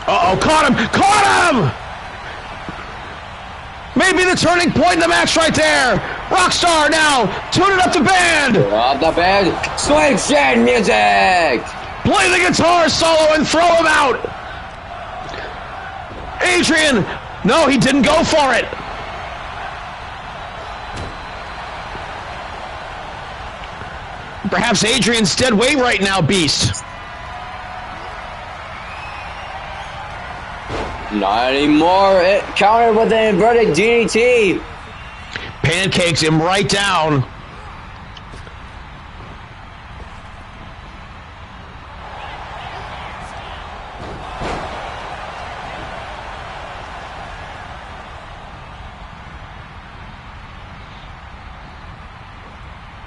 Uh-oh, caught him! Caught him! Maybe the turning point in the match right there. Rockstar now tuning up the band. Up the band. Sweet shit music. Play the guitar solo and throw him out. Adrian, no, he didn't go for it. Perhaps Adrian's dead weight right now, Beast. Not anymore. It countered with an inverted DDT. Pancakes him right down.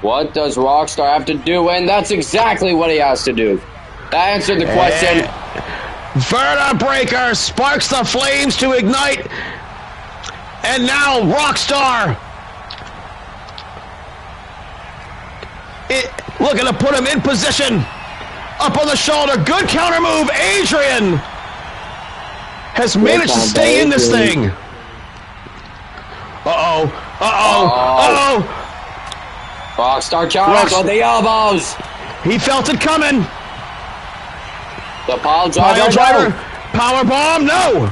What does Rockstar have to do? And that's exactly what he has to do. That answered the question. Vertebreaker sparks the flames to ignite. And now Rockstar looking to put him in position. Up on the shoulder. Good counter move. Adrian has managed to stay in this thing. Uh-oh. Uh-oh. Uh-oh. Rockstar counters with the elbows. He felt it coming. The pile driver. Power bomb. No.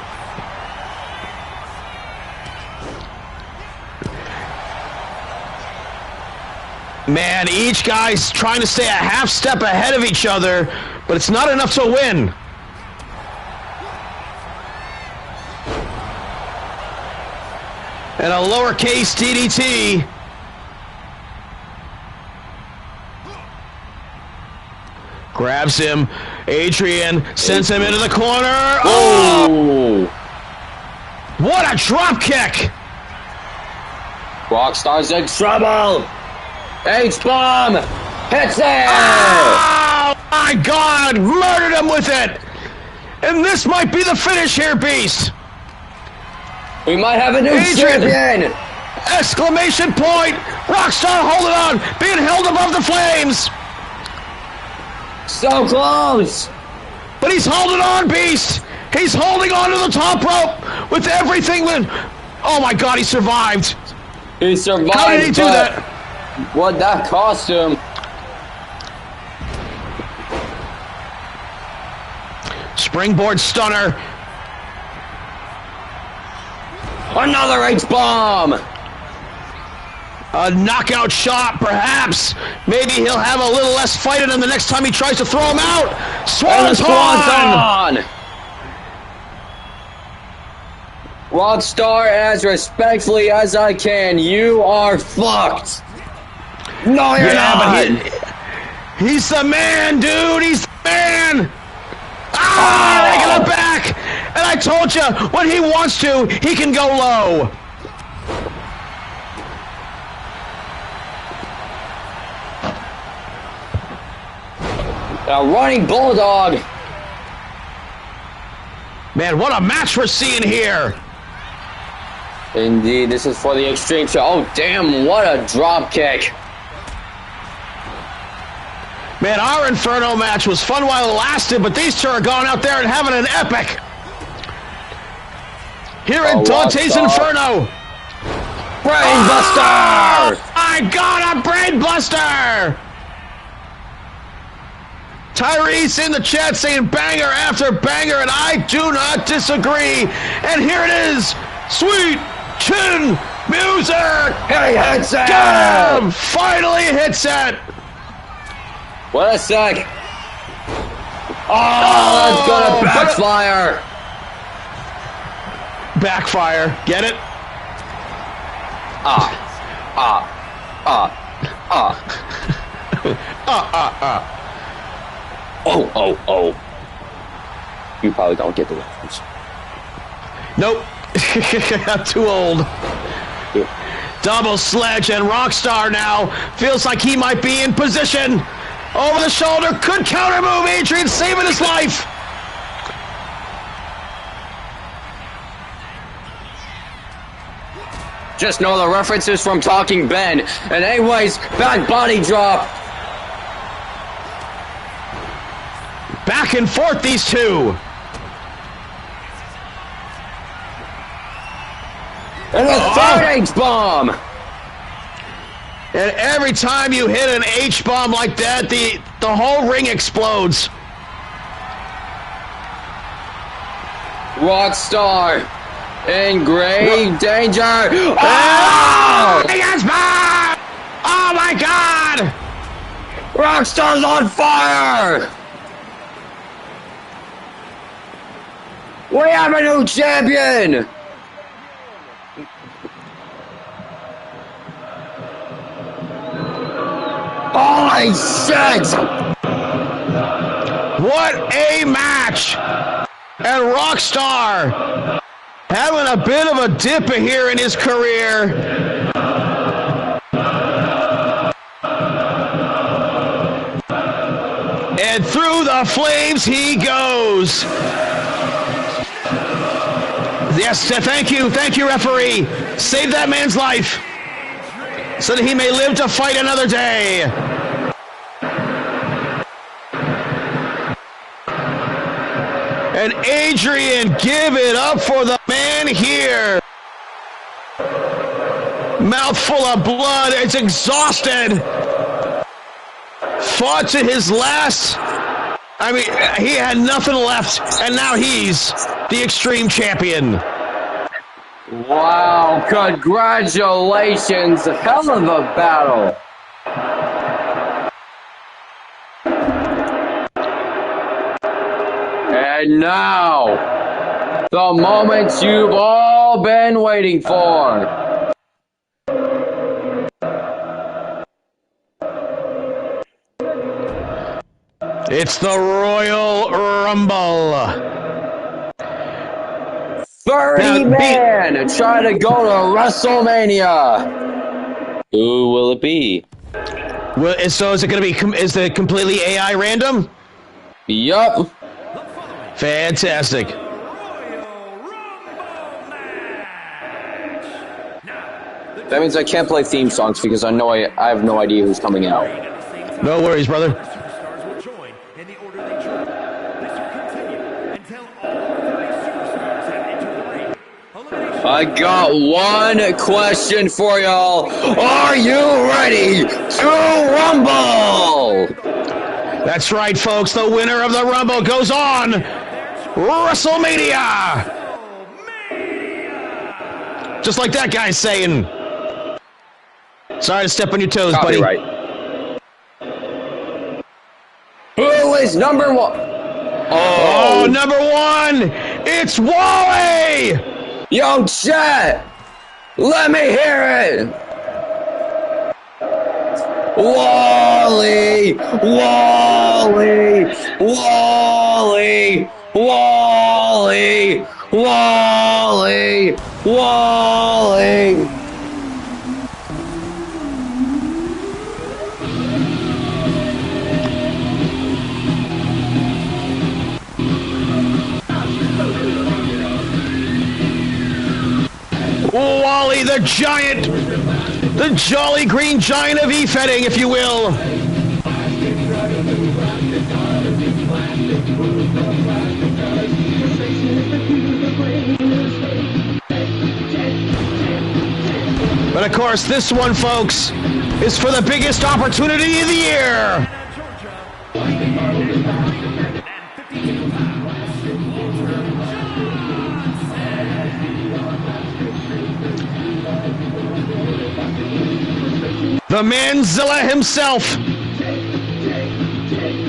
Man, each guy's trying to stay a half step ahead of each other, but it's not enough to win. And a lowercase DDT. Grabs him. Adrian sends him into the corner. Oh! What a drop kick! Rockstar's in trouble. H-bomb hits it. Oh my God! Murdered him with it. And this might be the finish here, Beast. We might have a new champion! Exclamation point! Rockstar holding on! Being held above the flames! So close! But he's holding on, Beast! He's holding on to the top rope with everything with... Oh my God, he survived! He survived. How did he do that? What that cost him? Springboard stunner. Another H-bomb! A knockout shot, perhaps. Maybe he'll have a little less fight in him the next time he tries to throw him out. Swanton! Rockstar, as respectfully as I can, you are fucked. No, you're not. But he's the man, dude. He's the man. Taking it back. And I told you, when he wants to, he can go low. A running bulldog. Man, what a match we're seeing here. Indeed, this is for the extreme show. Oh, damn, what a drop kick. Man, our Inferno match was fun while it lasted, but these two are going out there and having an epic. Here in Dante's Inferno. Brainbuster! I got a brainbuster! Tyrese in the chat saying banger after banger, and I do not disagree. And here it is, Sweet Chin Music! He hits it! Got him! Finally hits it! What a sec. Oh, that's gonna backfire. Backfire. Get it? Oh. You probably don't get the reference. Nope. I'm too old. Yeah. Double sledge, and Rockstar now feels like he might be in position. Over the shoulder, could counter move. Adrian saving his life. Just know the references from Talking Ben. And anyways, back body drop. Back and forth, these two. And a third H-bomb. And every time you hit an H-bomb like that, the whole ring explodes. Rockstar in grave danger. Oh! Oh my God! Rockstar's on fire! We have a new champion! Holy shit! What a match! And Rockstar having a bit of a dip here in his career. And through the flames he goes. Yes, thank you, referee. Save that man's life so that he may live to fight another day. And Adrian, give it up for the man here. Mouth full of blood. It's exhausted. Fought to his last. I mean, he had nothing left, and now he's the Extreme Champion. Wow, congratulations. Hell of a battle. And now, the moment you've all been waiting for. It's the Royal Rumble. 30 men try to go to WrestleMania. Who will it be? Well, so is it going to be? Is it completely AI random? Yup. Fantastic. That means I can't play theme songs because I know I have no idea who's coming out. No worries, brother. I got one question for y'all. Are you ready to rumble? That's right, folks. The winner of the Rumble goes on Wrestlemania. Just like that guy's saying. Sorry to step on your toes, buddy. Right. Who is number one? Oh, number one. It's Wally. Yo, chat! Let me hear it! Wally! Wally! Wally! Wally! Wally! Wally! Wally the Giant, the jolly green giant of e-fetting, if you will. But of course, this one, folks, is for the biggest opportunity of the year. The Manzilla himself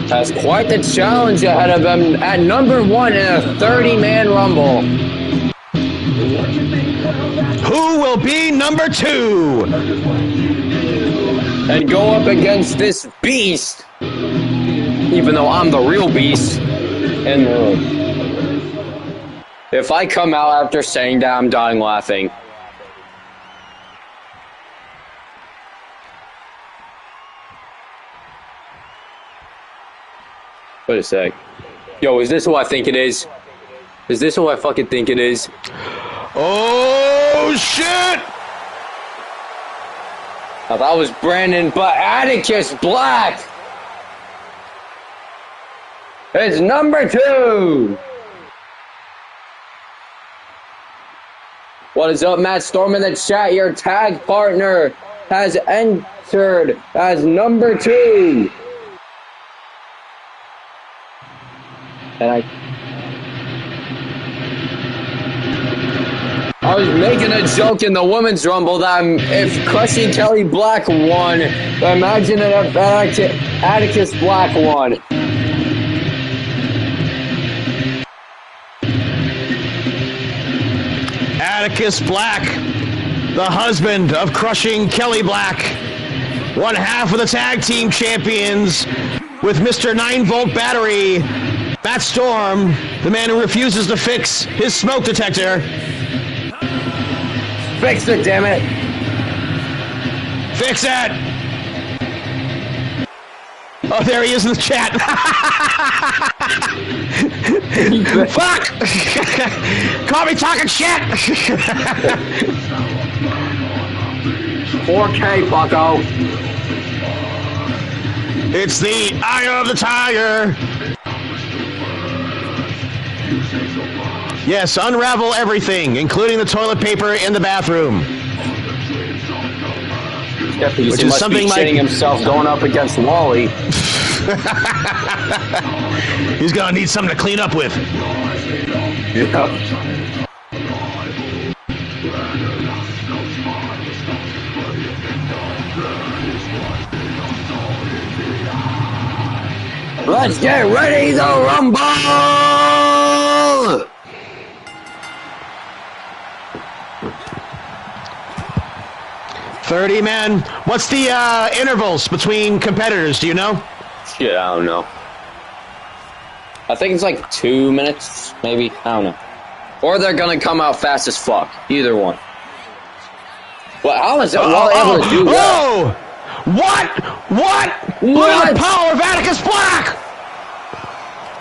has quite the challenge ahead of him at number one in a 30-man rumble. Who will be number two? And go up against this beast, even though I'm the real beast in the room. If I come out after saying that, I'm dying laughing. Wait a sec. Yo, is this who I think it is? Is this who I fucking think it is? Oh, shit! I thought it was Brandon, but Atticus Black! It's number two! What is up, Matt Storm in the chat? Your tag partner has entered as number two. And I was making a joke in the women's rumble that if Crushing Kelly Black won, imagine if Atticus Black won. Atticus Black, the husband of Crushing Kelly Black, one half of the tag team champions with Mr. 9-volt battery. Matt Storm, the man who refuses to fix his smoke detector. Fix it, damn it. Fix it. Oh, there he is in the chat. Fuck! Call me talking shit. 4K, bucko. It's the Eye of the Tiger. Yes, unravel everything, including the toilet paper in the bathroom. Which is something be shitting himself going up against Wally. He's gonna need something to clean up with. Yeah. Let's get ready to rumble! 30 men. What's the intervals between competitors? Do you know? Shit, I don't know. I think it's like 2 minutes, maybe. I don't know. Or they're gonna come out fast as fuck. Either one. Well, how is Wally able to do that? Oh! What? Look at the power of Atticus Black!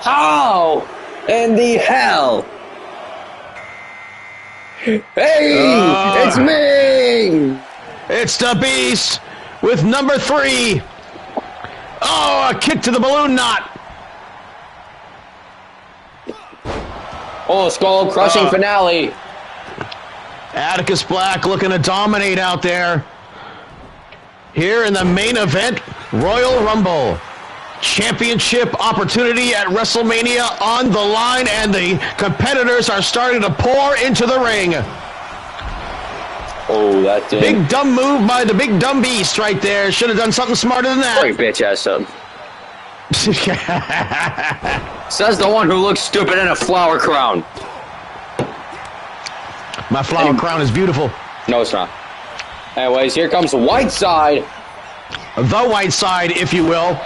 How in the hell? Hey, it's me! It's the Beast with number 3. Oh, a kick to the balloon knot. Oh, skull crushing finale. Atticus Black looking to dominate out there. Here in the main event, Royal Rumble. Championship opportunity at Wrestlemania on the line, and the competitors are starting to pour into the ring. Oh, that did. Big dumb move by the big dumb Beast right there. Should have done something smarter than that. Sorry, bitch ass something. Says the one who looks stupid in a flower crown. My flower crown is beautiful. No, it's not. Anyways, here comes Whiteside. The Whiteside, if you will.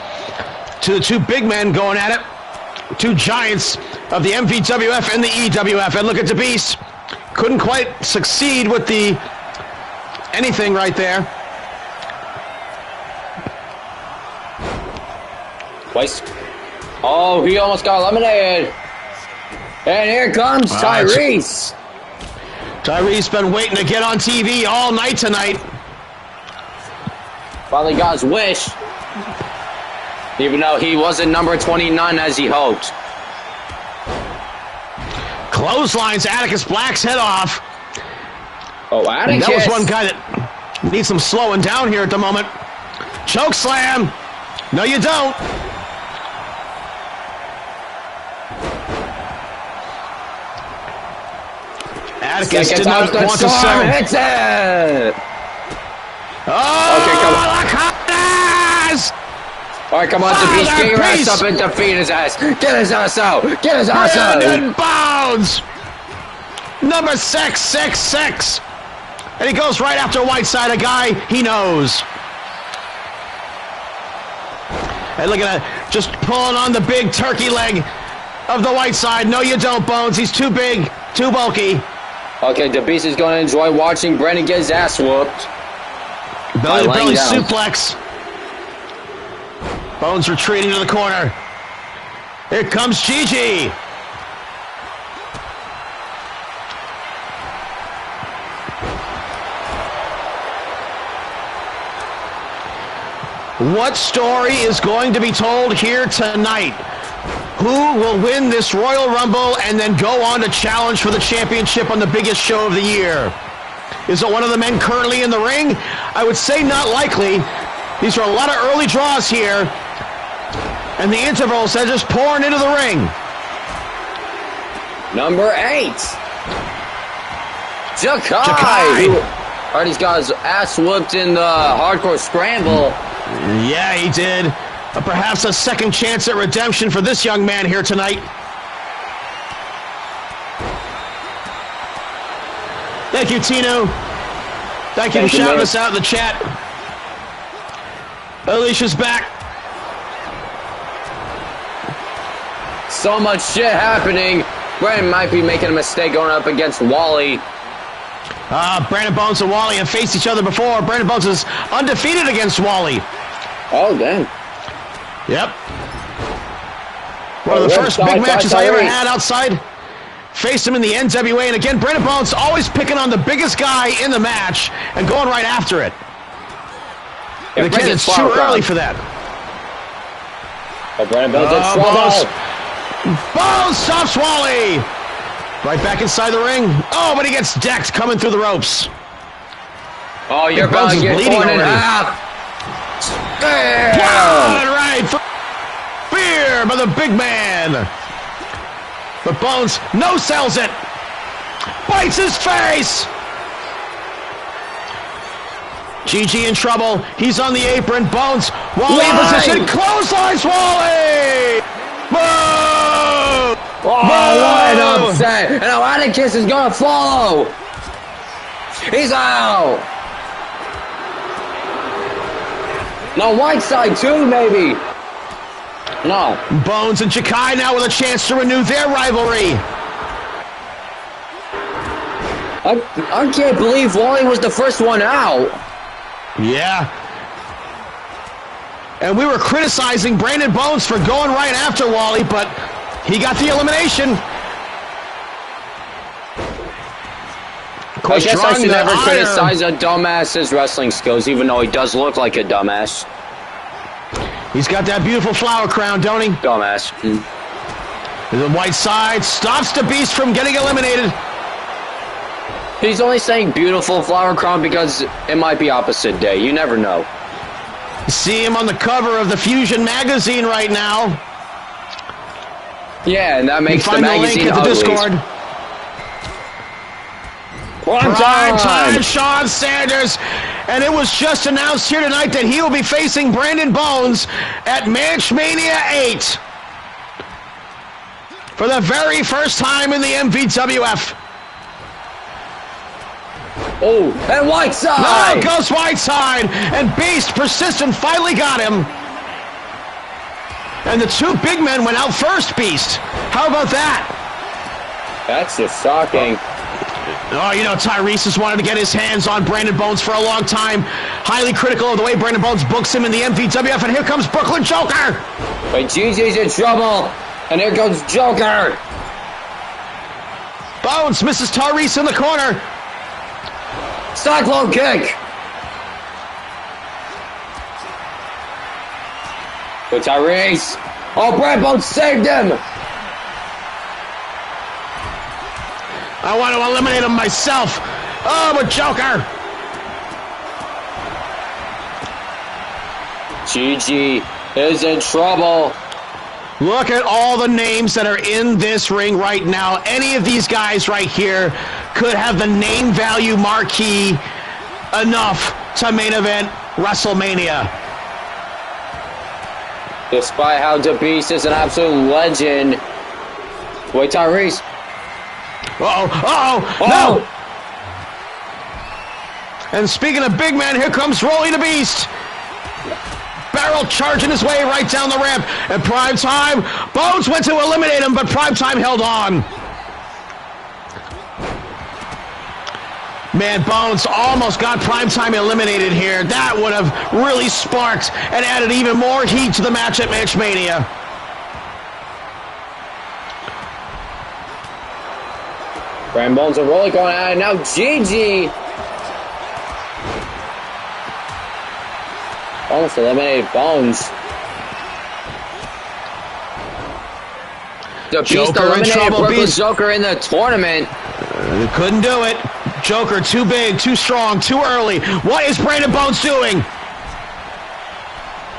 To the two big men going at it. Two giants of the MVWF and the EWF. And look at the Beast. Couldn't quite succeed with the anything right there. Weiss. Oh, he almost got eliminated. And here comes Tyrese. Tyrese been waiting to get on TV all night tonight. Finally got his wish. Even though he wasn't number 29 as he hoped. Clotheslines Atticus Black's head off. Oh, Atticus. That was one guy that needs some slowing down here at the moment. Choke slam. No, you don't. Atticus did not want to sell. Hits it. Oh, okay, come on. All right, come on, the Beast, get your ass up and defeat his ass. Get his ass out. Get his ass out. Brandon Bounds. Number 666. And he goes right after Whiteside, a guy he knows. And look at that, just pulling on the big turkey leg of the Whiteside. No, you don't, Bones. He's too big, too bulky. Okay, the Beast is going to enjoy watching Brandon get his ass whooped. Belly to belly suplex. Bones retreating to the corner. Here comes Gigi. What story is going to be told here tonight? Who will win this Royal Rumble and then go on to challenge for the championship on the biggest show of the year? Is it one of the men currently in the ring? I would say not likely. These are a lot of early draws here. And the intervals are just pouring into the ring. Number 8. Jakai. Already's got his ass whooped in the hardcore scramble. Yeah, he did. Perhaps a second chance at redemption for this young man here tonight. Thank you, Tino. Thank you for shouting us out in the chat. Alicia's back. So much shit happening. Brandon might be making a mistake going up against Wally. Brandon Bones and Wally have faced each other before. Brandon Bones is undefeated against Wally. Oh, damn. Yep. One of the first big matches I ever had outside. Faced him in the NWA. And again, Brandon Bones always picking on the biggest guy in the match and going right after it. And again, it's too early for that. Oh, Brandon Bones in trouble. Bones stops Wally. Right back inside the ring. Oh, but he gets decked coming through the ropes. Oh, you're Bones going is to get bleeding torn in already. half. Blood right through. Spear by the big man. But Bones no-sells it. Bites his face. Gigi in trouble. He's on the apron. Bones. Wally in position. Clotheslines Wally. Whoa! Oh, what an upset. And Atticus is going to follow. He's out. No, Whiteside too, maybe. No. Bones and Chikai now with a chance to renew their rivalry. I can't believe Wally was the first one out. Yeah. And we were criticizing Brandon Bones for going right after Wally, but he got the elimination. I guess I should never criticize a dumbass's wrestling skills, even though he does look like a dumbass. He's got that beautiful flower crown, don't he? Dumbass. The Whiteside stops the Beast from getting eliminated. He's only saying beautiful flower crown because it might be opposite day. You never know. See him on the cover of the Fusion magazine right now. Yeah, and that makes the Find the link magazine at the ugly. Discord. Prime time, Shawn Sanders. And it was just announced here tonight that he will be facing Brandon Bones at Matchmania 8. For the very first time in the MVWF. Oh, and Whiteside! Now goes Whiteside, and Beast, persistent, finally got him. And the two big men went out first, Beast. How about that? That's just shocking. Oh, you know, Tyrese has wanted to get his hands on Brandon Bones for a long time. Highly critical of the way Brandon Bones books him in the MVWF, and here comes Brooklyn Joker. But Gigi's in trouble, and here comes Joker. Bones misses Tyrese in the corner. Cyclone kick. But Tyrese. Oh, Brad Bones saved him. I want to eliminate him myself. Oh, but Joker. Gigi is in trouble. Look at all the names that are in this ring right now. Any of these guys right here could have the name value marquee enough to main event WrestleMania. Despite how the Beast is an absolute legend. Wait, Tyrese. No! And speaking of big men, here comes Rolly the Beast. Barrel charging his way right down the ramp. And Prime Time, Bones went to eliminate him, but Prime Time held on. Man, Bones almost got Prime Time eliminated here. That would have really sparked and added even more heat to the match at Matchmania. Brand Bones and Rolly going at it. Now Gigi. Almost eliminated Bones. The Beast Joker eliminated Brooklyn Beast. Joker in the tournament. Couldn't do it. Joker too big, too strong, too early. What is Brandon Bones doing?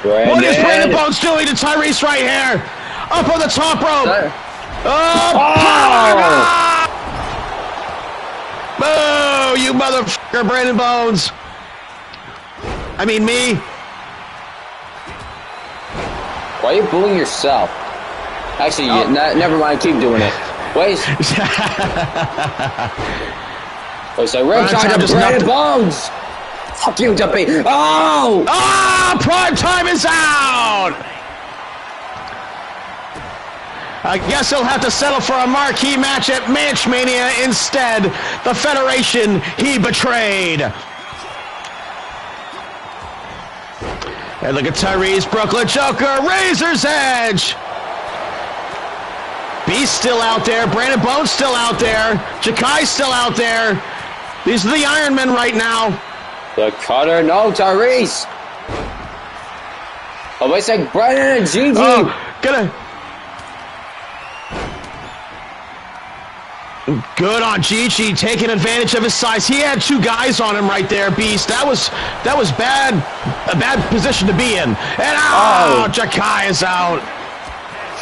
What is Brandon Bones doing to Tyrese right here? Up on the top rope. Oh, you motherfucker, Brandon Bones. I mean me. Why are you booing yourself? Actually, never mind. Keep doing it. Wait. Wait, so Ray tried to Brandon Bones. Fuck you, Duppy. Oh! Ah, Prime Time is out. I guess he'll have to settle for a marquee match at Matchmania instead. The Federation he betrayed. And look at Tyrese, Brooklyn Joker, Razor's Edge. Beast still out there. Brandon Bones still out there. Jakai's still out there. These are the Iron Men right now. The cutter, no, Tyrese. Oh, wait a sec, Brandon and Gigi. Oh, gonna. Good on Gigi, taking advantage of his size. He had two guys on him right there, Beast. That was bad, a bad position to be in. And Jakai is out.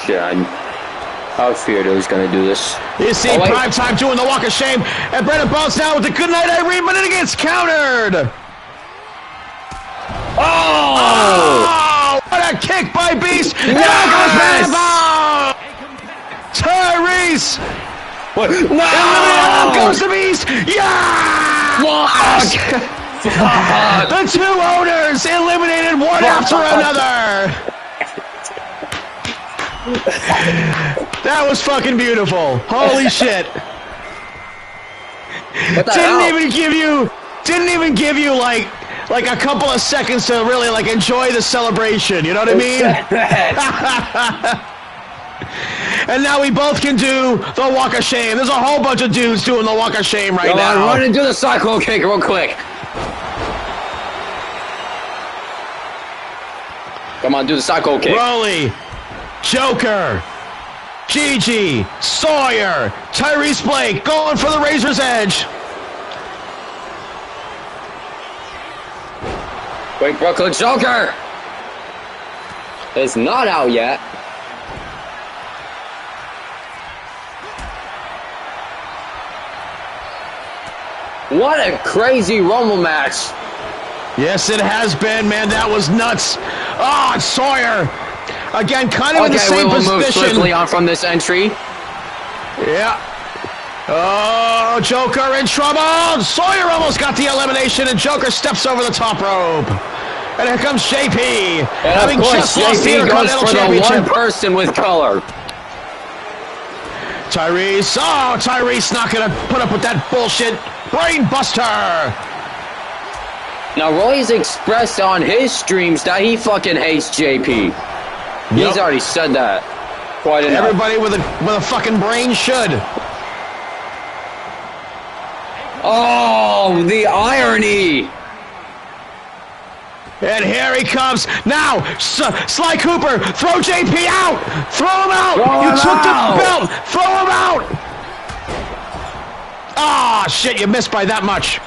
Shit, I feared he was gonna do this. You see, Prime Time doing the walk of shame, and Brennan Bones now with the good night Irene, but it gets countered. Oh! What a kick by Beast! And out goes Brennan Bones! Tyrese! What? No! Out goes the Beast! Yeah! Fuck! The two owners eliminated one after another! That was fucking beautiful. Holy shit. Didn't even give you like a couple of seconds to really like enjoy the celebration, you know what I mean? And now we both can do the walk of shame. There's a whole bunch of dudes doing the walk of shame right now. Come on, run and do the cycle kick real quick. Come on, do the cycle kick. Rolly, Joker, Gigi, Sawyer, Tyrese Blake going for the Razor's Edge. Quick, Brooklyn Joker. It's not out yet. What a crazy Rumble match. Yes, it has been, man. That was nuts. Oh, and Sawyer. Again, kind of in the same position. Move swiftly on from this entry. Yeah. Oh, Joker in trouble. Sawyer almost got the elimination, and Joker steps over the top rope. And here comes JP. And having of course, just lost the JP goes Intercontinental for the Championship. one person with color. Tyrese. Oh, Tyrese not going to put up with that bullshit. Brain buster. Now, Roy's expressed on his streams that he fucking hates JP. He's already said that quite enough. Everybody with a fucking brain should. Oh, the irony. And here he comes. Now, Sly Cooper, throw JP out. Throw him out. You took the belt. Throw him out. Ah, shit, you missed by that much.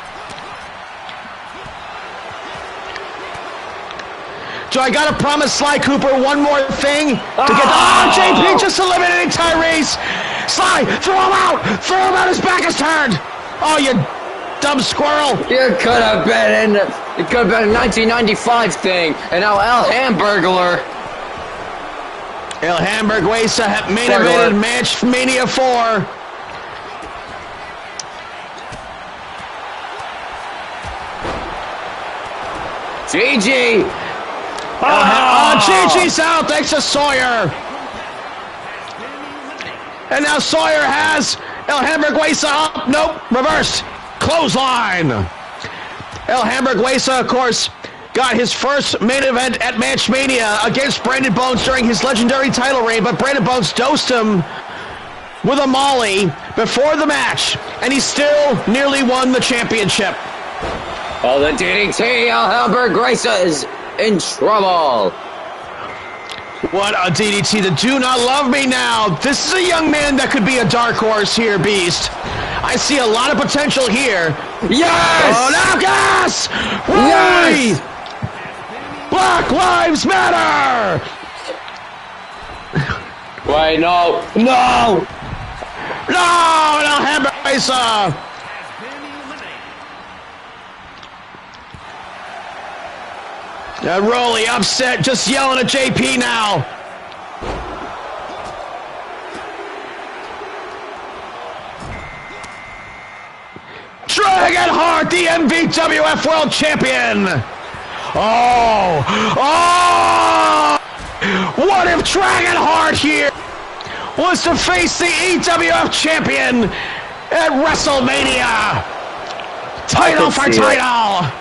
So I gotta promise Sly Cooper one more thing to get. Oh, JP just eliminating Tyrese. Sly, throw him out. Throw him out. His back is turned. Oh, you dumb squirrel. It could have been a 1995 thing, and now El Hamburglar. El Hamburguesa main evented match Mania 4. Gigi. Gigi's out thanks to Sawyer. And now Sawyer has El Hamburguesa up. Nope, reversed. Clothesline. El Hamburguesa, of course, got his first main event at Matchmania against Brandon Bones during his legendary title reign, but Brandon Bones dosed him with a Molly before the match, and he still nearly won the championship. Oh, the DDT, El Hamburguesa is in trouble. What a DDT. The Do Not Love Me Now. This is a young man that could be a dark horse here, Beast. I see a lot of potential here. Yes! Oh, now gas! Yes! Black Lives Matter! Wait, no! No! No! El Hamburguesa! And Rolly upset, just yelling at JP now. Dragon Hart, the MVWF World Champion. Oh! What if Dragon Hart here was to face the EWF Champion at Wrestlemania? Title for title.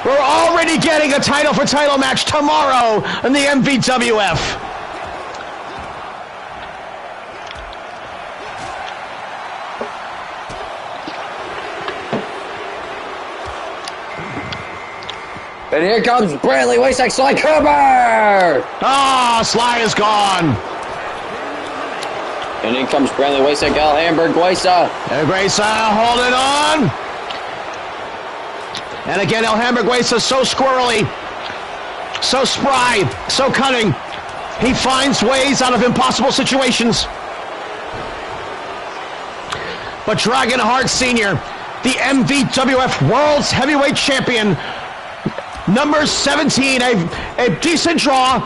We're already getting a title for title match tomorrow in the MVWF. And here comes Bradley Wayside Sly Cooper! Ah, Sly is gone. And in comes Brandon Waysack, Hamburg Guesa. And Guesa holding on. And again, El Hamburg Guesa so squirrely, so spry, so cunning. He finds ways out of impossible situations. But Dragonheart Sr., the MVWF World's Heavyweight Champion, number 17, a decent draw,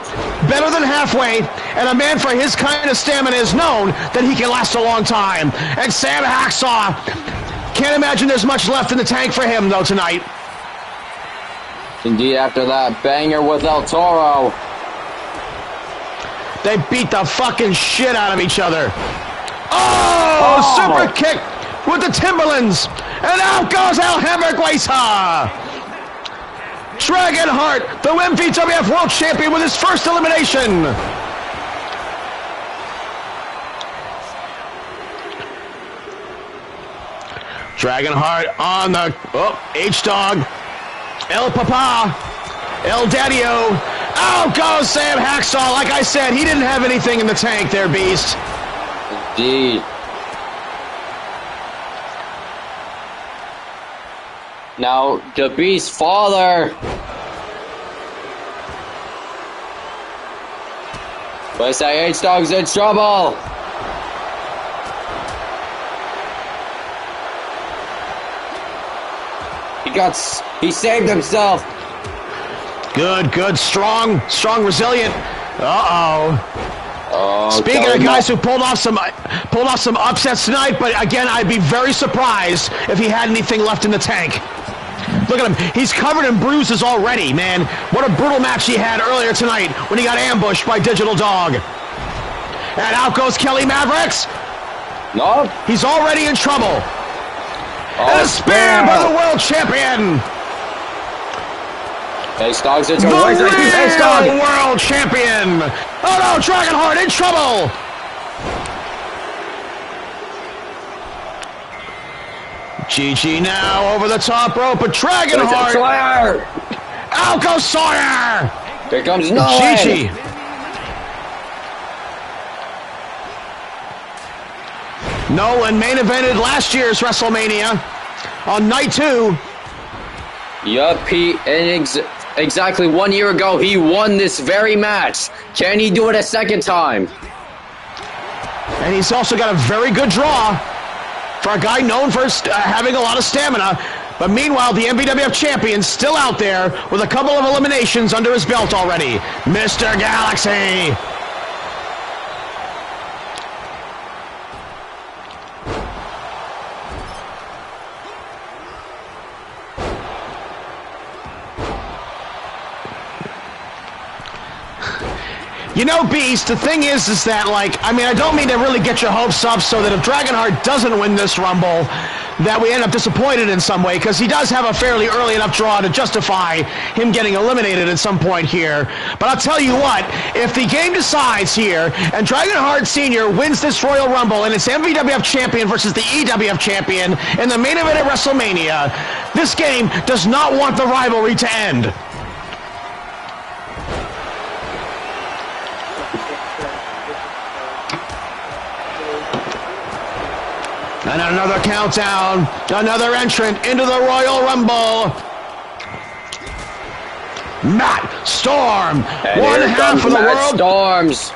better than halfway, and a man for his kind of stamina is known that he can last a long time. And Sam Hacksaw, can't imagine there's much left in the tank for him, though, tonight. Indeed, after that banger with El Toro. They beat the fucking shit out of each other. Oh! Super kick with the Timberlands. And out goes El Hamburg Guesa. Dragonheart, the MVWF World Champion, with his first elimination. Dragonheart on the H-Dog. El Papa. El Daddy-O. Out goes Sam Hacksaw. Like I said, he didn't have anything in the tank there, Beast. Indeed. Now, the Beast's father. Westside H-Dog's in trouble. He saved himself. Good, strong, resilient. Uh-oh. Speaking of guys who pulled off some upsets tonight, but again, I'd be very surprised if he had anything left in the tank. Look at him. He's covered in bruises already, man. What a brutal match he had earlier tonight when he got ambushed by Digital Dog. And out goes Kelly Mavericks. No. He's already in trouble. And a spear by the world champion. H-Dog's into the real world champion. Oh no, Dragonheart in trouble. GG now over the top rope, but Dragonheart. Out goes Sawyer. Here comes Nolan. GG. Nolan main evented last year's WrestleMania on night 2. Yup, exactly 1 year ago, he won this very match. Can he do it a second time? And he's also got a very good draw for a guy known for having a lot of stamina. But meanwhile, the MVWF champion still out there with a couple of eliminations under his belt already. Mr. Galaxy. You know, Beast, the thing is that, like, I mean, I don't mean to really get your hopes up so that if Dragonheart doesn't win this Rumble, that we end up disappointed in some way, because he does have a fairly early enough draw to justify him getting eliminated at some point here. But I'll tell you what, if the game decides here, and Dragonheart Sr. wins this Royal Rumble, and it's MVWF Champion versus the EWF Champion in the main event at WrestleMania, this game does not want the rivalry to end. And another countdown, another entrant into the Royal Rumble. Matt Storm, and one half of the Matt Storms.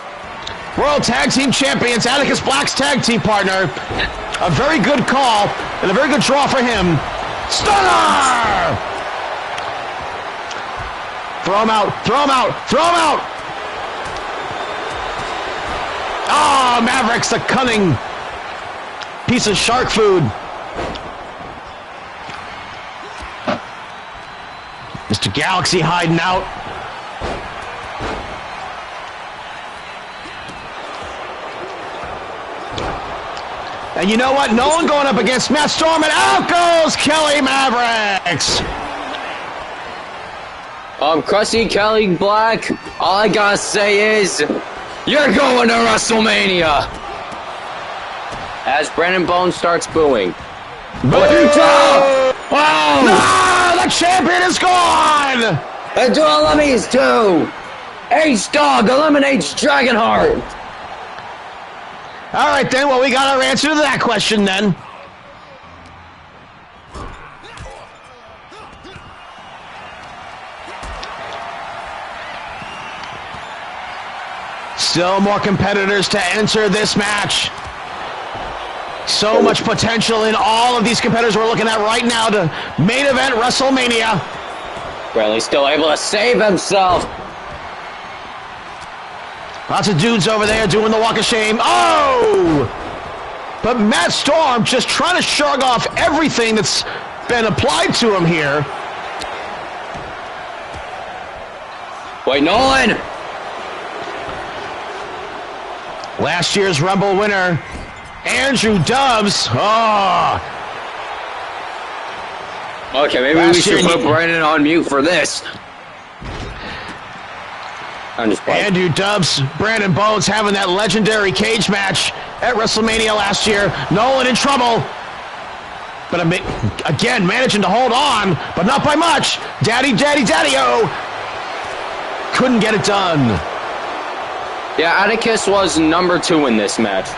World Tag Team Champions, Atticus Black's tag team partner. A very good call and a very good draw for him. Stunner! Throw him out, throw him out, throw him out! Oh, Mavericks, the cunning piece of shark food. Mr. Galaxy hiding out. And you know what? No one going up against Matt Storm, and out goes Kelly Mavericks. Krusty Kelly Black, all I gotta say is, you're going to WrestleMania. As Brandon Bones starts booing. Boo! Oh! No! The champion is gone! And to eliminates 2. H-Dog eliminates Dragonheart. All right, then. Well, we got our answer to that question, then. Still more competitors to enter this match. So much potential in all of these competitors we're looking at right now to main event WrestleMania. Bradley still able to save himself. Lots of dudes over there doing the walk of shame. Oh! But Matt Storm just trying to shrug off everything that's been applied to him here. Wait, Nolan! Last year's Rumble winner, Andrew Dobbs. Oh! Okay, maybe we should put Brandon on mute for this. I'm just playing. Andrew Dobbs, Brandon Bones having that legendary cage match at WrestleMania last year. Nolan in trouble. But again, managing to hold on, but not by much. Daddy-o. Couldn't get it done. Yeah, Atticus was number 2 in this match.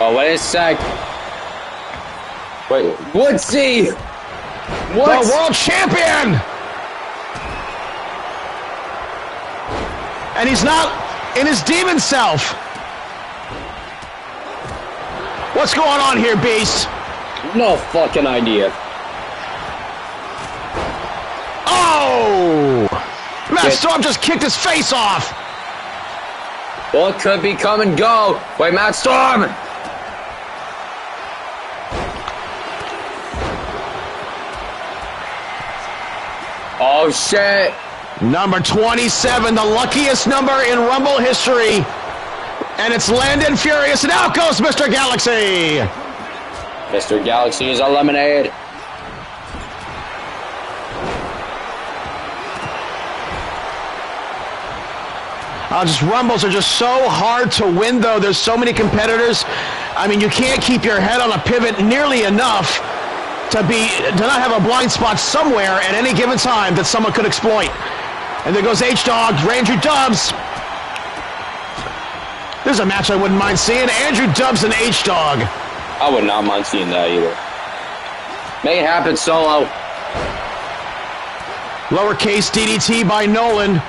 Oh, wait a sec. Wait, Woodsy! What? The world champion! And he's not in his demon self. What's going on here, Beast? No fucking idea. Oh! Matt Storm just kicked his face off. Well, it could be come and go. Wait, Matt Storm! Oh, shit. Number 27, the luckiest number in Rumble history. And it's Landon Furious, and out goes Mr. Galaxy. Mr. Galaxy is eliminated. Just Rumbles are just so hard to win, though. There's so many competitors. I mean, you can't keep your head on a pivot nearly enough to not have a blind spot somewhere at any given time that someone could exploit. And there goes H-Dog, Andrew Dobbs. There's a match I wouldn't mind seeing. Andrew Dobbs and H-Dog. I would not mind seeing that either. Make it happen, Solo. Lowercase DDT by Nolan.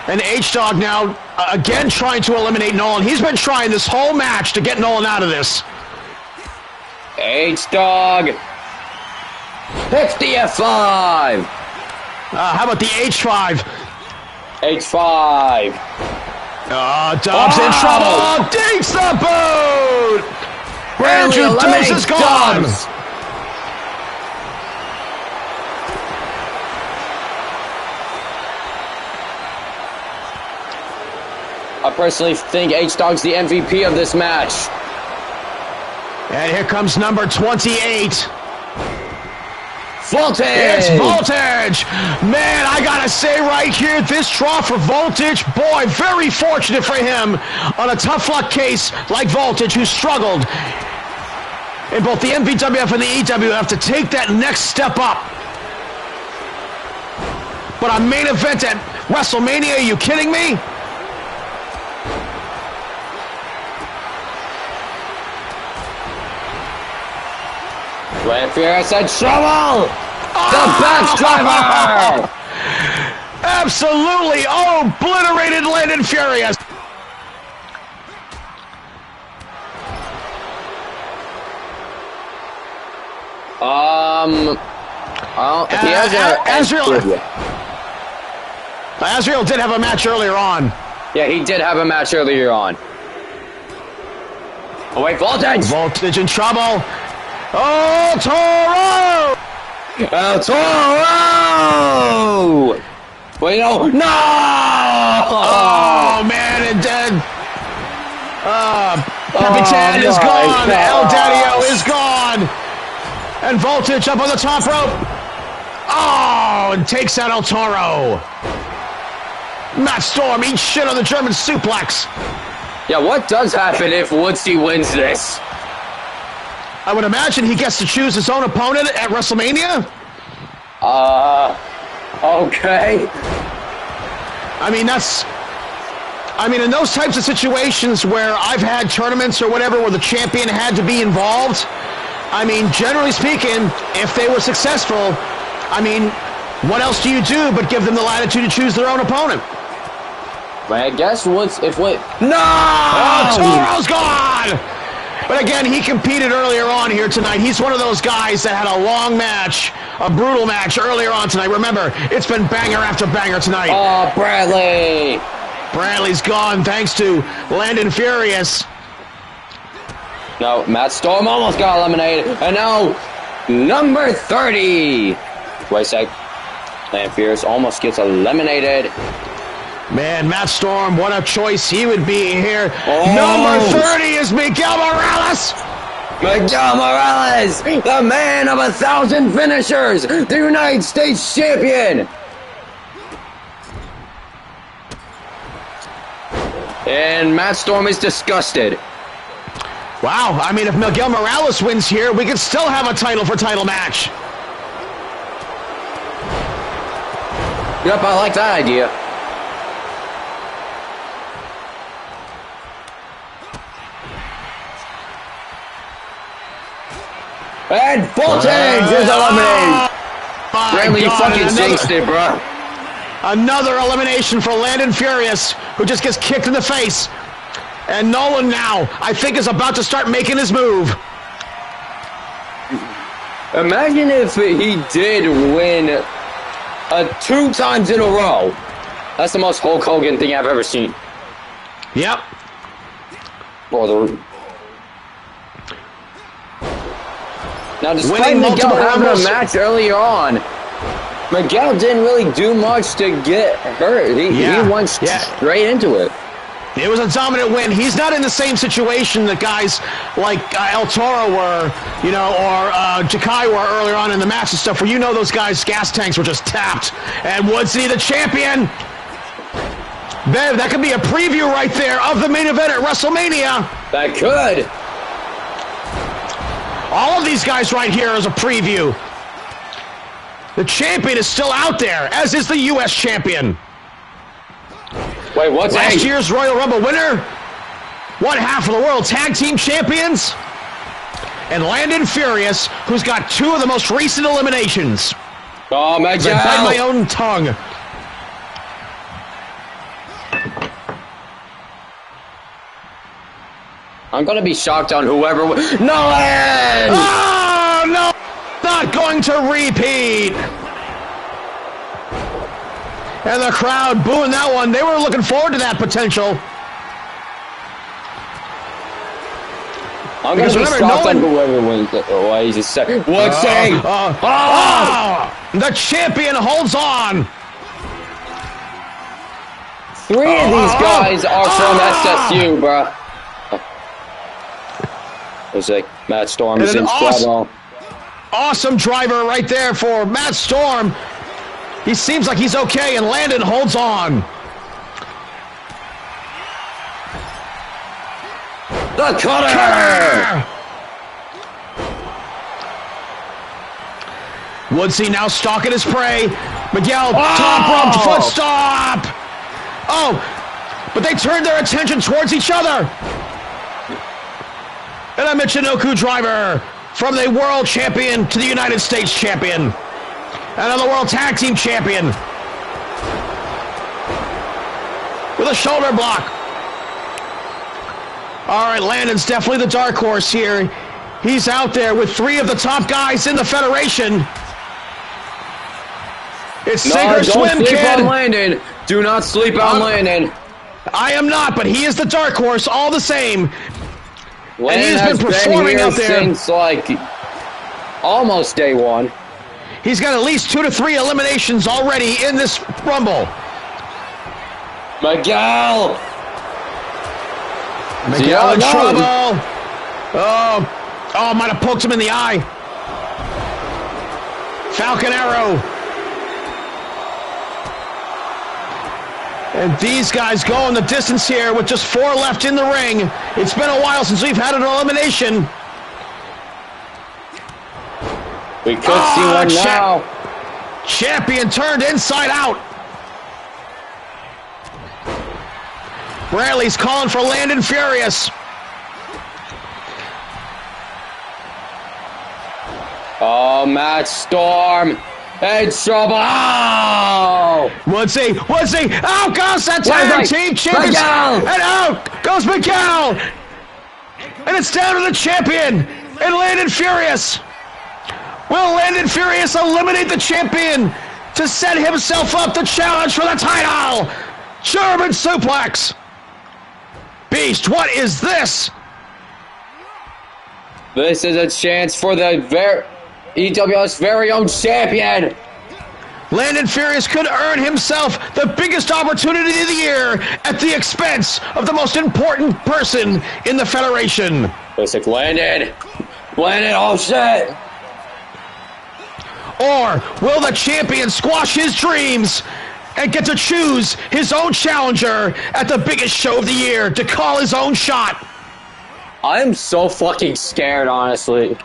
And H-Dog now, again, trying to eliminate Nolan. He's been trying this whole match to get Nolan out of this. H-Dog. Hits the F5. How about the H5? H5. Dobbs in trouble. Dinks the boot. Andrew Dobbs is gone. Dobbs. I personally think H-Dog's the MVP of this match. And here comes number 28. Voltage! It's Voltage! Man, I gotta say right here, this draw for Voltage, boy, very fortunate for him on a tough luck case like Voltage, who struggled in both the MVWF and the EWF to take that next step up. But a main event at WrestleMania, are you kidding me? Furious had trouble! The back driver! Absolutely obliterated Landon Furious. He has Azrael did have a match earlier on. Yeah, he did have a match earlier on. Oh wait, Voltage! Voltage in trouble. Oh, Toro! El Toro! Wait, no! Oh, man, and dead. Capitan is gone. El Daddy-O is gone. And Voltage up on the top rope. Oh, and takes out El Toro. Matt Storm eats shit on the German suplex. Yeah, what does happen if Woodsy wins this? I would imagine he gets to choose his own opponent at WrestleMania. Okay. I mean, in those types of situations where I've had tournaments or whatever where the champion had to be involved, I mean, generally speaking, if they were successful, I mean, what else do you do but give them the latitude to choose their own opponent? But I guess no! Oh, Toro's gone! But again, he competed earlier on here tonight. He's one of those guys that had a long match, a brutal match earlier on tonight. Remember, it's been banger after banger tonight. Oh, Bradley! Bradley's gone thanks to Landon Furious. No, Matt Storm almost got eliminated. And now, number 30. Wait a sec. Landon Furious almost gets eliminated. Man, Matt Storm, what a choice he would be here. Oh. Number 30 is Miguel Morales. Miguel Morales, the man of 1,000 finishers, the United States champion. And Matt Storm is disgusted. Wow, I mean, if Miguel Morales wins here, we could still have a title match. Yep, I like that idea. And Fulton is eliminated. Bradley, you fucking jinxed it, bro. Another elimination for Landon Furious, who just gets kicked in the face. And Nolan now, I think, is about to start making his move. Imagine if he did win 2 times in a row. That's the most Hulk Hogan thing I've ever seen. Yep. Now, despite Miguel having a match earlier on, Miguel didn't really do much to get hurt. He went straight into it. It was a dominant win. He's not in the same situation that guys like El Toro were, you know, or Jakai were earlier on in the match and stuff, where you know those guys' gas tanks were just tapped. And Woodsy, the champion. Bev, that could be a preview right there of the main event at Wrestlemania. That could. All of these guys right here is a preview. The champion is still out there, as is the U.S. champion. Wait, what's last year's Royal Rumble winner? One half of the World Tag Team Champions? And Landon Furious, who's got 2 of the most recent eliminations. Oh, my God. I bite my own tongue. I'm going to be shocked on whoever... Nolan! Oh, no! Not going to repeat! And the crowd booing that one. They were looking forward to that potential. I'm going to be shocked on whoever wins it. Oh, he's just saying... What's saying? The champion holds on. 3 of these guys are from SSU, bro. It's like Matt Storm is in awesome driver right there for Matt Storm. He seems like he's okay, and Landon holds on. The cutter! Woodsy now stalking his prey. Miguel, top rope, foot stop. Oh, but they turned their attention towards each other. And a Michinoku driver from the world champion to the United States champion. Another world tag team champion. With a shoulder block. All right, Landon's definitely the dark horse here. He's out there with 3 of the top guys in the Federation. It's sink or swim, don't sleep kid. on Landon. Do not sleep on Landon. I am not, but he is the dark horse all the same. Landon and he's has been performing out there since like almost day 1. He's got at least 2 to 3 eliminations already in this Rumble. Miguel in trouble. Oh, might have poked him in the eye. Falcon Arrow. And these guys going the distance here with just 4 left in the ring. It's been a while since we've had an elimination. We could see one now. Champion turned inside out. Bradley's calling for Landon Furious. Oh, Matt Storm in trouble. Oh! Woodsy. Out goes the tag team champions. Miguel. And out goes Miguel. And it's down to the champion and Landon Furious. Will Landon Furious eliminate the champion to set himself up to challenge for the title? German suplex. Beast, what is this? This is a chance for the EWS very own champion. Landon Furious could earn himself the biggest opportunity of the year at the expense of the most important person in the Federation. Listen, Landon, oh shit. Or will the champion squash his dreams and get to choose his own challenger at the biggest show of the year to call his own shot? I am so fucking scared, honestly.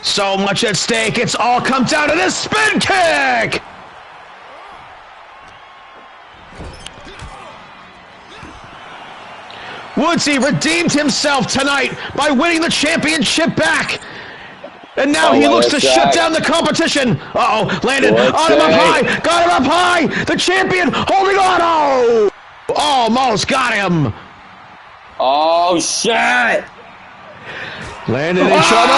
So much at stake, it's all come down to this spin kick! Woodsy redeemed himself tonight by winning the championship back. And now he looks to shut down the competition. Uh-oh, landed on him up high, got him up high. The champion holding on. Oh, almost got him. Oh, shit. Landed in trouble.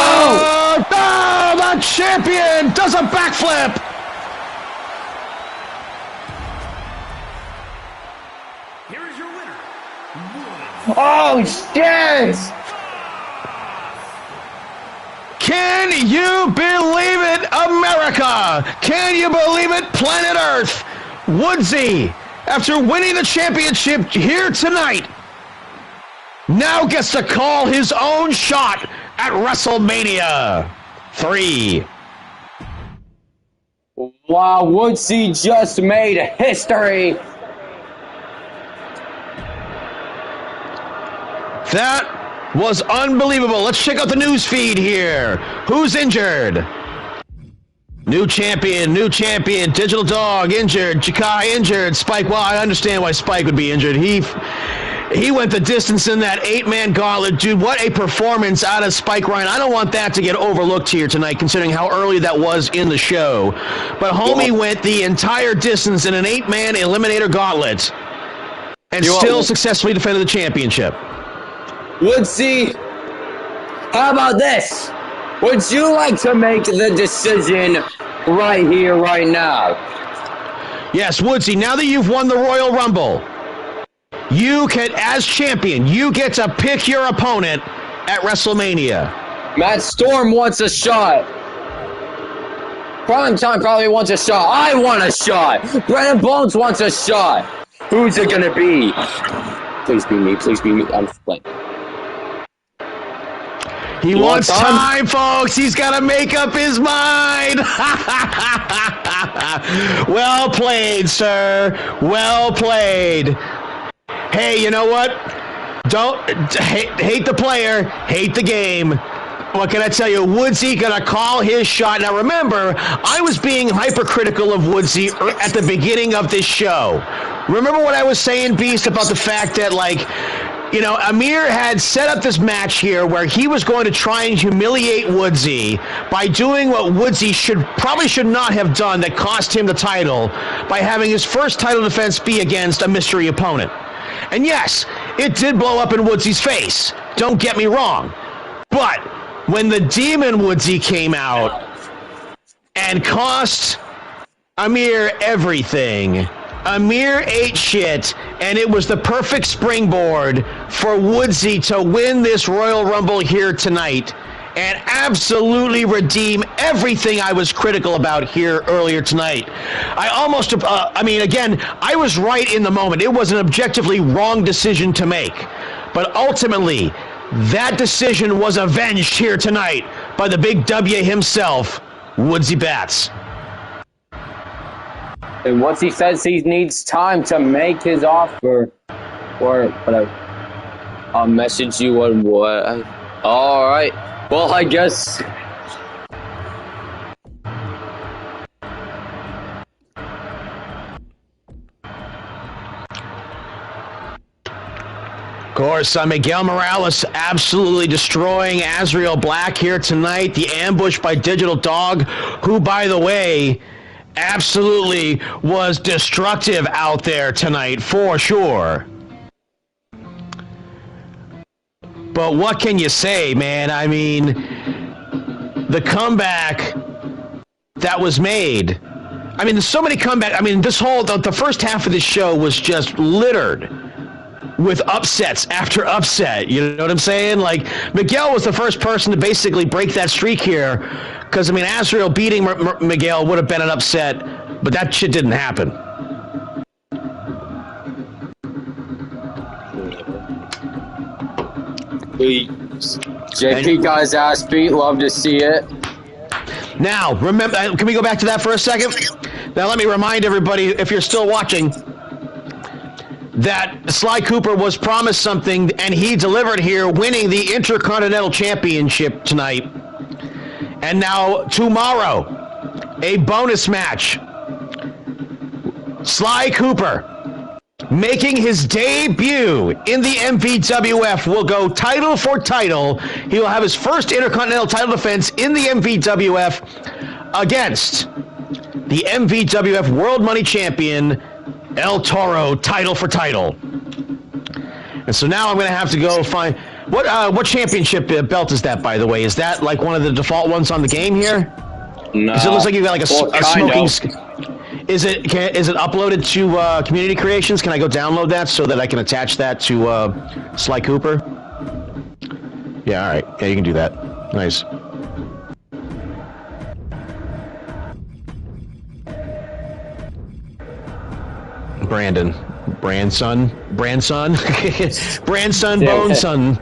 Oh, the champion does a backflip. Here is your winner, Oh, shit. Can you believe it, America? Can you believe it, planet Earth? Woodsy, after winning the championship here tonight, now gets to call his own shot at WrestleMania 3. Wow, Woodsy just made history. That was unbelievable. Let's check out the news feed here. Who's injured? New champion, Digital Dog injured, Chikai injured, Spike, well, I understand why Spike would be injured. He went the distance in that 8-man gauntlet. Dude, what a performance out of Spike Ryan. I don't want that to get overlooked here tonight, considering how early that was in the show. But homie went the entire distance in an 8-man eliminator gauntlet and still successfully defended the championship. Woodsy, how about this? Would you like to make the decision right here, right now? Yes, Woodsy, now that you've won the Royal Rumble, you can, as champion, you get to pick your opponent at WrestleMania. Matt Storm wants a shot. Prime Time probably wants a shot. I want a shot. Brennan Bones wants a shot. Who's it gonna be? Please be me. Please be me. I'm playing. He wants time, folks. He's got to make up his mind. Well played, sir. Well played. Hey, you know what? Don't hate the player, hate the game. What can I tell you? Woodsy gonna call his shot. Now remember, I was being hypercritical of Woodsy at the beginning of this show. Remember what I was saying, Beast, about the fact that, like, you know, Amir had set up this match here where he was going to try and humiliate Woodsy by doing what Woodsy probably should not have done that cost him the title by having his first title defense be against a mystery opponent. And yes, it did blow up in Woodsy's face. Don't get me wrong. But when the Demon Woodsy came out and cost Amir everything, Amir ate shit, and it was the perfect springboard for Woodsy to win this Royal Rumble here tonight and absolutely redeem everything I was critical about here earlier tonight. Again, I was right in the moment. It was an objectively wrong decision to make. But ultimately, that decision was avenged here tonight by the big W himself, Woodsy Bats. And once he says he needs time to make his offer, or whatever, I'll message you on what. All right. Well, I guess. Of course, Miguel Morales absolutely destroying Azrael Black here tonight. The ambush by Digital Dog, who, by the way, absolutely was destructive out there tonight, for sure. But what can you say, man? I mean, the comeback that was made. I mean, there's so many comebacks. I mean, the first half of this show was just littered with upsets after upset. You know what I'm saying? Like, Miguel was the first person to basically break that streak here. Because, I mean, Azrael beating Miguel would have been an upset, but that shit didn't happen. JP got his ass beat. Love to see it. Now, remember, can we go back to that for a second? Now, let me remind everybody, if you're still watching, that Sly Cooper was promised something, and he delivered here, winning the Intercontinental Championship tonight. And now, tomorrow, a bonus match. Sly Cooper, making his debut in the MVWF, will go title for title. He will have his first Intercontinental title defense in the MVWF against the MVWF World Money Champion, El Toro, title for title. And so now I'm going to have to go find... What championship belt is that, by the way? Is that like one of the default ones on the game here? No. Does it look like you got like a smoking... Is it uploaded to Community Creations? Can I go download that so that I can attach that to Sly Cooper? Yeah, all right. Yeah, you can do that. Nice. Brandon. Brandson. Brandson, Boneson.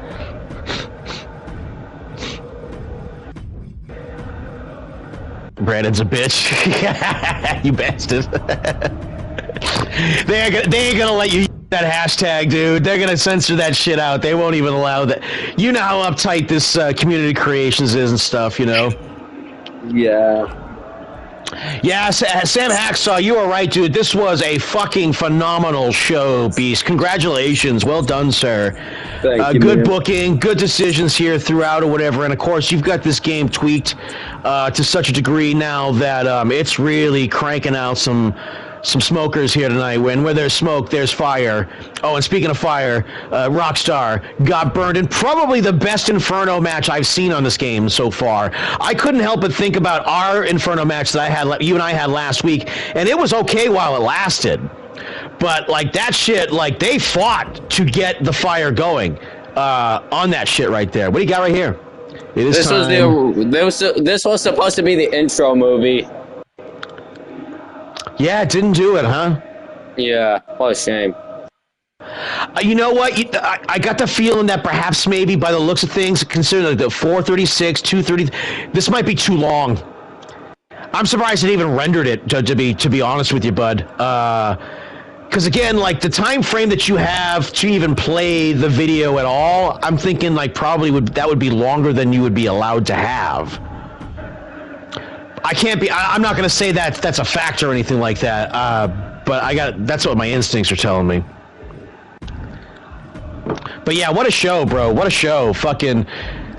Brandon's a bitch. You bastard. They ain't gonna let you use that hashtag, dude. They're gonna censor that shit out. They won't even allow that. You know how uptight this Community Creations is and stuff, you know? Yeah. Yeah, Sam Hacksaw, you were right, dude. This was a fucking phenomenal show, Beast. Congratulations. Well done, sir. Thank you, good man. booking, good decisions here throughout or whatever. And, of course, you've got this game tweaked to such a degree now that it's really cranking out some smokers here tonight. Where there's smoke, there's fire. Oh, and speaking of fire, Rockstar got burned in probably the best Inferno match I've seen on this game so far. I couldn't help but think about our Inferno match that you and I had last week, and it was okay while it lasted. But, like, that shit, like, they fought to get the fire going on that shit right there. What do you got right here? This was supposed to be the intro movie. Yeah, it didn't do it, huh? Yeah, what a shame. You know what? I got the feeling that perhaps maybe by the looks of things, considering like the 436, 230, this might be too long. I'm surprised it even rendered it, to be honest with you, bud. Because again, like the time frame that you have to even play the video at all, I'm thinking like probably that would be longer than you would be allowed to have. I'm not going to say that's a fact or anything like that, but that's what my instincts are telling me. But yeah, what a show, bro. What a show. Fucking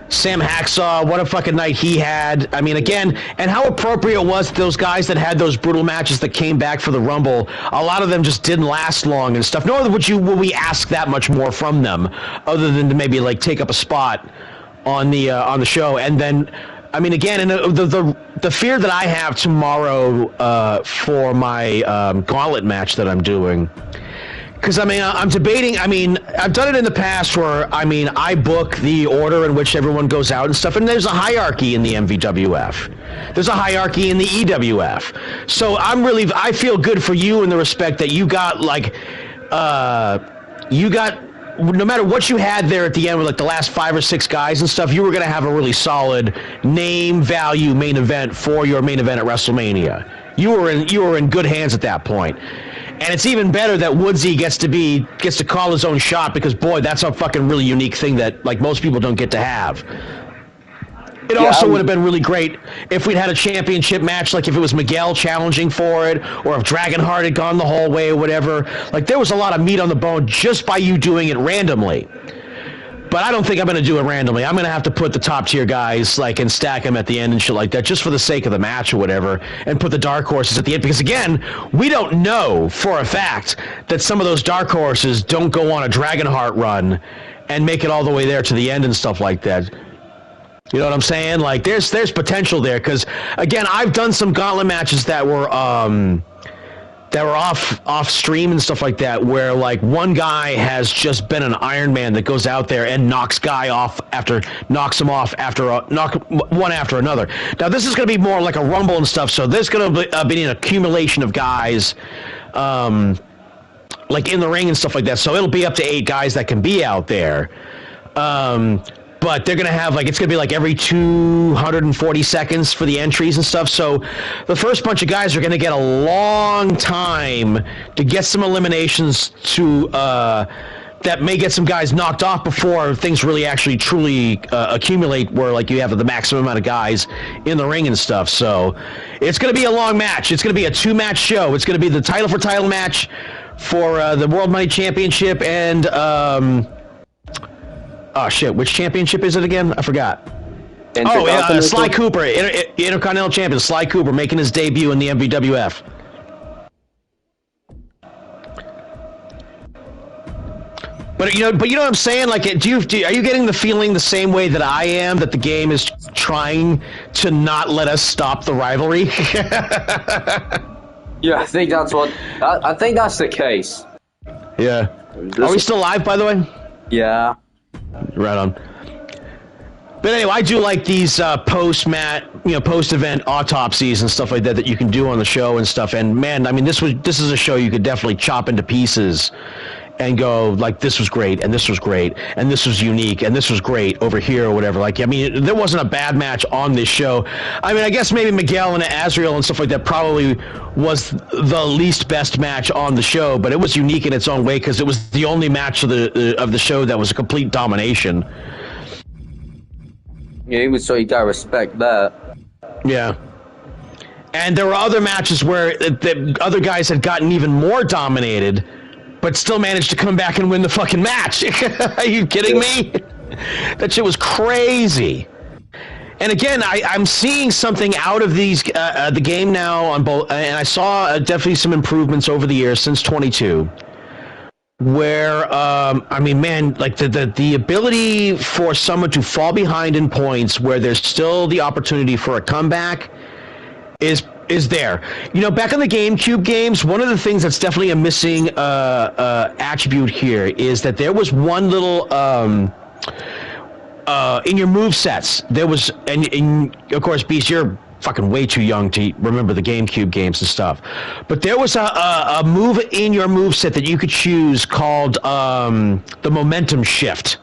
Sam Hacksaw, what a fucking night he had. I mean, again, and how appropriate it was those guys that had those brutal matches that came back for the Rumble. A lot of them just didn't last long and stuff. Nor would we ask that much more from them, other than to maybe like take up a spot on the show. And then, I mean, again, and the fear that I have tomorrow for my gauntlet match that I'm doing. Because, I mean, I'm debating, I mean, I've done it in the past where, I mean, I book the order in which everyone goes out and stuff, and there's a hierarchy in the MVWF. There's a hierarchy in the EWF. So I feel good for you in the respect that you got, like, no matter what you had there at the end with, like, the last 5 or 6 guys and stuff, you were going to have a really solid name value main event for your main event at WrestleMania. You were in good hands at that point. And it's even better that Woodsy gets to call his own shot because, boy, that's a fucking really unique thing that, like, most people don't get to have. It also would have been really great if we'd had a championship match, like if it was Miguel challenging for it, or if Dragonheart had gone the whole way or whatever. Like, there was a lot of meat on the bone just by you doing it randomly. But I don't think I'm going to do it randomly. I'm going to have to put the top-tier guys, like, and stack them at the end and shit like that, just for the sake of the match or whatever, and put the dark horses at the end. Because, again, we don't know for a fact that some of those dark horses don't go on a Dragonheart run and make it all the way there to the end and stuff like that. You know what I'm saying? Like, there's potential there, because, again, I've done some gauntlet matches that were off stream and stuff like that, where, like, one guy has just been an Iron Man that goes out there and knocks him off after one after another. Now, this is going to be more like a Rumble and stuff, so there's going to be an accumulation of guys, like, in the ring and stuff like that, so it'll be up to 8 guys that can be out there. But they're going to have, like, it's going to be like every 240 seconds for the entries and stuff. So the first bunch of guys are going to get a long time to get some eliminations to that may get some guys knocked off before things really actually truly accumulate, where, like, you have the maximum amount of guys in the ring and stuff. So it's going to be a long match. It's going to be a 2-match show. It's going to be the title for title match for the World Money Championship and... oh, shit. Which championship is it again? I forgot. Sly Cooper. Intercontinental Champion Sly Cooper making his debut in the MVWF. But you know what I'm saying? Like, are you getting the feeling the same way that I am, that the game is trying to not let us stop the rivalry? Yeah, I think that's the case. Yeah. Are we still live, by the way? Yeah. Right on. But anyway, I do like these post-event autopsies and stuff like that you can do on the show and stuff. And man, I mean, this is a show you could definitely chop into pieces and go, like, this was great, and this was great, and this was unique, and this was great over here or whatever. Like, I mean, there wasn't a bad match on this show. I mean, I guess maybe Miguel and Azrael and stuff like that probably was the least best match on the show, but it was unique in its own way because it was the only match of the show that was a complete domination. Yeah, so you gotta respect that. Yeah. And there were other matches where the other guys had gotten even more dominated, but still managed to come back and win the fucking match. Are you kidding me? That shit was crazy. And again, I'm seeing something out of the game now on both, and I saw definitely some improvements over the years since 22. Where I mean, man, like the ability for someone to fall behind in points, where there's still the opportunity for a comeback, is there. You know, back in the GameCube games, one of the things that's definitely a missing attribute here is that there was one little in your move sets. There was, and of course, Beast, you're fucking way too young to remember the GameCube games and stuff. But there was a move in your move set that you could choose called the momentum shift.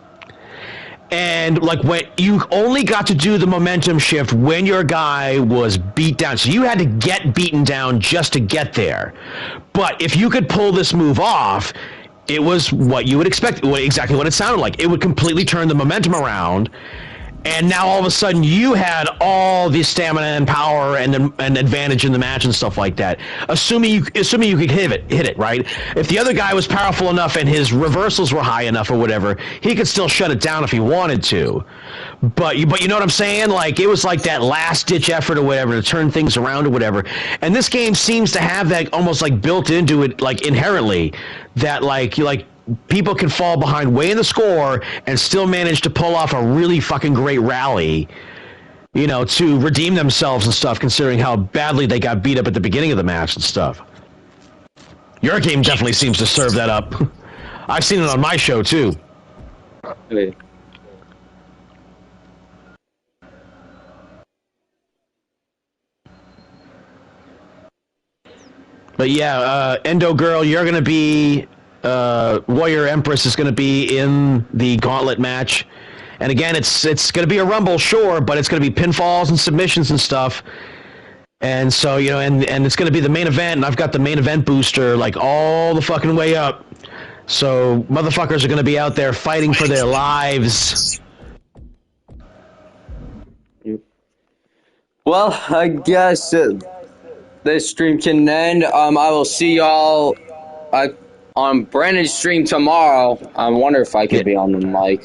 And, like, when you only got to do the momentum shift when your guy was beat down. So you had to get beaten down just to get there. But if you could pull this move off, it was what you would expect, exactly what it sounded like. It would completely turn the momentum around. And now all of a sudden you had all the stamina and power and advantage in the match and stuff like that. Assuming you could hit it, right? If the other guy was powerful enough and his reversals were high enough or whatever, he could still shut it down if he wanted to. But you know what I'm saying? Like, it was like that last ditch effort or whatever to turn things around or whatever. And this game seems to have that almost like built into it, like inherently, that like people can fall behind way in the score and still manage to pull off a really fucking great rally, you know, to redeem themselves and stuff, considering how badly they got beat up at the beginning of the match and stuff. Your game definitely seems to serve that up. I've seen it on my show, too. Hey. But yeah, Endo Girl, you're going to be... Warrior Empress is going to be in the gauntlet match, and again, it's going to be a Rumble, sure, but it's going to be pinfalls and submissions and stuff. And so, you know, and it's going to be the main event, and I've got the main event booster like all the fucking way up. So motherfuckers are going to be out there fighting for their lives. You Well, I guess this stream can end. I will see y'all on Brandon's stream tomorrow. I wonder if I could be on the mic.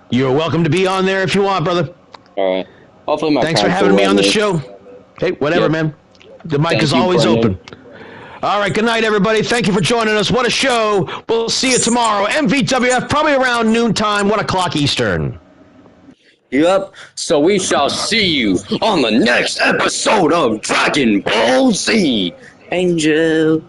You're welcome to be on there if you want, brother. All right. Hopefully my Thanks for parents having will me let on the me. show. Hey, whatever, Yep. man. The mic Thank is you, always Brendan. open. All right, good night, everybody. Thank you for joining us. What a show. We'll see you tomorrow. MVWF, probably around noontime, 1 o'clock Eastern. Yep. So we shall see you on the next episode of Dragon Ball Z. Angel.